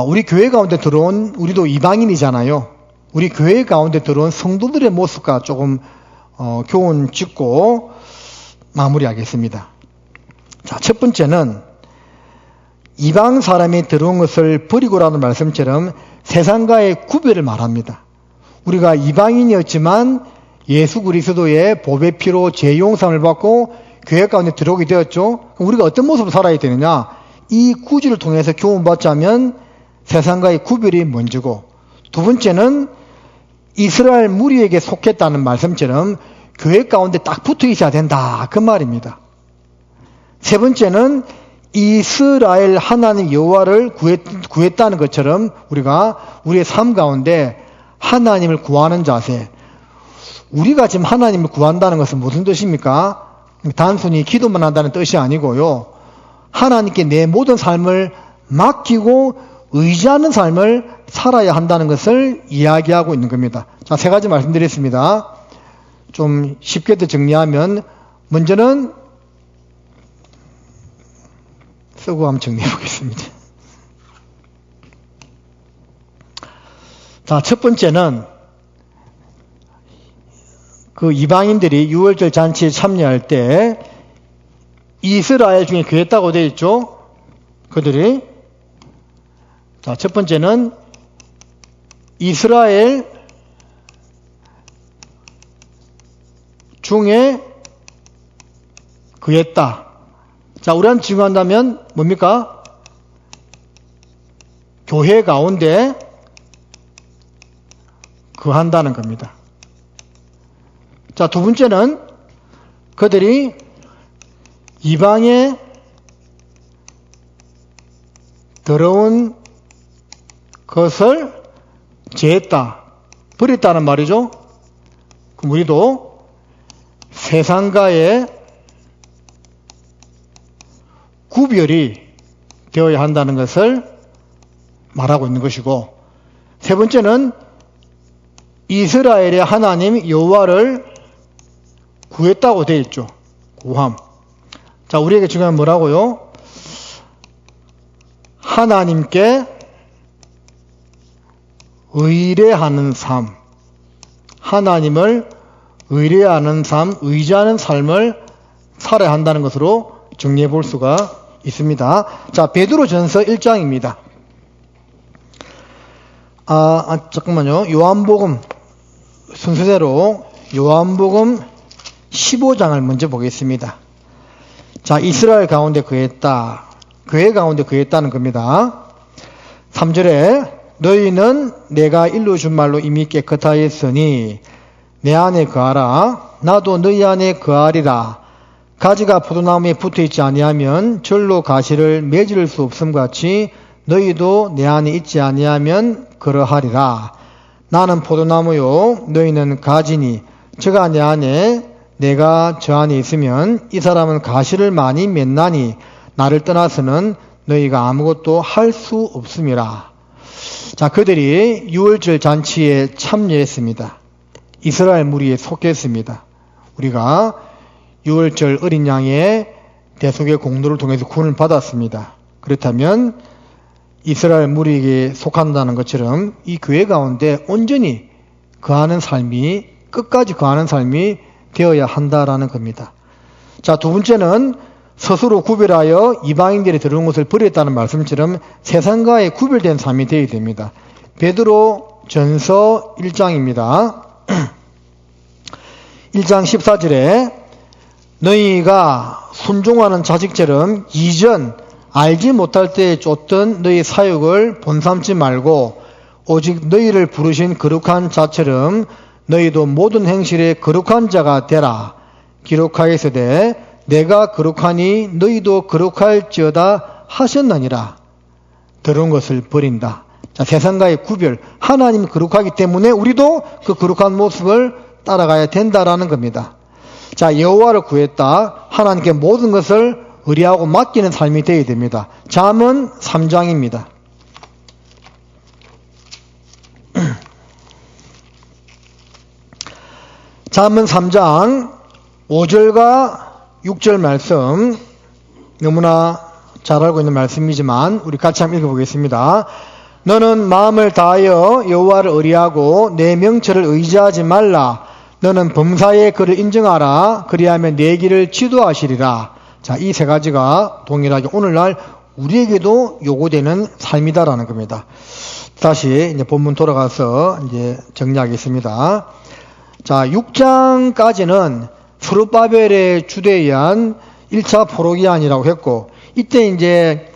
우리 교회 가운데 들어온, 우리도 이방인이잖아요. 우리 교회 가운데 들어온 성도들의 모습과 조금 교훈 짓고 마무리하겠습니다. 자, 첫 번째는 이방 사람이 들어온 것을 버리고라는 말씀처럼 세상과의 구별을 말합니다. 우리가 이방인이었지만 예수 그리스도의 보배 피로 재용상을 받고 교회 가운데 들어오게 되었죠. 우리가 어떤 모습으로 살아야 되느냐? 이 구절을 통해서 교훈받자면 세상과의 구별이 먼저고, 두 번째는 이스라엘 무리에게 속했다는 말씀처럼 교회 가운데 딱 붙어 있어야 된다, 그 말입니다. 세 번째는 이스라엘 하나님 여호와를 구했다는 것처럼 우리가 우리의 삶 가운데 하나님을 구하는 자세. 우리가 지금 하나님을 구한다는 것은 무슨 뜻입니까? 단순히 기도만 한다는 뜻이 아니고요, 하나님께 내 모든 삶을 맡기고 의지하는 삶을 살아야 한다는 것을 이야기하고 있는 겁니다. 자, 세 가지 말씀드렸습니다. 좀 쉽게 더 정리하면, 먼저는 쓰고 한번 정리해 보겠습니다. 자, 첫 번째는 그 이방인들이 유월절 잔치에 참여할 때 이스라엘 중에 구했다고 되어 있죠. 그들이, 자, 첫 번째는 이스라엘 중에 구했다. 자, 우리한테 증거한다면 뭡니까? 교회 가운데 구한다는 겁니다. 자, 두 번째는 그들이 이방에 더러운 것을 제했다, 버렸다는 말이죠. 그럼 우리도 세상과의 구별이 되어야 한다는 것을 말하고 있는 것이고, 세 번째는 이스라엘의 하나님 여호와를 구했다고 되어 있죠. 구함. 자, 우리에게 중요한 뭐라고요? 하나님께 의뢰하는 삶, 하나님을 의뢰하는 삶, 의지하는 삶을 살아야 한다는 것으로 정리해 볼 수가 있습니다. 자, 베드로전서 1장입니다. 잠깐만요. 요한복음 순서대로 요한복음 15장을 먼저 보겠습니다. 자, 이스라엘 가운데 구했다, 교회 가운데 구했다는 겁니다. 3절에 너희는 내가 일러준 말로 이미 깨끗하였으니 내 안에 거하라. 나도 너희 안에 거하리라. 가지가 포도나무에 붙어있지 아니하면 절로 가시를 맺을 수 없음 같이 너희도 내 안에 있지 아니하면 그러하리라. 나는 포도나무요 너희는 가지니 저가 내 안에 내가 저 안에 있으면 이 사람은 가시를 많이 맺나니 나를 떠나서는 너희가 아무것도 할 수 없음이라. 자, 그들이 유월절 잔치에 참여했습니다. 이스라엘 무리에 속했습니다. 우리가 유월절 어린 양의 대속의 공로를 통해서 구원을 받았습니다. 그렇다면 이스라엘 무리에게 속한다는 것처럼 이 교회 가운데 온전히 거하는 삶이, 끝까지 거하는 삶이 되어야 한다라는 겁니다. 자, 두 번째는 스스로 구별하여 이방인들이 들어온 것을 버렸다는 말씀처럼 세상과의 구별된 삶이 되어야 됩니다. 베드로 전서 1장입니다. 1장 14절에 너희가 순종하는 자식처럼 이전 알지 못할 때에 쫓던 너희 사역을 본삼지 말고 오직 너희를 부르신 거룩한 자처럼 너희도 모든 행실에 거룩한 자가 되라. 기록하였으되 내가 거룩하니 너희도 거룩할지어다 하셨느니라. 들은 것을 버린다. 자, 세상과의 구별. 하나님이 거룩하기 때문에 우리도 그 거룩한 모습을 따라가야 된다라는 겁니다. 자, 여호와를 구했다. 하나님께 모든 것을 의뢰하고 맡기는 삶이 되어야 됩니다. 잠언 3장입니다. 잠언 3장 5절과 6절 말씀, 너무나 잘 알고 있는 말씀이지만 우리 같이 한번 읽어보겠습니다. 너는 마음을 다하여 여호와를 의뢰하고 내 명철을 의지하지 말라. 너는 범사에 그를 인정하라. 그리하면 내 길을 지도하시리라. 자, 이 세 가지가 동일하게 오늘날 우리에게도 요구되는 삶이다라는 겁니다. 다시 이제 본문 돌아가서 이제 정리하겠습니다. 자, 6장까지는 스룹바벨의 주도에 의한 1차 포로기한이라고 했고, 이때 이제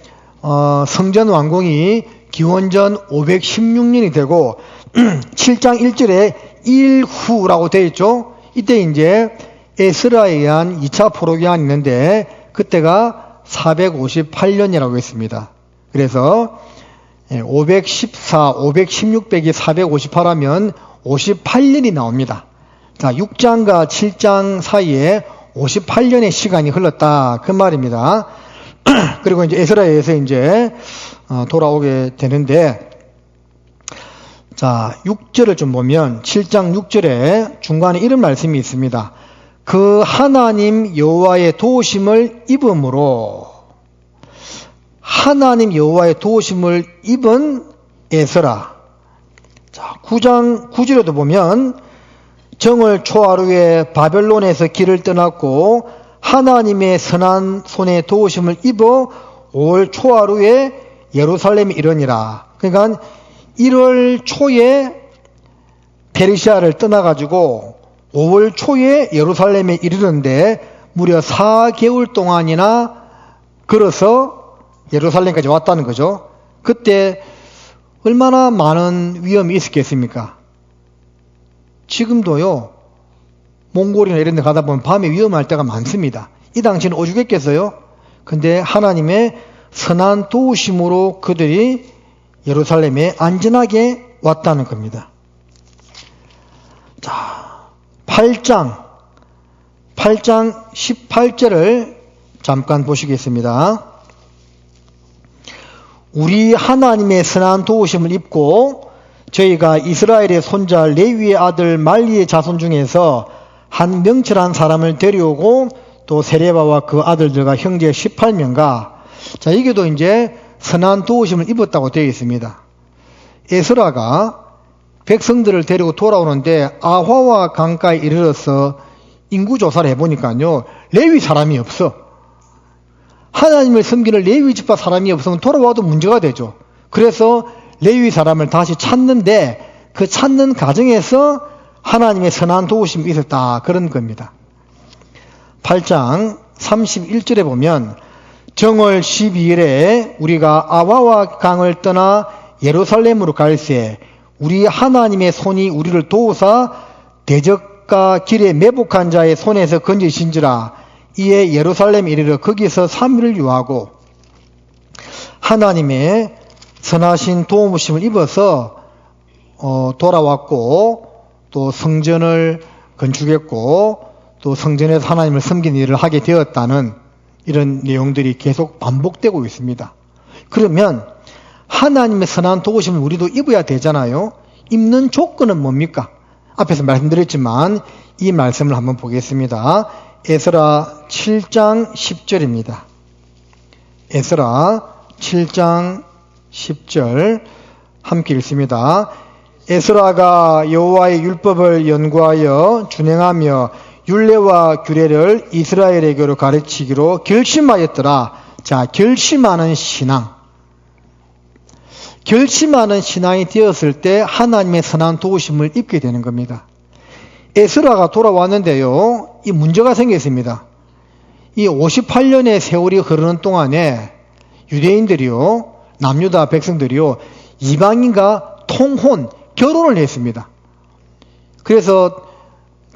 성전 완공이 기원전 516년이 되고 7장 1절에 일후라고 되어 있죠. 이때 이제 에스라에 의한 2차 포로기한이 있는데 그때가 458년이라고 했습니다. 그래서 514, 516 빼기 458하면 58년이 나옵니다. 자, 6장과 7장 사이에 58년의 시간이 흘렀다. 그 말입니다. 그리고 이제 에스라에서 이제 돌아오게 되는데, 자, 6절을 좀 보면 7장 6절에 중간에 이런 말씀이 있습니다. 그 하나님 여호와의 도우심을 입음으로, 하나님 여호와의 도우심을 입은 에스라. 자, 9장 9절에도 보면 정월 초하루에 바벨론에서 길을 떠났고 하나님의 선한 손에 도우심을 입어 5월 초하루에 예루살렘에 이르니라. 그러니까 1월 초에 페르시아를 떠나가지고 5월 초에 예루살렘에 이르는데 무려 4개월 동안이나 걸어서 예루살렘까지 왔다는 거죠. 그때 얼마나 많은 위험이 있었겠습니까? 지금도요, 몽골이나 이런 데 가다 보면 밤에 위험할 때가 많습니다. 이 당시는 오죽했겠어요? 근데 하나님의 선한 도우심으로 그들이 예루살렘에 안전하게 왔다는 겁니다. 자, 8장 18절을 잠깐 보시겠습니다. 우리 하나님의 선한 도우심을 입고 저희가 이스라엘의 손자 레위의 아들 말리의 자손 중에서 한 명철한 사람을 데려오고 또 세레바와 그 아들들과 형제 18명과, 자, 이게도 이제 선한 도우심을 입었다고 되어 있습니다. 에스라가 백성들을 데리고 돌아오는데 아화와 강가에 이르러서 인구조사를 해보니까요, 레위 사람이 없어. 하나님을 섬기는 레위 집파 사람이 없으면 돌아와도 문제가 되죠. 그래서 레위 사람을 다시 찾는데 그 찾는 과정에서 하나님의 선한 도우심이 있었다, 그런 겁니다. 8장 31절에 보면 정월 12일에 우리가 아와와 강을 떠나 예루살렘으로 갈새 우리 하나님의 손이 우리를 도우사 대적과 길에 매복한 자의 손에서 건지신지라. 이에 예루살렘 이르러 거기서 3일을 유하고 하나님의 선하신 도우심을 입어서 돌아왔고, 또 성전을 건축했고, 또 성전에서 하나님을 섬기는 일을 하게 되었다는 이런 내용들이 계속 반복되고 있습니다. 그러면 하나님의 선한 도우심을 우리도 입어야 되잖아요. 입는 조건은 뭡니까? 앞에서 말씀드렸지만 이 말씀을 한번 보겠습니다. 에스라 7장 10절입니다. 에스라 7장 10절 함께 읽습니다. 에스라가 여호와의 율법을 연구하여 준행하며 율례와 규례를 이스라엘에게로 가르치기로 결심하였더라. 자, 결심하는 신앙. 결심하는 신앙이 되었을 때 하나님의 선한 도우심을 입게 되는 겁니다. 에스라가 돌아왔는데요, 이 문제가 생겼습니다. 이 58년의 세월이 흐르는 동안에 유대인들이요, 남유다 백성들이요, 이방인과 통혼, 결혼을 했습니다. 그래서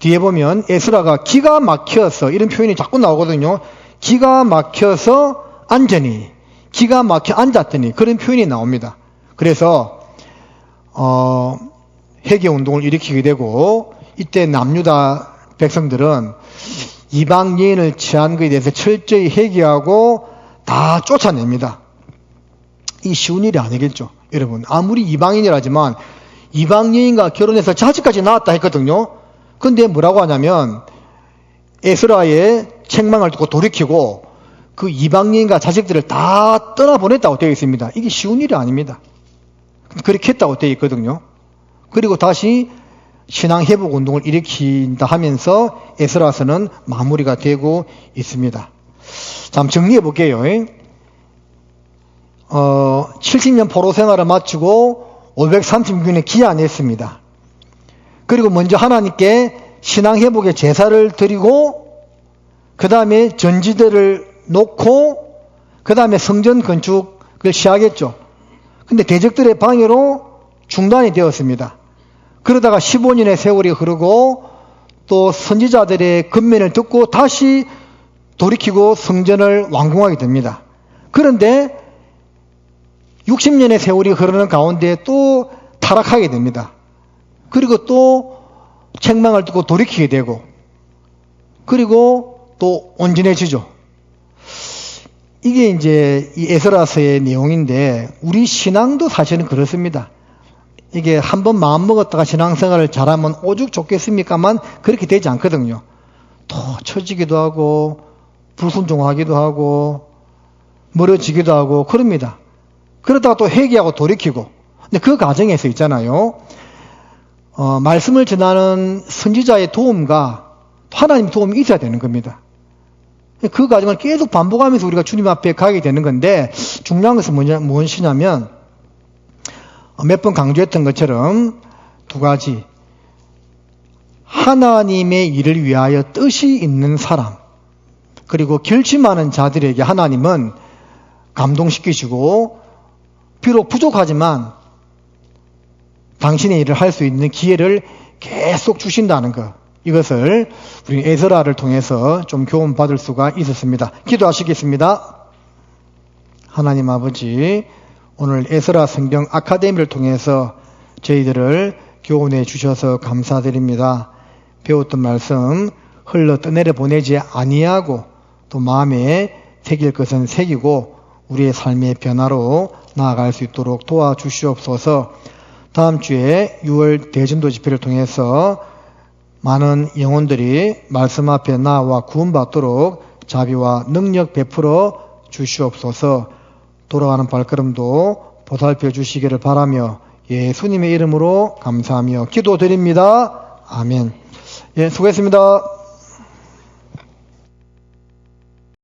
뒤에 보면 에스라가 기가 막혀서, 이런 표현이 자꾸 나오거든요. 기가 막혀서 앉으니, 기가 막혀 앉았더니, 그런 표현이 나옵니다. 그래서 회개운동을 일으키게 되고, 이때 남유다 백성들은 이방 여인을 취한 것에 대해서 철저히 회개하고 다 쫓아냅니다. 이 쉬운 일이 아니겠죠. 여러분, 아무리 이방인이라지만 이방 여인과 결혼해서 자식까지 낳았다 했거든요. 근데 뭐라고 하냐면 에스라의 책망을 듣고 돌이키고 그 이방 여인과 자식들을 다 떠나보냈다고 되어 있습니다. 이게 쉬운 일이 아닙니다. 그렇게 했다고 되어 있거든요. 그리고 다시 신앙 회복 운동을 일으킨다 하면서 에스라서는 마무리가 되고 있습니다. 자, 한번 정리해 볼게요. 70년 포로 생활을 마치고 536년에 기한했습니다. 그리고 먼저 하나님께 신앙 회복의 제사를 드리고, 그 다음에 전지대를 놓고, 그 다음에 성전 건축을 시작했죠. 근데 대적들의 방해로 중단이 되었습니다. 그러다가 15년의 세월이 흐르고 또 선지자들의 권면을 듣고 다시 돌이키고 성전을 완공하게 됩니다. 그런데 60년의 세월이 흐르는 가운데 또 타락하게 됩니다. 그리고 또 책망을 듣고 돌이키게 되고, 그리고 또 온전해지죠. 이게 이제 이 에스라서의 내용인데, 우리 신앙도 사실은 그렇습니다. 이게 한번 마음먹었다가 신앙생활을 잘하면 오죽 좋겠습니까만 그렇게 되지 않거든요. 또 처지기도 하고 불순종하기도 하고 멀어지기도 하고 그럽니다. 그러다가 또 회개하고 돌이키고. 근데 그 과정에서 있잖아요, 말씀을 전하는 선지자의 도움과 하나님의 도움이 있어야 되는 겁니다. 그 과정을 계속 반복하면서 우리가 주님 앞에 가게 되는 건데, 중요한 것은 무엇이냐면 몇 번 강조했던 것처럼 두 가지. 하나님의 일을 위하여 뜻이 있는 사람, 그리고 결심하는 자들에게 하나님은 감동시키시고 비록 부족하지만 당신의 일을 할 수 있는 기회를 계속 주신다는 것, 이것을 우리 에스라를 통해서 좀 교훈받을 수가 있었습니다. 기도하시겠습니다. 하나님 아버지, 오늘 에스라 성경 아카데미를 통해서 저희들을 교훈해 주셔서 감사드립니다. 배웠던 말씀 흘러 떠내려 보내지 아니하고 또 마음에 새길 것은 새기고 우리의 삶의 변화로 나아갈 수 있도록 도와주시옵소서. 다음 주에 6월 대전도 집회를 통해서 많은 영혼들이 말씀 앞에 나와 구원받도록 자비와 능력 베풀어 주시옵소서. 돌아가는 발걸음도 보살펴 주시기를 바라며 예수님의 이름으로 감사하며 기도드립니다. 아멘. 예, 수고했습니다.